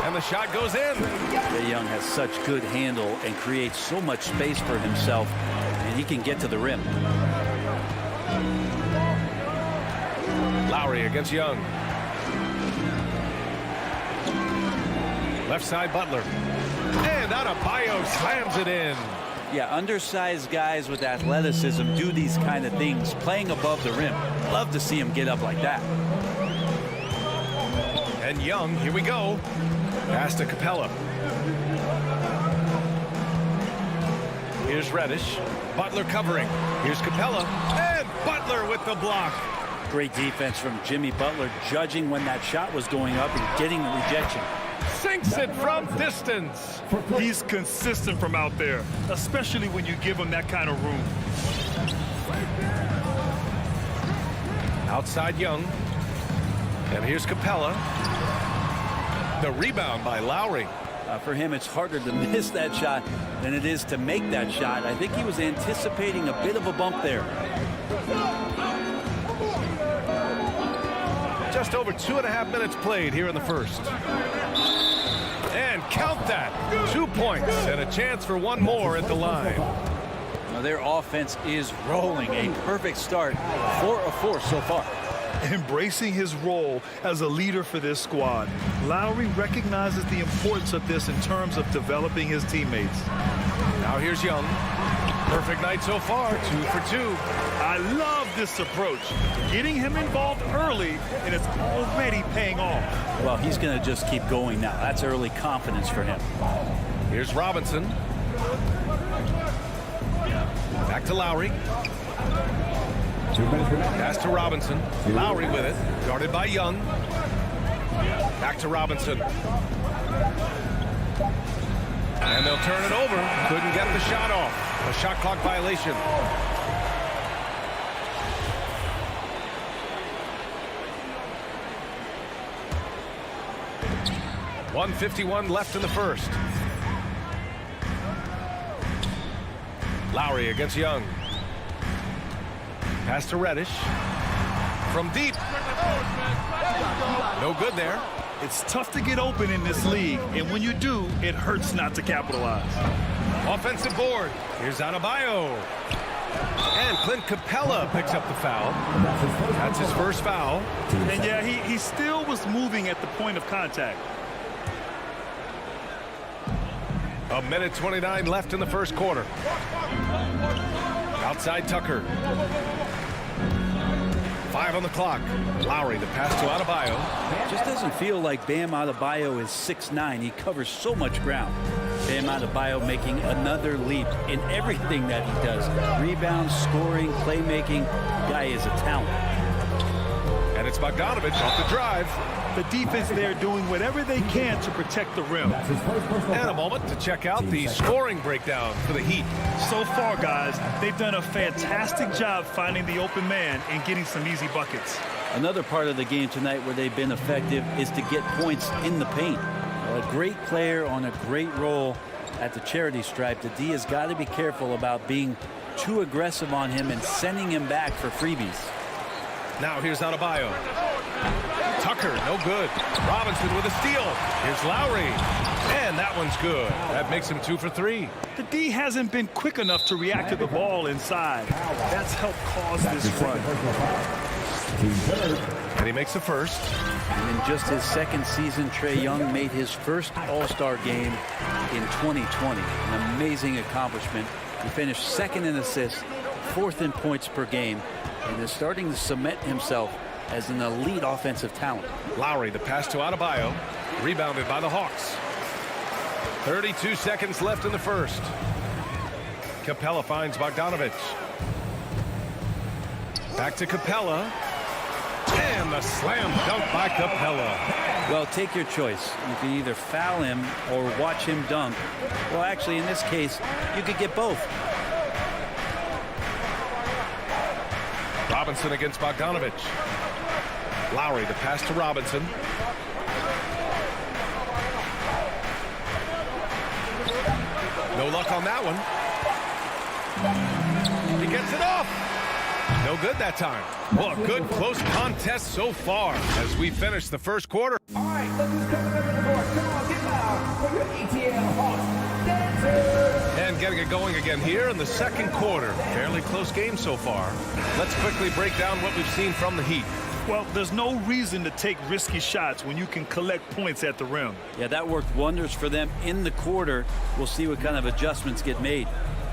F: And the shot goes in.
D: Trae Young has such good handle and creates so much space for himself, and he can get to the rim.
F: Lowry against Young. Left side Butler. And Adebayo slams it in.
D: Yeah, undersized guys with athleticism do these kind of things, playing above the rim. Love to see him get up like that.
F: And Young, here we go. Pass to Capella. Here's Reddish. Butler covering. Here's Capella. And Butler with the block.
D: Great defense from Jimmy Butler, judging when that shot was going up and getting the rejection.
F: Sinks it from distance.
G: He's consistent from out there, especially when you give him that kind of room.
F: Outside Young. And here's Capella. The rebound by Lowry.
D: For him, it's harder to miss that shot than it is to make that shot. I think he was anticipating a bit of a bump there.
F: Just over 2.5 minutes played here in the first. And count that. 2 points and a chance for one more at the line.
D: Now their offense is rolling. A perfect start. 4 of 4 so far.
G: Embracing his role as a leader for this squad, Lowry recognizes the importance of this in terms of developing his teammates.
F: Now here's Young. Perfect night so far, 2 for 2.
G: I love this approach. Getting him involved early, and it's already paying off.
D: Well, he's going to just keep going now. That's early confidence for him.
F: Here's Robinson. Back to Lowry.
A: 2 minutes remaining.
F: Pass to Robinson. Lowry with it. Guarded by Young. Back to Robinson. And they'll turn it over. Couldn't get the shot off. A shot clock violation. .151 left in the first. Lowry against Young. Pass to Reddish. From deep. No good there.
G: It's tough to get open in this league, and when you do, it hurts not to capitalize.
F: Offensive board. Here's Adebayo. And Clint Capella picks up the foul. That's his first foul.
G: And yeah, he still was moving at the point of contact.
F: 1:29 left in the first quarter. Outside Tucker. 5 on the clock. Lowry, the pass to Adebayo.
D: Just doesn't feel like Bam Adebayo is 6'9". He covers so much ground. Bam Adebayo making another leap in everything that he does. Rebounds, scoring, playmaking. Guy is a talent.
F: And It's Bogdanovich off the drive.
G: The defense there doing whatever they can to protect the rim.
F: And a moment to check out the scoring breakdown for the Heat.
G: So far, guys, they've done a fantastic job finding the open man and getting some easy buckets.
D: Another part of the game tonight where they've been effective is to get points in the paint. A great player on a great role at the charity stripe. The D has got to be careful about being too aggressive on him and sending him back for freebies.
F: Now here's Adebayo. Tucker, no good. Robinson with a steal. Here's Lowry. And that one's good. That makes him 2 for 3.
G: The D hasn't been quick enough to react to the ball inside. That's helped cause this run.
F: And he makes the first.
D: And in just his second season, Trae Young made his first All-Star game in 2020. An amazing accomplishment. He finished second in assists, fourth in points per game, and is starting to cement himself as an elite offensive talent.
F: Lowry, the pass to Adebayo, rebounded by the Hawks. 32 seconds left in the first. Capella finds Bogdanovich. Back to Capella. And the slam dunk by Capella.
D: Well, take your choice. You can either foul him or watch him dunk. Well, actually, in this case, you could get both.
F: Robinson against Bogdanovich. Lowry, the pass to Robinson. No luck on that one. He gets it off. No good that time. Well, a good close contest so far as we finish the first quarter.
A: All right, look who's coming over the court. Come on, get loud for your ETL Hawks dancers.
F: And getting it going again here in the second quarter. Fairly close game so far. Let's quickly break down what we've seen from the Heat.
G: Well, there's no reason to take risky shots when you can collect points at the rim.
D: Yeah, that worked wonders for them in the quarter. We'll see what kind of adjustments get made.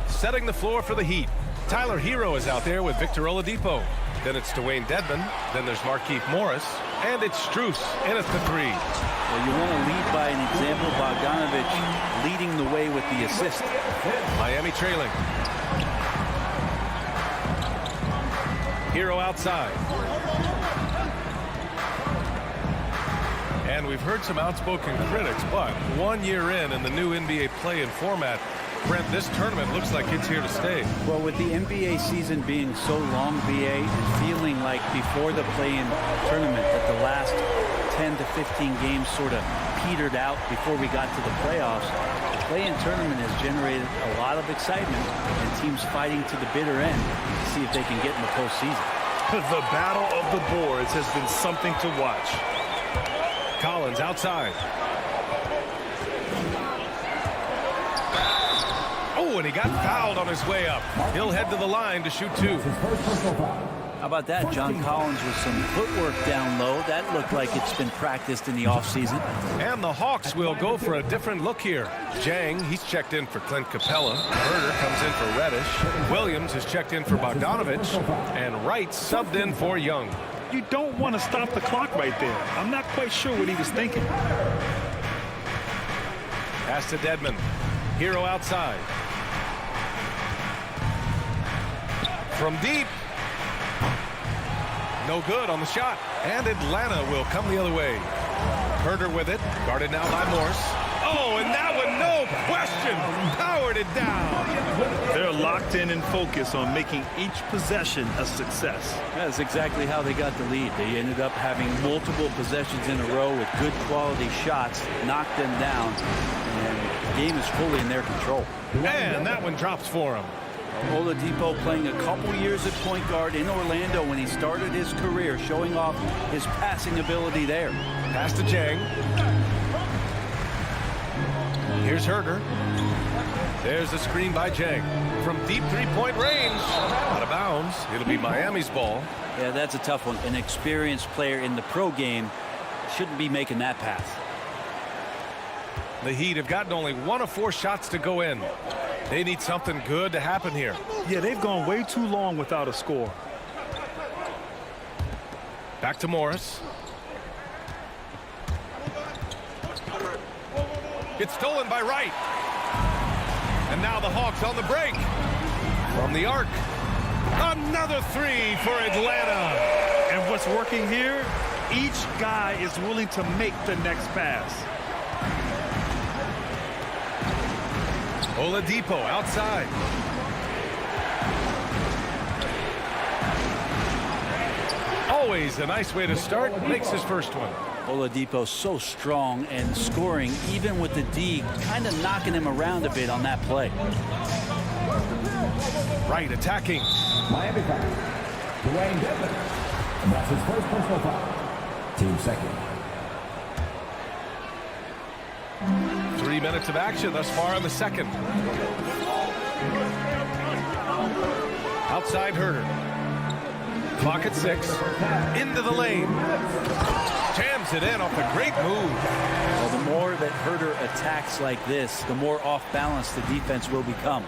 F: Setting the floor for the Heat. Tyler Hero is out there with Victor Oladipo. Then it's Dwayne Dedmon. Then there's Markieff Morris. And it's Strus in at the 3.
D: Well, you want to lead by an example. Bogdanovich leading the way with the assist.
F: Miami trailing. Hero outside. And we've heard some outspoken critics, but 1 year in the new NBA play-in format, Brent, this tournament looks like it's here to stay.
D: Well, with the NBA season being so long, BA, and feeling like before the play-in tournament that the last 10 to 15 games sort of petered out before we got to the playoffs, the play-in tournament has generated a lot of excitement and teams fighting to the bitter end to see if they can get in the postseason.
G: The battle of the boards has been something to watch.
F: Collins outside. Oh, and he got fouled on his way up. He'll head to the line to shoot 2.
D: How about that? John Collins with some footwork down low. That looked like it's been practiced in the offseason.
F: And the Hawks will go for a different look here. Jang, he's checked in for Clint Capella. Herder comes in for Reddish. Williams is checked in for Bogdanovich. And Wright subbed in for Young.
G: You don't want to stop the clock right there. I'm not quite sure what he was thinking.
F: Pass to Dedmon. Hero outside. From deep. No good on the shot. And Atlanta will come the other way. Herder with it. Guarded now by Morse. Oh, and that one, no question, powered it down.
G: They're locked in and focused on making each possession a success.
D: That's exactly how they got the lead. They ended up having multiple possessions in a row with good quality shots, knocked them down, and the game is fully in their control.
F: And that one drops for him.
D: Oladipo playing a couple years at point guard in Orlando when he started his career, showing off his passing ability there.
F: Pass to Jang. Here's Herder. There's the screen by Jang. From deep three-point range. Out of bounds. It'll be Miami's ball.
D: Yeah, that's a tough one. An experienced player in the pro game shouldn't be making that pass.
F: The Heat have gotten only 1 of 4 shots to go in. They need something good to happen here.
G: Yeah, they've gone way too long without a score.
F: Back to Morris. It's stolen by Wright. And now the Hawks on the break. From the arc. Another 3 for Atlanta.
G: And what what's working here? Each guy is willing to make the next pass.
F: Oladipo outside. Always a nice way to start. Makes his first one.
D: Oladipo so strong and scoring, even with the D kind of knocking him around a bit on that play.
F: Right, attacking.
A: Miami foul. Dwayne Dedmon. And that's his first personal foul. Team second.
F: 3 minutes of action thus far in the second. Outside Herter. Clock at 6. Into the lane. Jams it in off a great move.
D: Well, the more that Herter attacks like this, the more off balance the defense will become.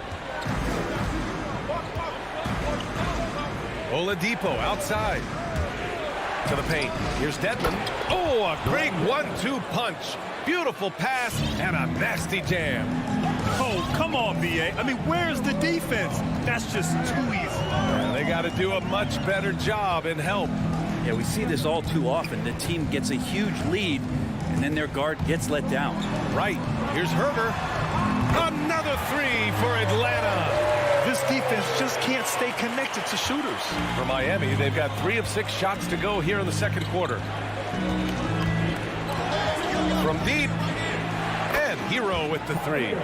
F: Oladipo outside. To the paint. Here's Dedmon. Oh, a great 1-2 punch. Beautiful pass and a nasty jam.
G: Oh, come on, B.A. I mean, where's the defense? That's just too easy.
F: And they got to do a much better job in help.
D: Yeah, we see this all too often. The team gets a huge lead, and then their guard gets let down.
F: Right. Here's Herter. Another 3 for Atlanta.
G: This defense just can't stay connected to shooters.
F: For Miami, they've got 3 of 6 shots to go here in the second quarter. From deep, and Hero with the 3.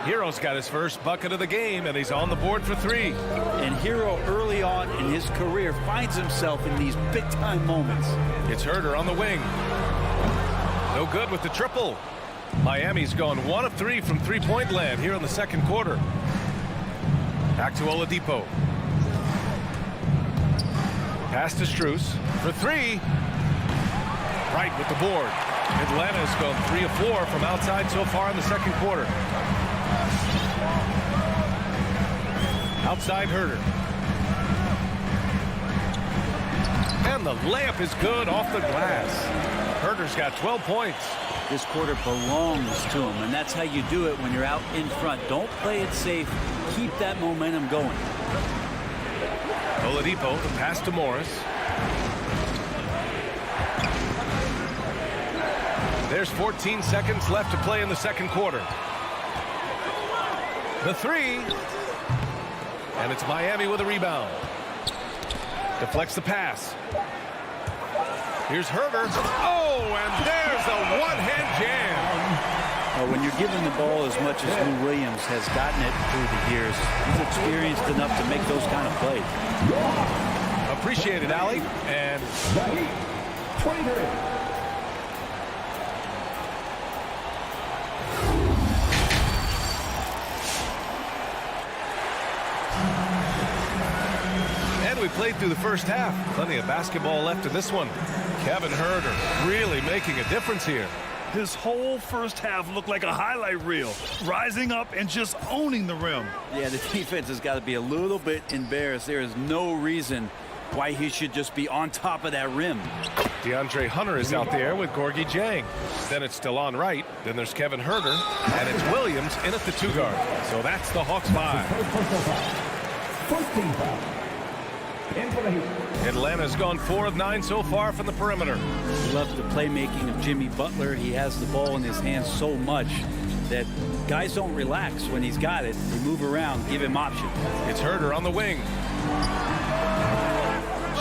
F: Hero's got his first bucket of the game, and he's on the board for 3.
D: And Hero early on in his career finds himself in these big-time moments.
F: It's Herter on the wing. No good with the triple. Miami's gone 1 of 3 from three-point land here in the second quarter. Back to Oladipo. Pass to Strus for 3. Right with the board. Atlanta's gone 3 of 4 from outside so far in the second quarter. Outside Herter. And the layup is good off the glass. Herter's got 12 points.
D: This quarter belongs to him, and that's how you do it when you're out in front. Don't play it safe. Keep that momentum going.
F: Oladipo, the pass to Morris. There's 14 seconds left to play in the second quarter. The 3. And it's Miami with a rebound. Deflects the pass. Here's Herter. Oh, and there's a one-hand jam.
D: When you're given the ball as much as Lou Williams has gotten it through the years, he's experienced enough to make those kind of plays.
F: Appreciate it, Allie. And
A: 23.
F: we played through the first half. Plenty of basketball left in this one. Kevin Herter really making a difference here.
G: His whole first half looked like a highlight reel, rising up and just owning the rim.
D: Yeah, the defense has got to be a little bit embarrassed. There is no reason why he should just be on top of that rim.
F: DeAndre Hunter is out there with Gorgie Jang. Then it's Delon Wright. Then there's Kevin Herter. And it's Williams in at the 2 guard. So that's the Hawks 5.
A: First team foul. In for the Heat.
F: Atlanta's gone 4 of 9 so far from the perimeter.
D: Love the playmaking of Jimmy Butler. He has the ball in his hands so much that guys don't relax when he's got it. They move around, give him options.
F: It's Herter on the wing.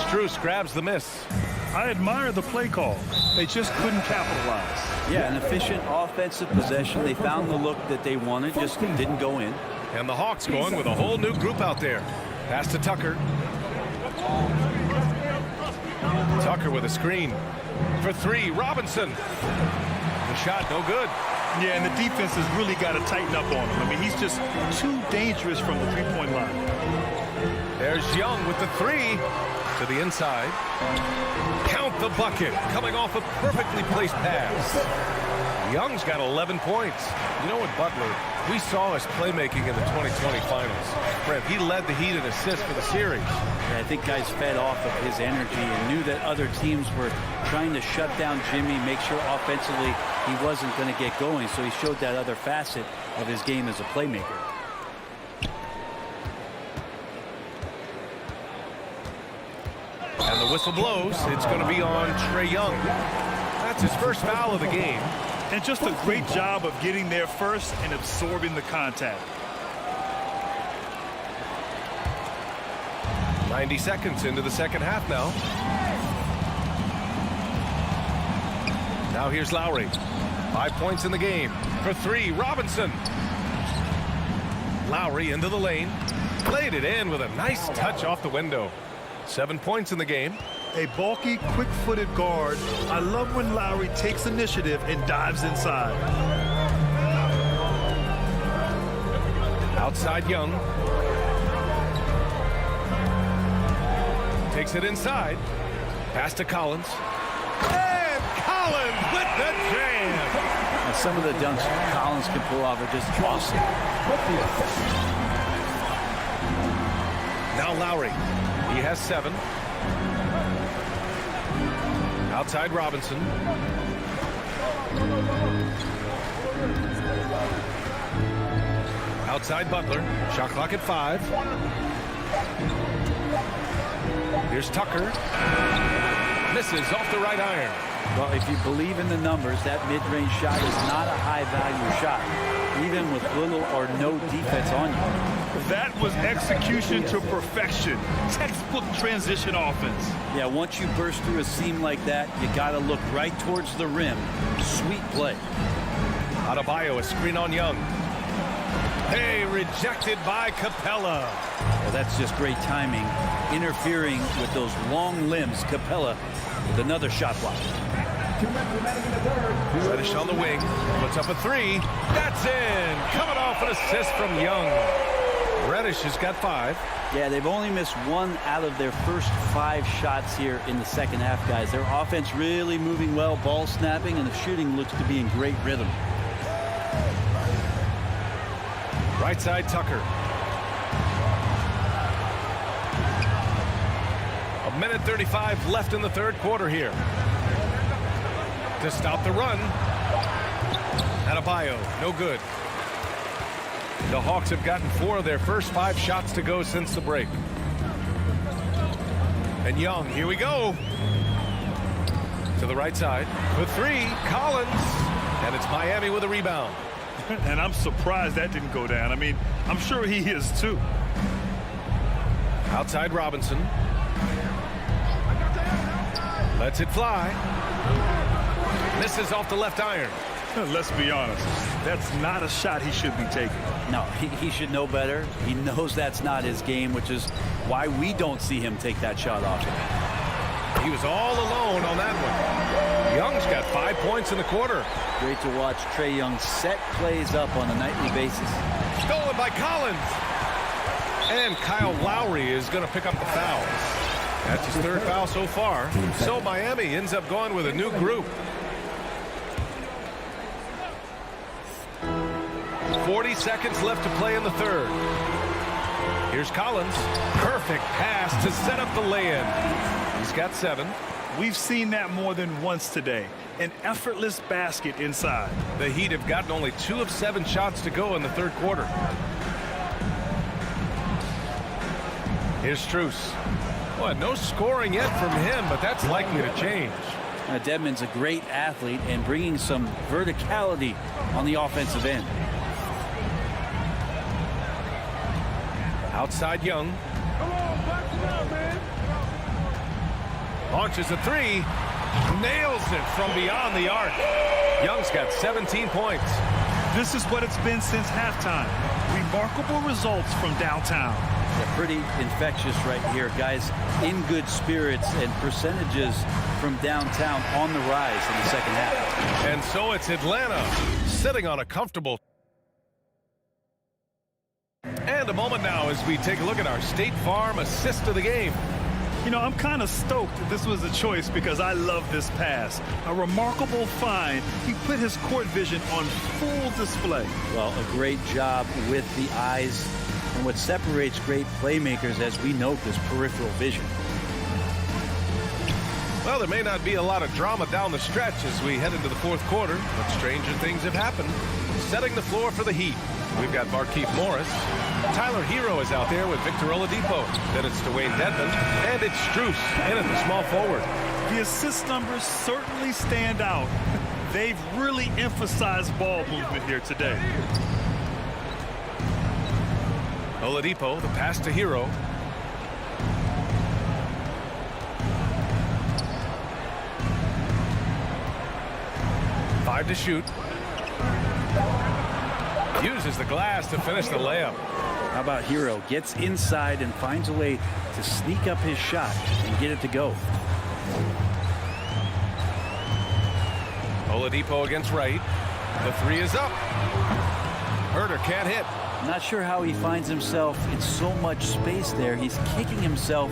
F: Strus grabs the miss.
G: I admire the play call. They just couldn't capitalize.
D: Yeah, an efficient offensive possession. They found the look that they wanted, just didn't go in.
F: And the Hawks going with a whole new group out there. Pass to Tucker. Tucker with a screen. For 3, Robinson. The shot no good.
G: Yeah, and the defense has really got to tighten up on him. I mean, he's just too dangerous from the three-point line.
F: There's Young with the 3 to the inside. Count the bucket. Coming off a perfectly placed pass. Young's got 11 points. You know what, Butler? We saw his playmaking in the 2020 finals. Brent, he led the Heat in assists for the series.
D: Yeah, I think guys fed off of his energy and knew that other teams were trying to shut down Jimmy, make sure offensively he wasn't going to get going. So he showed that other facet of his game as a playmaker.
F: And the whistle blows. It's going to be on Trae Young. That's his first foul of the game.
G: And just a great job of getting there first and absorbing the contact.
F: 90 seconds into the second half now. Now here's Lowry. 5 points in the game. For three, Robinson. Lowry into the lane. Played it in with a nice touch off the window. 7 points in the game.
G: A bulky, quick-footed guard. I love when Lowry takes initiative and dives inside.
F: Outside Young. Takes it inside. Pass to Collins. And Collins with the jam.
D: And some of the dunks Collins can pull off are just awesome.
F: Now Lowry. He has 7. Outside Robinson. Outside Butler. Shot clock at 5. Here's Tucker. Misses off the right iron.
D: Well, if you believe in the numbers, that mid-range shot is not a high-value shot, even with little or no defense on you.
G: That was execution to perfection. Textbook transition offense.
D: Yeah, once you burst through a seam like that, you got to look right towards the rim. Sweet play.
F: Adebayo, a screen on Young. Hey, rejected by Capella.
D: Well, that's just great timing. Interfering with those long limbs. Capella with another shot block.
F: Reddish on the wing. Puts up a 3. That's in. Coming off an assist from Young. Reddish has got 5.
D: Yeah, they've only missed 1 out of their first 5 shots here in the second half, guys. Their offense really moving well, ball snapping, and the shooting looks to be in great rhythm.
F: Right side Tucker. A minute 35 left in the third quarter here. To stop the run. Adebayo, no good. The Hawks have gotten 4 of their first 5 shots to go since the break. And Young, here we go. To the right side. For 3, Collins. And it's Miami with a rebound.
G: And I'm surprised that didn't go down. I mean, I'm sure he is too.
F: Outside Robinson. Lets it fly. Misses off the left iron.
G: Let's be honest. That's not a shot he should be taking.
D: No, he should know better. He knows that's not his game, which is why we don't see him take that shot often.
F: He was all alone on that one. Young's got 5 points in the quarter.
D: Great to watch Trae Young set plays up on a nightly basis.
F: Stolen by Collins. And Kyle Lowry is going to pick up the foul. That's his 3rd foul so far. So Miami ends up going with a new group. 40 seconds left to play in the third. Here's Collins. Perfect pass to set up the lay-in. He's got 7.
G: We've seen that more than once today. An effortless basket inside.
F: The Heat have gotten only 2 of 7 shots to go in the third quarter. Here's Strus. Well, no scoring yet from him, but that's likely to change.
D: Dedmon's a great athlete and bringing some verticality on the offensive end.
F: Outside Young. Launches a 3. Nails it from beyond the arc. Young's got 17 points.
G: This is what it's been since halftime. Remarkable results from downtown.
D: Yeah, pretty infectious right here, guys. In good spirits and percentages from downtown on the rise in the second half.
F: And so it's Atlanta sitting on a comfortable. And a moment now as we take a look at our State Farm assist of the game.
G: You know, I'm kind of stoked that this was a choice because I love this pass. A remarkable find. He put his court vision on full display.
D: Well, a great job with the eyes. And what separates great playmakers, as we note, is peripheral vision.
F: Well, there may not be a lot of drama down the stretch as we head into the fourth quarter, but stranger things have happened. Setting the floor for the Heat. We've got Markieff Morris. Tyler Hero is out there with Victor Oladipo. Then it's Dwayne Dedmon. And it's Strus in at the small forward.
G: The assist numbers certainly stand out. They've really emphasized ball movement here today.
F: Oladipo, the pass to Hero. Five to shoot. Uses the glass to finish the layup.
D: How about Hero? Gets inside and finds a way to sneak up his shot and get it to go.
F: Oladipo against Wright. The three is up. Herter can't hit.
D: I'm not sure how he finds himself in so much space there. He's kicking himself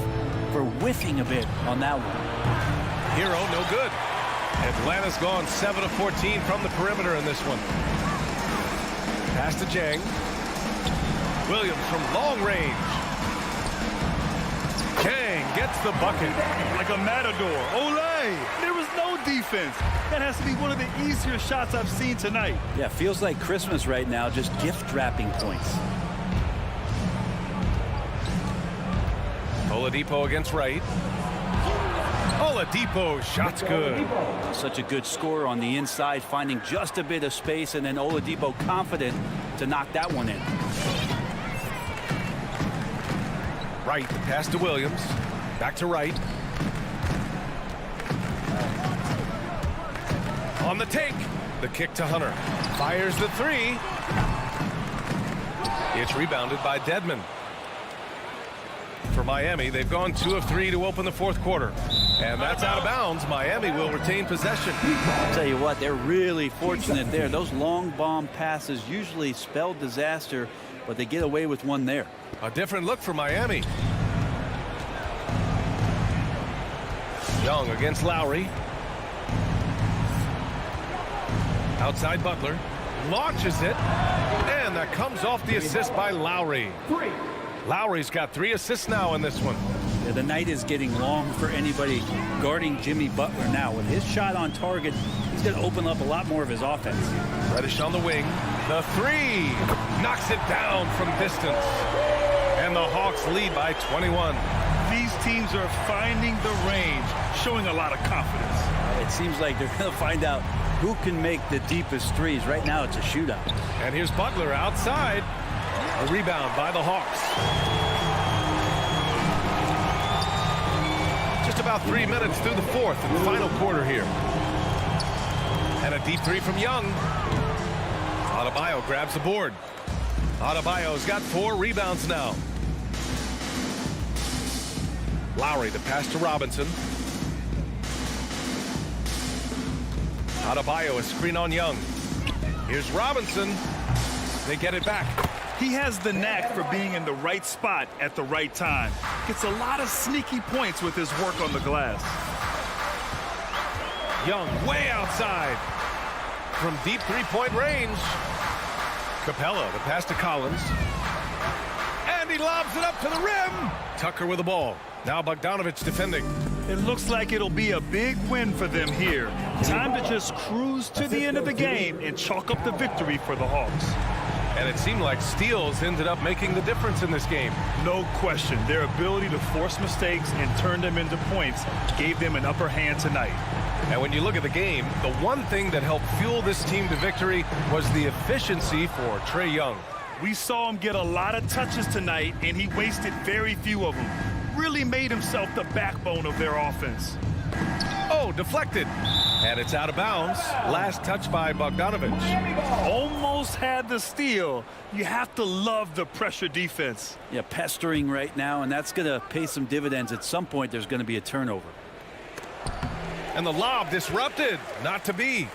D: for whiffing a bit on that one.
F: Hero, no good. Atlanta's gone 7 of 14 from the perimeter in this one. Pass to Jang. Williams from long range. Jang gets the bucket.
G: Like a matador. Olay! There was no defense. That has to be one of the easier shots I've seen tonight.
D: Yeah, feels like Christmas right now, just gift wrapping points.
F: Oladipo against Wright. Oladipo, shot's good.
D: Such a good scorer on the inside, finding just a bit of space, and then Oladipo confident to knock that one in.
F: Wright, the pass to Williams. Back to Wright. On the take, the kick to Hunter. Fires the three. It's rebounded by Dedmon. For Miami, they've gone 2 of 3 to open the fourth quarter. And that's out of bounds. Miami will retain possession.
D: I'll tell you what, they're really fortunate there. Those long bomb passes usually spell disaster, but they get away with one there.
F: A different look for Miami. Young against Lowry. Outside Butler. Launches it. And that comes off the assist by Lowry. Lowry's got 3 assists now in this one.
D: Yeah, the night is getting long for anybody guarding Jimmy Butler now. With his shot on target, he's going to open up a lot more of his offense.
F: Reddish on the wing. The three. Knocks it down from distance. And the Hawks lead by 21.
G: These teams are finding the range, showing a lot of confidence.
D: It seems like they're going to find out who can make the deepest threes. Right now, it's a shootout.
F: And here's Butler outside. A rebound by the Hawks. Just about 3 minutes through the fourth and final quarter here. And a deep three from Young. Adebayo grabs the board. Adebayo's got 4 rebounds now. Lowry, the pass to Robinson. Adebayo, a screen on Young. Here's Robinson. They get it back.
G: He has the knack for being in the right spot at the right time. Gets a lot of sneaky points with his work on the glass.
F: Young way outside. From deep three-point range. Capella, the pass to Collins. And he lobs it up to the rim. Tucker with the ball. Now Bogdanovich defending.
G: It looks like it'll be a big win for them here. Time to just cruise to the end of the game and chalk up the victory for the Hawks.
F: And it seemed like steals ended up making the difference in this game.
G: No question. Their ability to force mistakes and turn them into points gave them an upper hand tonight.
F: And when you look at the game, the one thing that helped fuel this team to victory was the efficiency for Trae Young.
G: We saw him get a lot of touches tonight, and he wasted very few of them. Really made himself the backbone of their offense.
F: Oh, deflected. And it's out of bounds. Last touch by Bogdanovich.
G: Almost had the steal. You have to love the pressure defense.
D: Yeah, pestering right now, and that's going to pay some dividends. At some point, there's going to be a turnover.
F: And the lob disrupted. Not to be.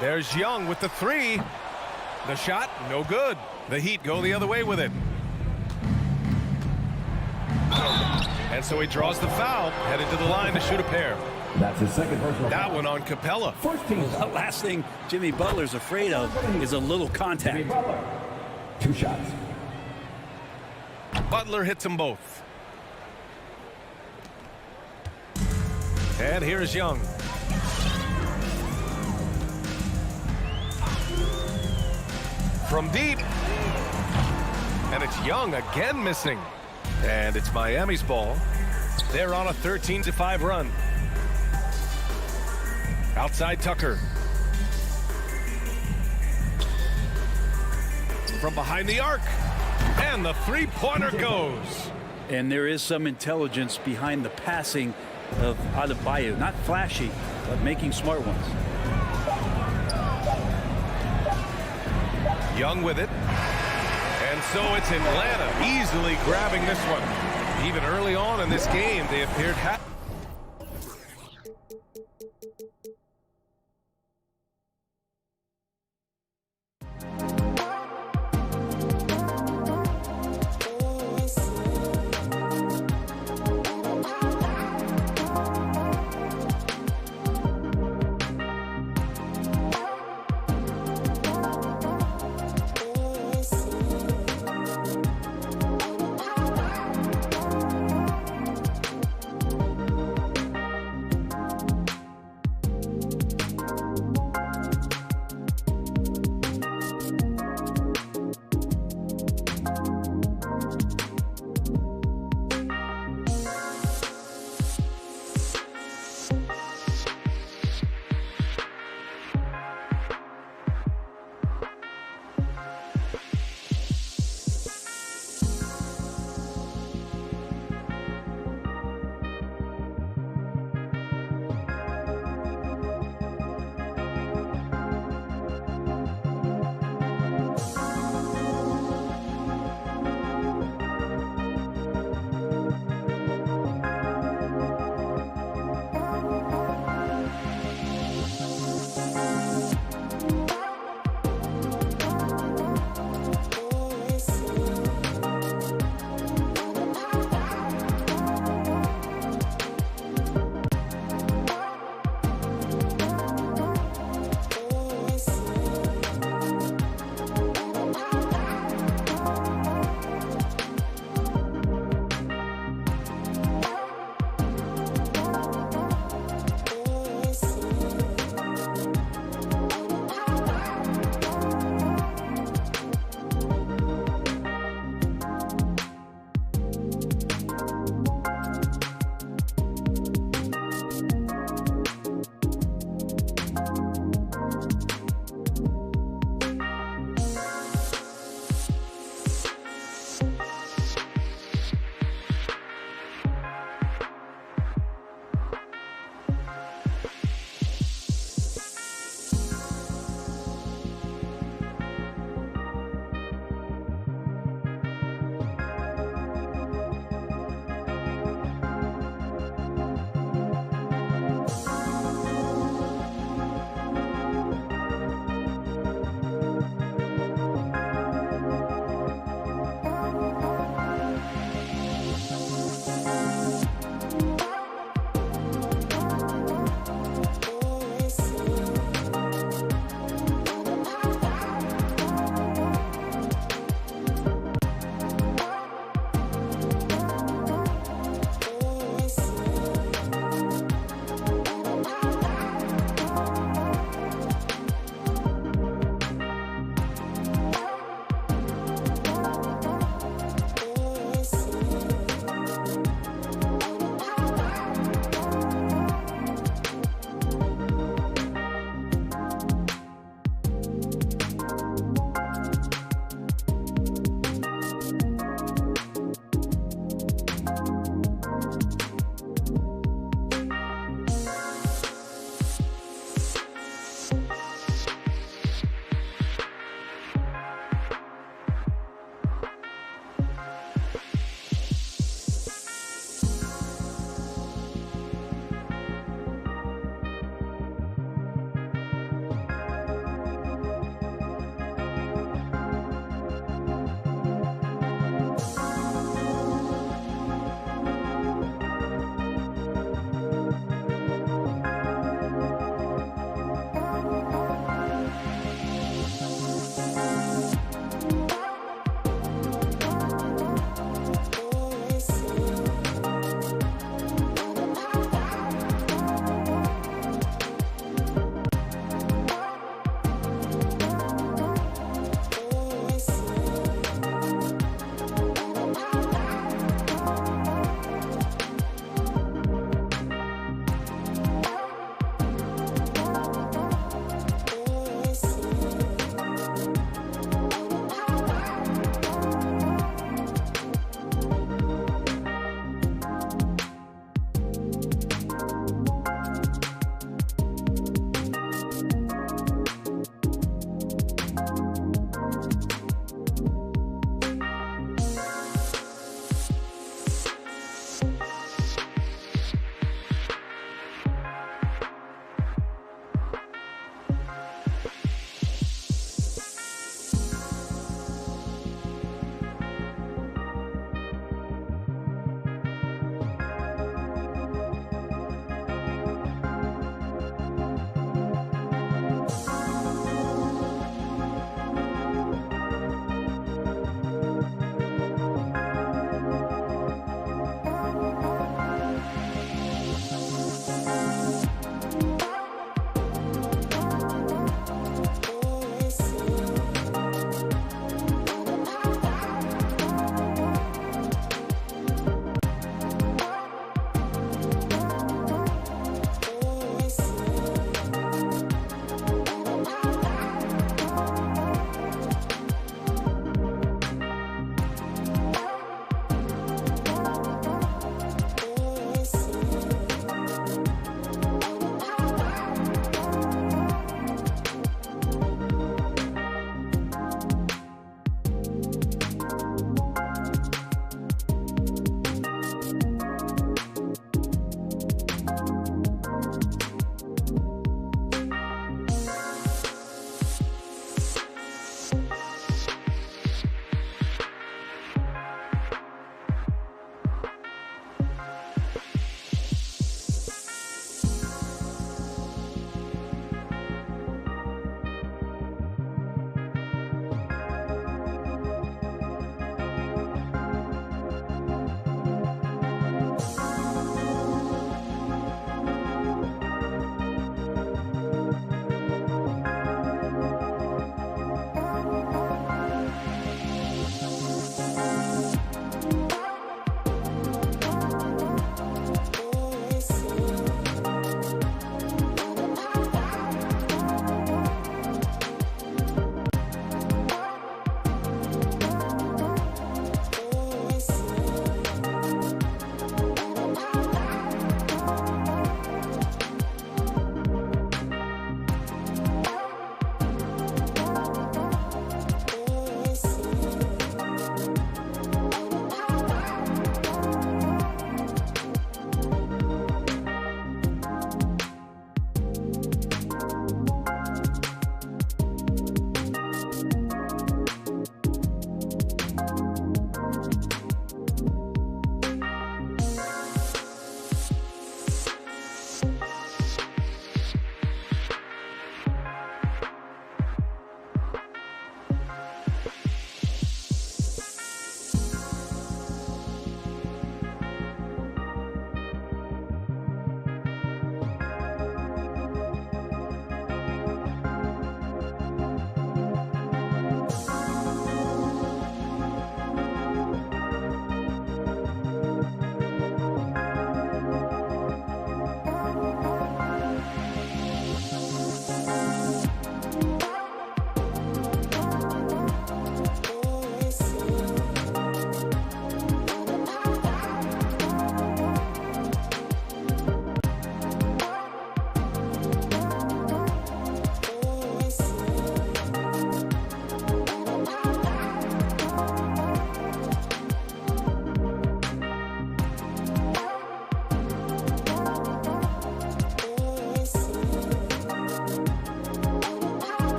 F: There's Young with the three. The shot, no good. The Heat go the other way with it. And so he draws the foul, headed to the line to shoot a pair.
A: That's his second personal.
F: That one on Capella.
D: The last thing Jimmy Butler's afraid of is a little contact.
A: Jimmy Butler. 2 shots.
F: Butler hits them both. And here's Young. from deep. And it's Young again missing. And it's Miami's ball. They're on a 13-5 run. Outside Tucker. From behind the arc. And the three-pointer goes.
D: And there is some intelligence behind the passing of Adebayo. Not flashy, but making smart ones.
F: Young with it. And so it's Atlanta easily grabbing this one. Even early on in this game, they appeared happy.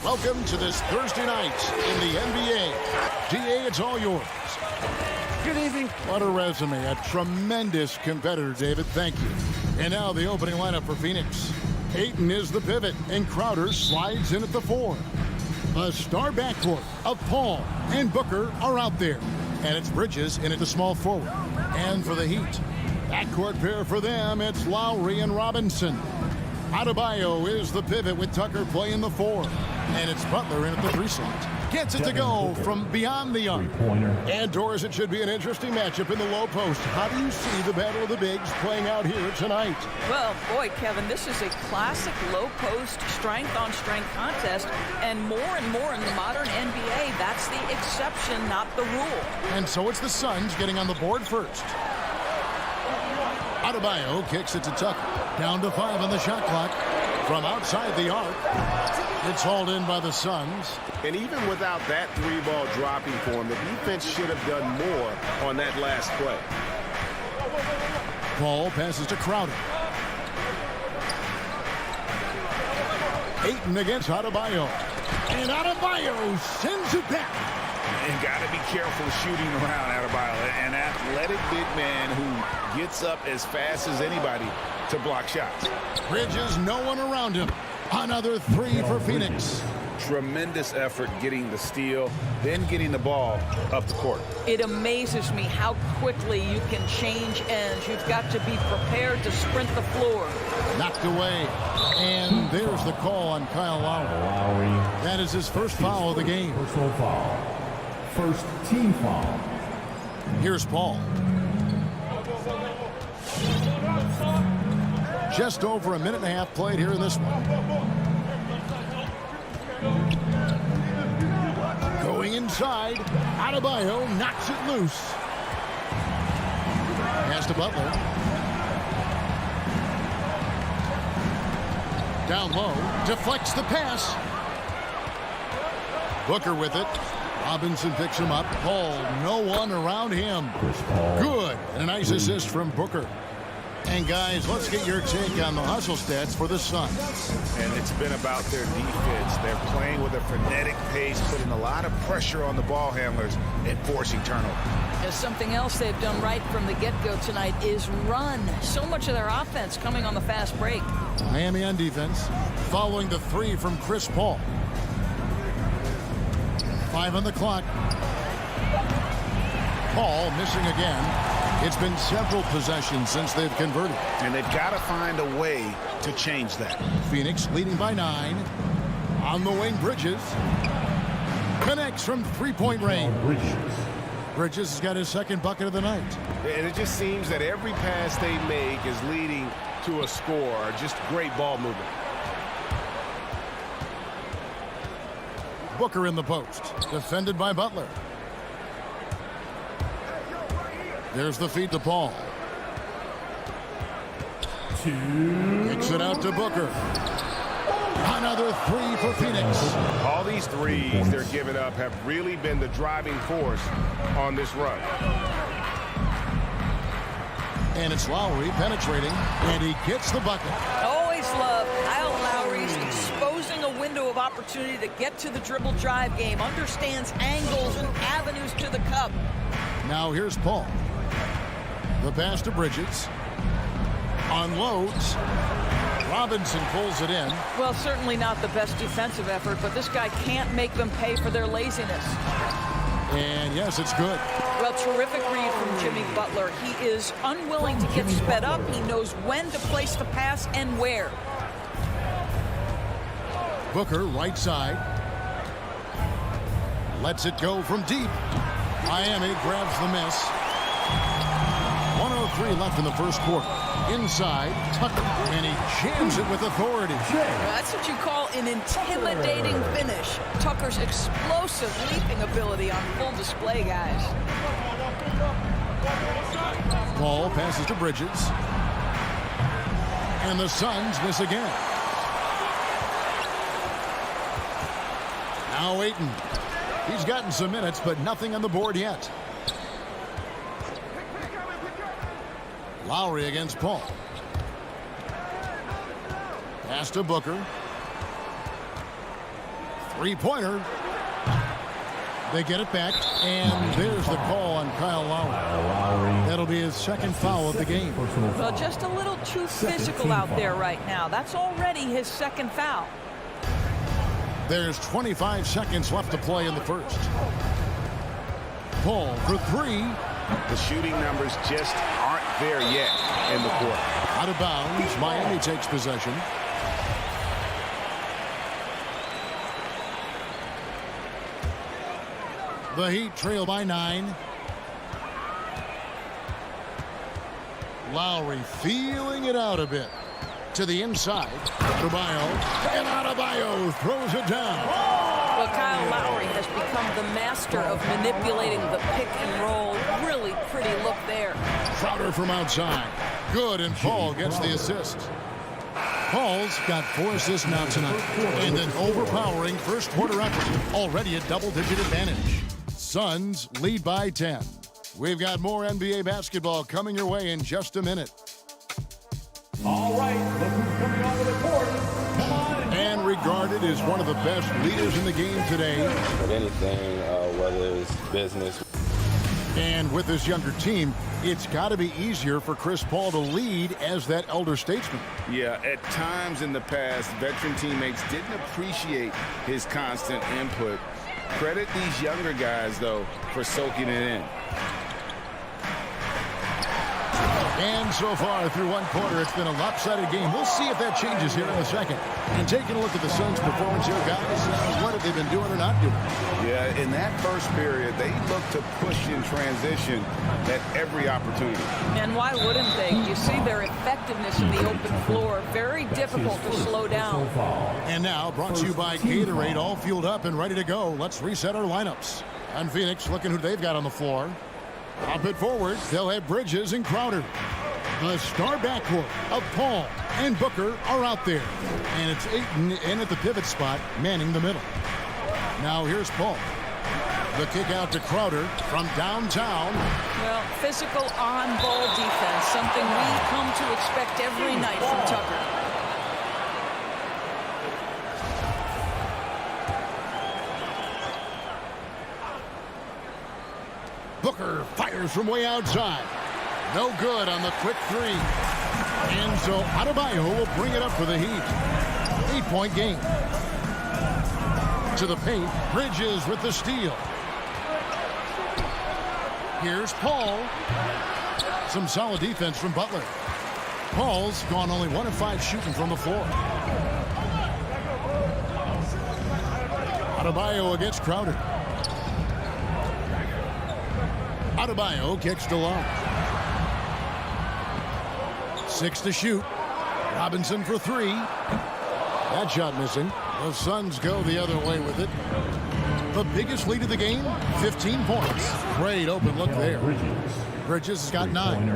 B: Welcome to this Thursday night in the NBA. DA, it's all yours.
E: Good evening.
B: What a resume. A tremendous competitor, David. Thank you. And now the opening lineup for Phoenix. Ayton is the pivot, and Crowder slides in at the 4. A star backcourt of Paul and Booker are out there. And it's Bridges in at the small forward. And for the Heat, backcourt pair for them, it's Lowry and Robinson. Adebayo is the pivot with Tucker playing the 4. And it's Butler in at the 3 slot. Gets it to go from beyond the arc. And Doris, it should be an interesting matchup in the low post. How do you see the battle of the bigs playing out here tonight?
I: Well, boy, Kevin, this is a classic low post strength-on-strength contest. And more in the modern NBA, that's the exception, not the rule.
B: And so it's the Suns getting on the board first. Adebayo kicks it to Tucker. Down to 5 on the shot clock. From outside the arc, it's hauled in by the Suns.
J: And even without that 3-ball dropping for him, the defense should have done more on that last play.
B: Paul passes to Crowder. Ayton against Adebayo. And Adebayo sends it back.
C: And got to be careful shooting around Adebayo. An athletic big man who gets up as fast as anybody to block shots.
B: Bridges, no one around him. Another 3 for Phoenix.
C: Tremendous effort getting the steal, then getting the ball up the court.
I: It amazes me how quickly you can change ends. You've got to be prepared to sprint the floor.
B: Knocked away. And there's the call on Kyle Lowry. That is his first foul of the game.
A: Personal foul. First team foul.
B: Here's Paul. Just over a minute and a half played here in this one. Going inside, Adebayo knocks it loose. Pass to Butler. Down low, deflects the pass. Booker with it. Robinson picks him up. Paul, no one around him. Good. And a nice assist from Booker. And guys, let's get your take on the hustle stats for the Suns.
C: And it's been about their defense. They're playing with a frenetic pace, putting a lot of pressure on the ball handlers and forcing turnovers.
I: And something else they've done right from the get-go tonight is run. So much of their offense coming on the fast break.
B: Miami on defense, following the 3 from Chris Paul. 5 on the clock. Paul missing again. It's been several possessions since they've converted.
C: And they've got to find a way to change that.
B: Phoenix leading by 9. On the wing, Bridges. Connects from 3-point range. Bridges has got his second bucket of the night.
J: And it just seems that every pass they make is leading to a score. Just great ball movement.
B: Booker in the post. Defended by Butler. There's the feed to Paul. Kicks it out to Booker. Another 3 for Phoenix.
J: All these threes they're giving up have really been the driving force on this run.
B: And it's Lowry penetrating, and he gets the bucket.
I: Always love Kyle Lowry's exposing a window of opportunity to get to the dribble drive game, understands angles and avenues to the cup.
B: Now here's Paul. The pass to Bridges. Unloads. Robinson pulls it in.
I: Well, certainly not the best defensive effort, but this guy can't make them pay for their laziness.
B: And yes, it's good.
I: Well, terrific read from Jimmy Butler. He is unwilling to get sped up. He knows when to place the pass and where.
B: Booker, right side. Lets it go from deep. Miami grabs the miss. 1:03 left in the first quarter. Inside, Tucker, and he jams it with authority.
I: That's what you call an intimidating finish. Tucker's explosive leaping ability on full display, guys.
B: Paul passes to Bridges. And the Suns miss again. Now Ayton. He's gotten some minutes, but nothing on the board yet. Lowry against Paul. Pass to Booker. Three-pointer. They get it back, and there's the call on Kyle Lowry. That'll be his second foul of the game.
I: Well, just a little too physical out there right now. That's already his second foul.
B: There's 25 seconds left to play in the first. Paul for three.
C: The shooting numbers just aren't there yet in the court.
B: Out of bounds. Miami takes possession. The Heat trail by 9. Lowry feeling it out a bit. To the inside. Adebayo. And Adebayo throws it down.
I: Well, Kyle Lowry has become the master of manipulating the pick and roll. Really pretty look there.
B: Crowder from outside. Good, and Paul gets the assist. Paul's got 4 assists now tonight. And an overpowering first quarter effort. Already a double-digit advantage. Suns lead by 10. We've got more NBA basketball coming your way in just a minute.
A: All right, look who's coming onto the court. Come on.
B: And regarded as one of the best leaders in the game today.
K: But anything, whether it's business.
B: And with this younger team, it's got to be easier for Chris Paul to lead as that elder statesman.
C: Yeah, at times in the past, veteran teammates didn't appreciate his constant input. Credit these younger guys, though, for soaking it in.
B: And so far through one quarter, it's been a lopsided game. We'll see if that changes here in a second. And taking a look at the Suns' performance here, guys, what have they been doing or not doing?
C: Yeah, in that first period, they looked to push in transition at every opportunity.
I: And why wouldn't they? You see their effectiveness in the open floor. Very difficult to slow down.
B: And now, brought to you by Gatorade, all fueled up and ready to go. Let's reset our lineups. And Phoenix, looking who they've got on the floor. Up it forward, they'll have Bridges and Crowder. The star backcourt of Paul and Booker are out there. And it's Ayton in at the pivot spot, manning the middle. Now here's Paul. The kick out to Crowder from downtown.
I: Well, physical on-ball defense, something we come to expect every night from Tucker.
B: Booker fires from way outside. No good on the quick three. And so Adebayo will bring it up for the Heat. 8-point game. To the paint. Bridges with the steal. Here's Paul. Some solid defense from Butler. Paul's gone only 1 of 5 shooting from the floor. Adebayo against Crowder. Adebayo kicks to long. 6 to shoot. Robinson for 3. That shot missing. The Suns go the other way with it. The biggest lead of the game, 15 points. Great open look there. Bridges has got 9.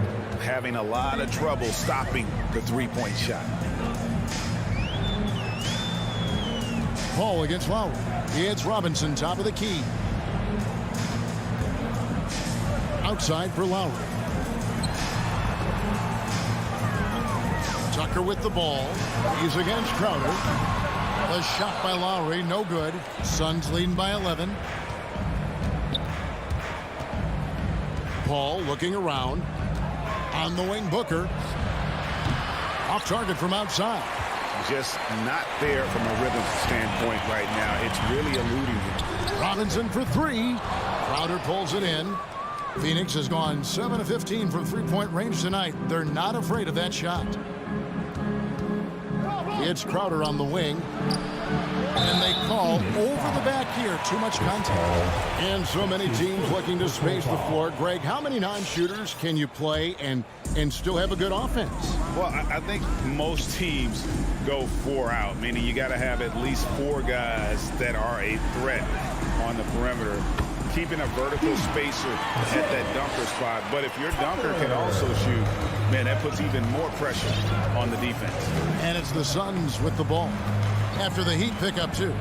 C: Having a lot of trouble stopping the three-point shot.
B: Paul against Lowry. It's Robinson, top of the key. Outside for Lowry. Tucker with the ball. He's against Crowder. The shot by Lowry, no good. Suns leading by 11. Paul looking around. On the wing, Booker. Off target from outside.
C: Just not there from a rhythm standpoint right now. It's really eluding him.
B: Robinson for 3. Crowder pulls it in. Phoenix has gone 7 of 15 from three-point range tonight. They're not afraid of that shot. It's Crowder on the wing. And they call over the back here. Too much contact. And so many teams looking to space the floor. Greg, how many non-shooters can you play and still have a good offense?
C: Well, I think most teams go 4 out, meaning you got to have at least 4 guys that are a threat on the perimeter, keeping a vertical spacer at that dunker spot. But if your dunker can also shoot, man, that puts even more pressure on the defense.
B: And it's the Suns with the ball. After the Heat pick up 2.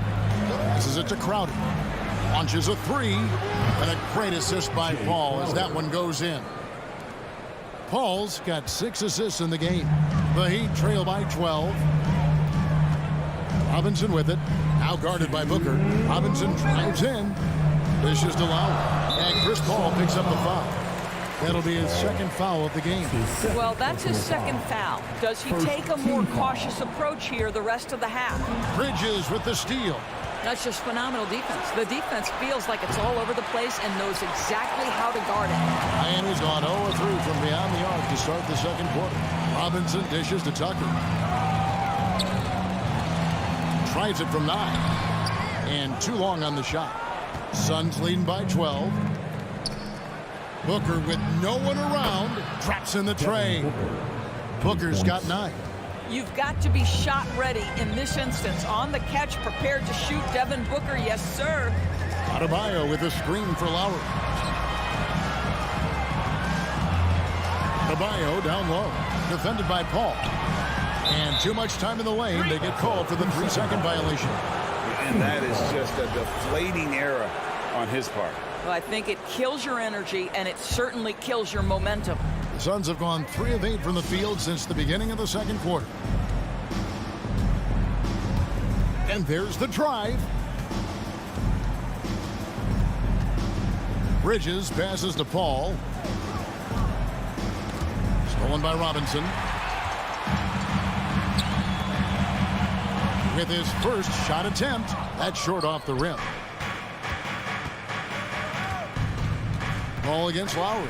B: This is it to Crowder. Launches a 3. And a great assist by Paul as that one goes in. Paul's got 6 assists in the game. The Heat trail by 12. Robinson with it. Now guarded by Booker. Robinson drives in. Dishes to Lowry. And Chris Paul picks up the foul. That'll be his second foul of the game.
I: Well, that's his second foul. Does he take a more cautious approach here the rest of the half?
B: Bridges with the steal.
I: That's just phenomenal defense. The defense feels like it's all over the place and knows exactly how to guard it.
B: Miami's gone 0-3 from beyond the arc to start the second quarter. Robinson dishes to Tucker. Tries it from 9. And too long on the shot. Suns leading by 12. Booker with no one around drops in the tray. Booker's got 9.
I: You've got to be shot ready in this instance. On the catch, prepared to shoot. Devin Booker, yes, sir.
B: Adebayo with a screen for Lowry. Adebayo down low. Defended by Paul. And too much time in the lane. They get called for the 3-second violation.
C: And that is just a deflating error on his part.
I: Well, I think it kills your energy, and it certainly kills your momentum.
B: The Suns have gone 3 of 8 from the field since the beginning of the second quarter. And there's the drive. Bridges passes to Paul. Stolen by Robinson. With his first shot attempt, that's short off the rim. Ball against Lowry.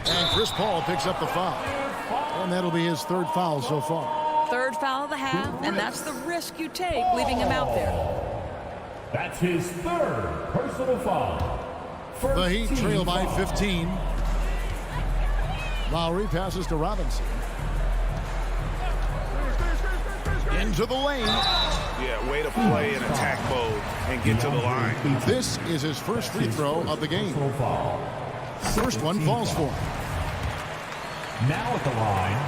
B: And Chris Paul picks up the foul. And that'll be his 3rd foul so far.
I: 3rd foul of the half, and that's the risk you take leaving him out there.
A: That's his 3rd personal foul.
B: The Heat trail by 15. Lowry passes to Robinson. Into the lane.
C: Yeah, way to play in attack mode and get to the line.
B: This is his first free throw of the game. First one falls for him.
A: Now at the line,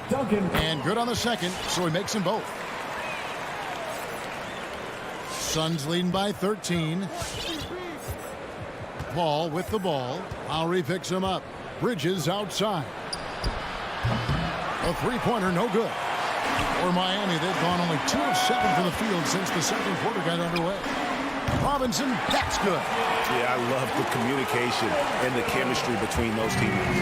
A: Duncan.
B: And good on the second, so he makes them both. Suns leading by 13. Paul with the ball. Lowry picks him up. Bridges outside. A three-pointer, no good. For Miami, they've gone only 2 of 7 from the field since the second quarter got underway. Robinson, that's good.
C: Yeah, I love the communication and the chemistry between those teammates.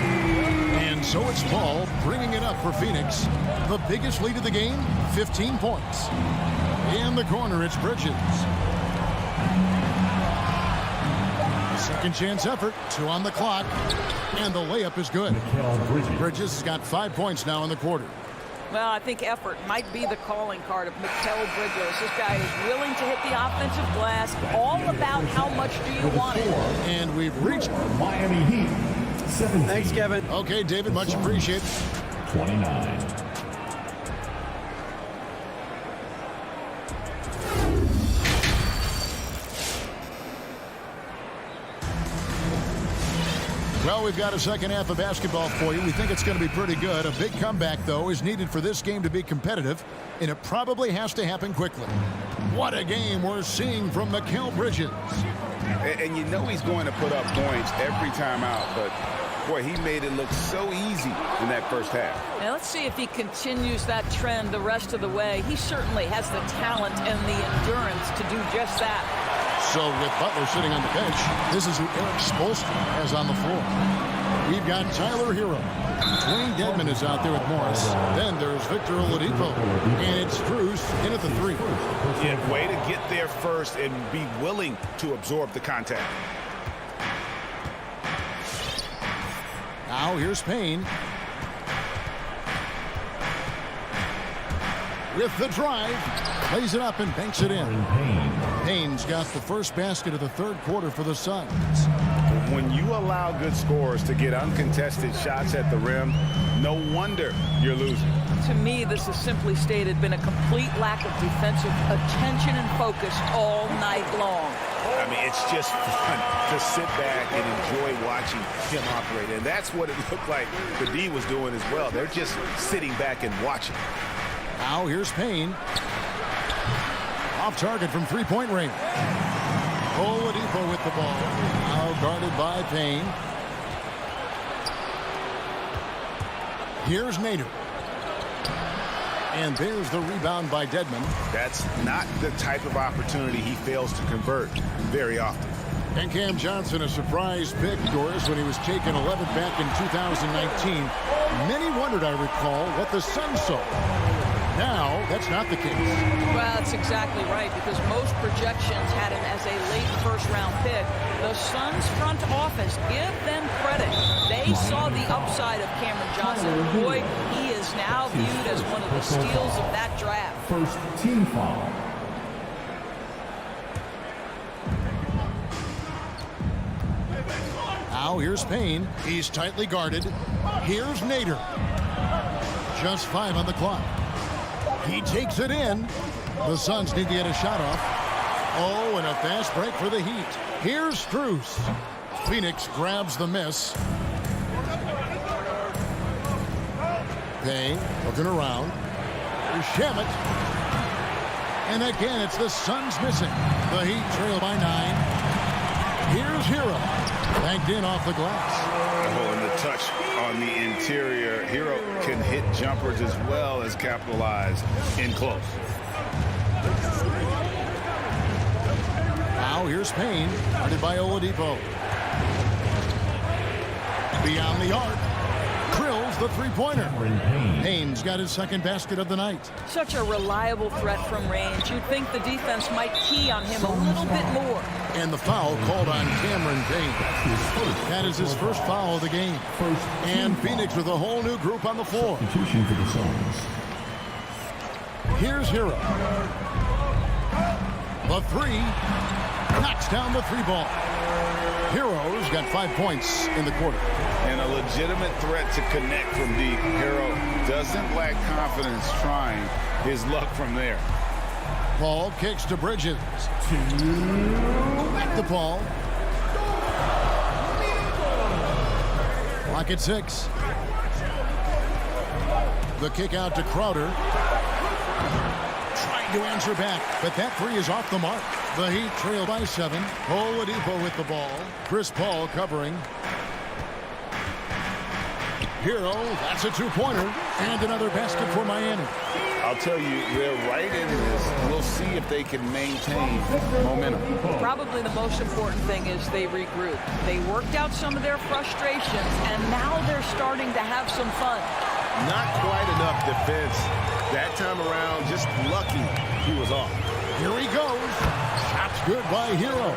B: And so it's Paul bringing it up for Phoenix. The biggest lead of the game, 15 points. In the corner, it's Bridges. Second chance effort, 2 on the clock, and the layup is good. Bridges has got 5 points now in the quarter.
I: Well, I think effort might be the calling card of Mikal Bridges. This guy is willing to hit the offensive glass. All about how much do you want it.
B: And we've reached
A: Miami Heat. 17.
E: Thanks, Kevin.
B: Okay, David, much appreciated.
A: 29.
B: Well, we've got a second half of basketball for you. We think it's going to be pretty good. A big comeback, though, is needed for this game to be competitive, and it probably has to happen quickly. What a game we're seeing from Mikal Bridges.
C: And you know he's going to put up points every time out, but boy, he made it look so easy in that first half.
I: Now let's see if he continues that trend the rest of the way. He certainly has the talent and the endurance to do just that.
B: So with Butler sitting on the bench, this is who Eric Spoelstra has on the floor. We've got Tyler Hero. Dwayne Dedmon is out there with Morris. Then there's Victor Oladipo. And it's Cruz in at the 3.
C: Yeah, way to get there first and be willing to absorb the contact.
B: Now here's Payne. With the drive, plays it up and banks it in. Payne's got the first basket of the third quarter for the Suns.
C: When you allow good scorers to get uncontested shots at the rim, no wonder you're losing.
I: To me, this has simply stated been a complete lack of defensive attention and focus all night long.
C: I mean, it's just fun to sit back and enjoy watching him operate. And that's what it looked like the D was doing as well. They're just sitting back and watching.
B: Now here's Payne. Off target from three-point range. Oladipo with the ball. Now guarded by Payne. Here's Nader. And there's the rebound by Dedmon.
C: That's not the type of opportunity he fails to convert very often.
B: And Cam Johnson, a surprise pick, Doris, when he was taken 11th back in 2019. Many wondered, I recall, what the Suns saw. Now, that's not the case.
I: Well, that's exactly right, because most projections had him as a late first-round pick. The Suns front office, give them credit. They saw the upside of Cameron Johnson. Boy, he is now viewed as one of the steals of that draft.
A: First team foul.
B: Now, here's Payne. He's tightly guarded. Here's Nader. Just 5 on the clock. He takes it in. The Suns need to get a shot off. Oh, and a fast break for the Heat. Here's Strus. Phoenix grabs the miss. Payne looking around. Here's Shamet. And again, it's the Suns missing. The Heat trail by 9. Here's Hero. Banked in off the glass.
C: Oh, and the touch on the interior. Hero can hit jumpers as well as capitalize in close.
B: Now here's Payne, guarded by Oladipo. Beyond the arc. Krills the three-pointer. Payne's got his second basket of the night.
I: Such a reliable threat from range. You'd think the defense might key on him a little bit more.
B: And the foul called on Cameron Payne. That is his first foul of the game. And Phoenix with a whole new group on the floor.
A: Substitution for the Suns.
B: Here's Hero. The three. Knocks down the three ball. Hero's got 5 points in the quarter.
C: And a legitimate threat to connect from deep. Hero doesn't lack confidence trying his luck from there.
B: Paul kicks to Bridges. Back to Paul. Clock at 6. The kick out to Crowder. Trying to answer back, but that three is off the mark. The Heat trail by 7. Oladipo with the ball. Chris Paul covering. Hero, that's a two-pointer. And another basket for Miami.
C: I'll tell you, they're right in this. We'll see if they can maintain momentum.
I: Probably the most important thing is they regroup. They worked out some of their frustrations, and now they're starting to have some fun.
J: Not quite enough defense that time around. Just lucky he was off.
B: Here he goes. Shot's good by Hero.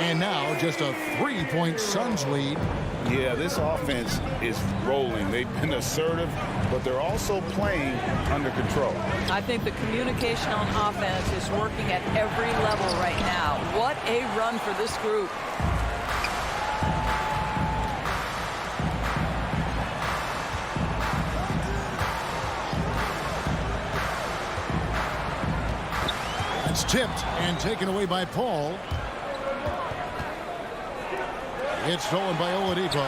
B: And now just a 3-point Suns lead.
C: Yeah, this offense is rolling. They've been assertive, but they're also playing under control.
I: I think the communication on offense is working at every level right now. What a run for this group.
B: It's tipped and taken away by Paul. It's stolen by Oladipo.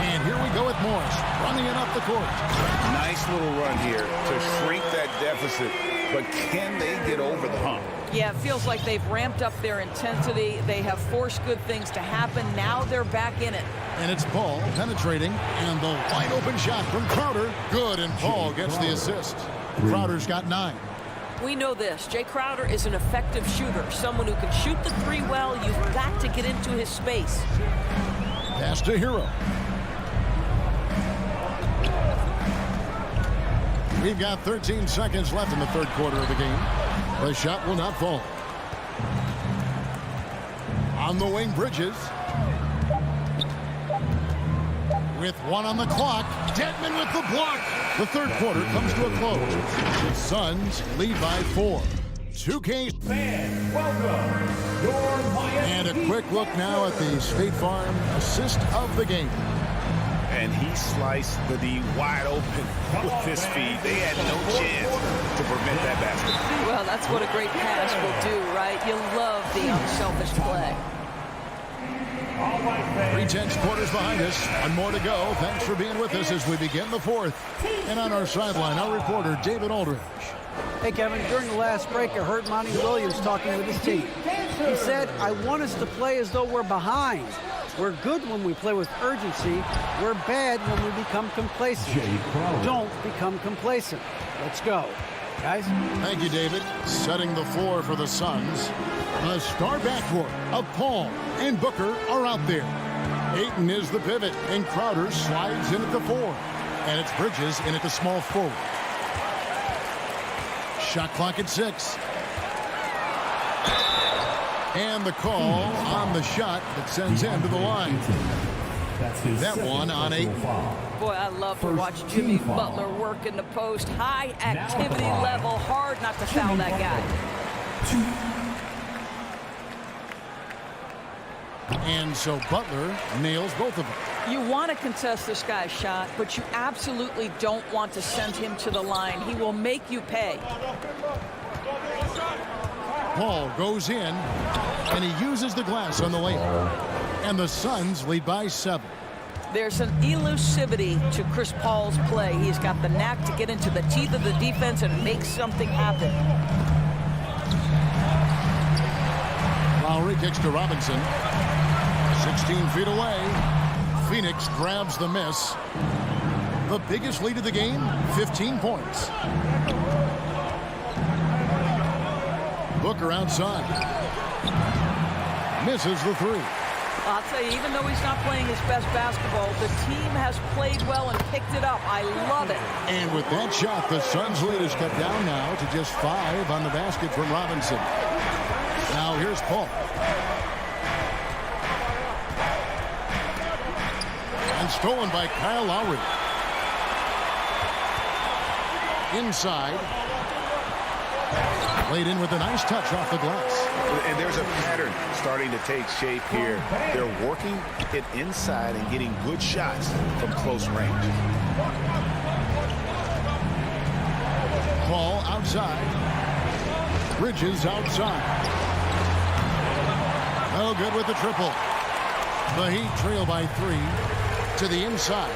B: And here we go with Morris, running it up the court.
C: Nice little run here to shrink that deficit, but can they get over the hump?
I: Yeah, it feels like they've ramped up their intensity. They have forced good things to happen. Now they're back in it.
B: And it's Paul penetrating, and the wide open shot from Crowder. Good, and Paul gets the assist. Crowder's got 9.
L: We know this. Jay Crowder is an effective shooter, someone who can shoot the three well. You've got to get into his space.
B: Pass to Hero. We've got 13 seconds left in the third quarter of the game. The shot will not fall. On the wing, Bridges. With 1 on the clock. Dedmon with the block. The third quarter comes to a close. The Suns lead by 4. 2K.
A: Fans, welcome. Your Miami
B: And a quick look now at the State Farm assist of the game.
C: And he sliced the D wide open with his feet. They had no chance to prevent that basket.
I: Well, that's what a great pass will do, right? You love the unselfish play.
B: 3:10 quarters behind us. 1 more to go. Thanks for being with us as we begin the fourth. And on our sideline, our reporter, David Aldridge.
E: Hey, Kevin, during the last break, I heard Monty Williams talking with his team. He said, I want us to play as though we're behind. We're good when we play with urgency. We're bad when we become complacent. Don't become complacent. Let's go, guys.
B: Thank you, David. Setting the floor for the Suns. The star backcourt of Paul and Booker are out there. Ayton is the pivot, and Crowder slides in at the 4. And it's Bridges in at the small forward. Shot clock at 6. And the call on the shot that sends him to the line. That one on 8.
I: Boy, I love to watch Jimmy Butler work in the post. High activity level, hard not to foul that guy.
B: And so Butler nails both of them.
I: You want to contest this guy's shot, but you absolutely don't want to send him to the line. He will make you pay.
B: Paul goes in, and he uses the glass on the layup. And the Suns lead by 7.
I: There's an elusivity to Chris Paul's play. He's got the knack to get into the teeth of the defense and make something happen.
B: Lowry kicks to Robinson. 16 feet away. Phoenix grabs the miss. The biggest lead of the game, 15 points. Booker outside. Misses the 3.
I: I'll tell you, even though he's not playing his best basketball, the team has played well and picked it up. I love it.
B: And with that shot, the Suns' lead is cut down now to just 5 on the basket from Robinson. Now here's Paul. And stolen by Kyle Lowry. Inside. Laid in with a nice touch off the glass.
C: And there's a pattern starting to take shape here. They're working it inside and getting good shots from close range.
B: Paul outside. Bridges outside. No good with the triple. The Heat trail by 3 to the inside.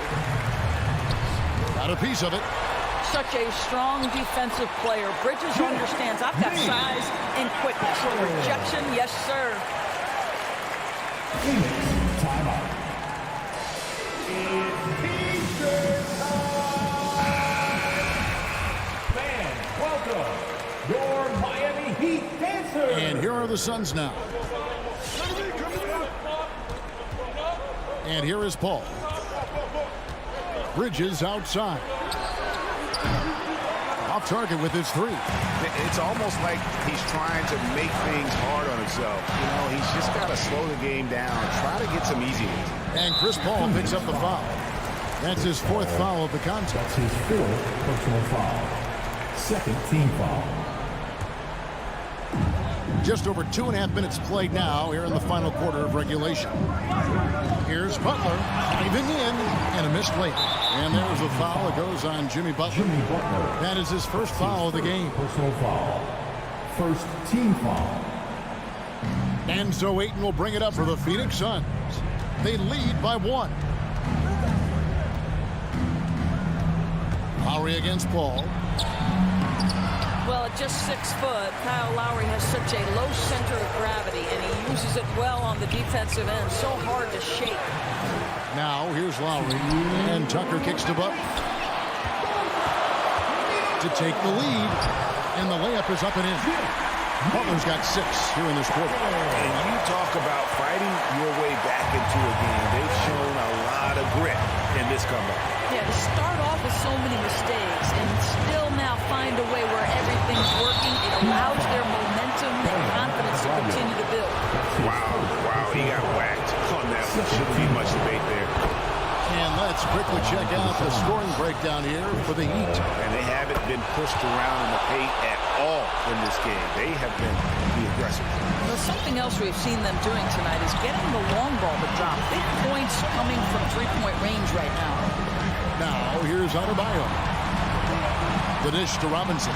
B: Got a piece of it.
I: Such a strong defensive player. Bridges understands I've got size and quickness. Rejection, yes, sir.
A: Timeout. Fans, welcome your Miami Heat dancers.
B: And here are the Suns now. And here is Paul. Bridges outside. Off target with his 3.
C: It's almost like he's trying to make things hard on himself. You know, he's just got to slow the game down, try to get some easy ones.
B: And Chris Paul picks up the foul. That's his 4th foul of the contest.
A: That's his 4th personal foul. 2nd team foul.
B: Just over 2.5 minutes played now here in the final quarter of regulation. Here's Butler diving in and a missed layup. And there's a foul that goes on Jimmy Butler. That is his 1st foul of the game.
A: Personal foul. 1st team foul.
B: And so Ayton will bring it up for the Phoenix Suns. They lead by 1. Lowry against Paul.
I: Well, at just 6 foot, Kyle Lowry has such a low center of gravity, and he uses it well on the defensive end. So hard to shake.
B: Now, here's Lowry, and Tucker kicks to Butler to take the lead, and the layup is up and in. Butler's got 6 here in this quarter.
C: And you talk about fighting your way back into a game. They've shown a lot of grit in this comeback.
I: Yeah, to start off with so many mistakes and still now find a way where everything's working, it allows their momentum and confidence to continue to build.
C: Wow, he got whacked on that one. Shouldn't be much debate there.
B: And let's quickly check out the scoring breakdown here for the Heat.
C: And they haven't been pushed around in the paint at all in this game. They have been the aggressors.
I: Well, something else we've seen them doing tonight is getting the long ball to drop. Big points coming from 3-point range right now.
B: Now, here's Adebayo. The dish to Robinson.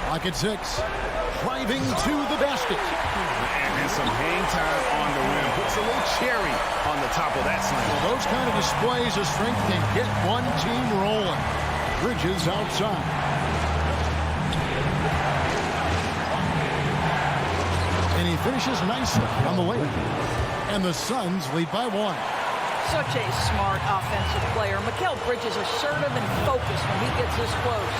B: Clock at 6. Driving to the basket.
C: And some hang time on the rim. Puts a little cherry on the top of that slam.
B: Well, those kind of displays of strength can get one team rolling. Bridges outside. And he finishes nicely on the layup. And the Suns lead by 1.
I: Such a smart offensive player. Mikal Bridges assertive and focused when he gets this close.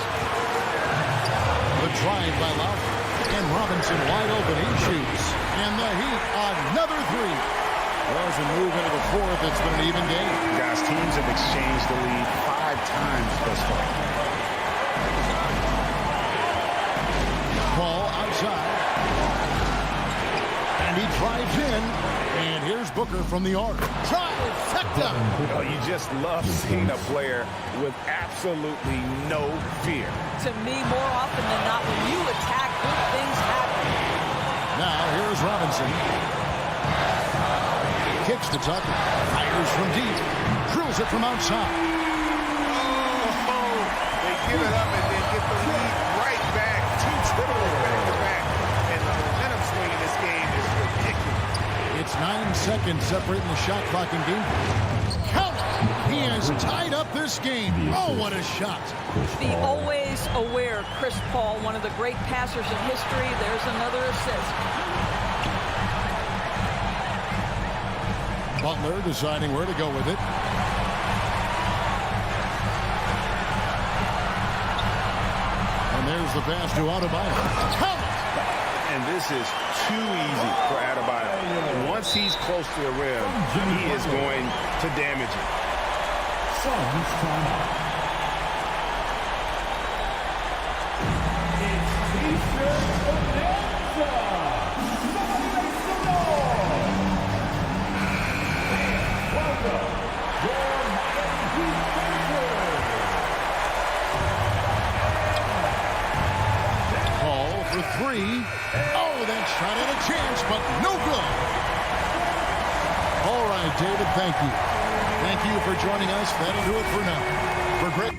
B: The drive by Lowry. And Robinson wide open. He shoots. And the Heat, another 3. Well, as we move into the fourth, it's been an even game.
C: Guys, teams have exchanged the lead 5 times thus far.
B: Ball outside. And he drives in. And here's Booker from the arc. Trifecta.
C: Oh, you just love seeing a player with absolutely no fear.
I: To me, more often than not, when you attack, good things happen.
B: Now, here's Robinson. Kicks to Tucker. Fires from deep. Drills it from outside.
C: Oh, they give it up and then get the lead right back. 2 literally back-to-back. And the momentum swing in this game is ridiculous.
B: It's 9 seconds separating the shot clock and game. Count! He has tied up this game. Oh, what a shot.
I: The always aware Chris Paul, one of the great passers in history. There's another assist.
B: Butler deciding where to go with it. And there's the pass to Adebayo. Count!
C: And this is too easy for Adebayo. Once he's close to the rim, he is going to damage it.
A: Suns timeout. It's T-shirt bonanza. Somebody make some noise. Welcome, your Miami Heat Rangers.
B: Paul for 3. Oh, that shot had a chance, but no good. All right, David, thank you. Thank you for joining us. That'll do it for now. For Greg.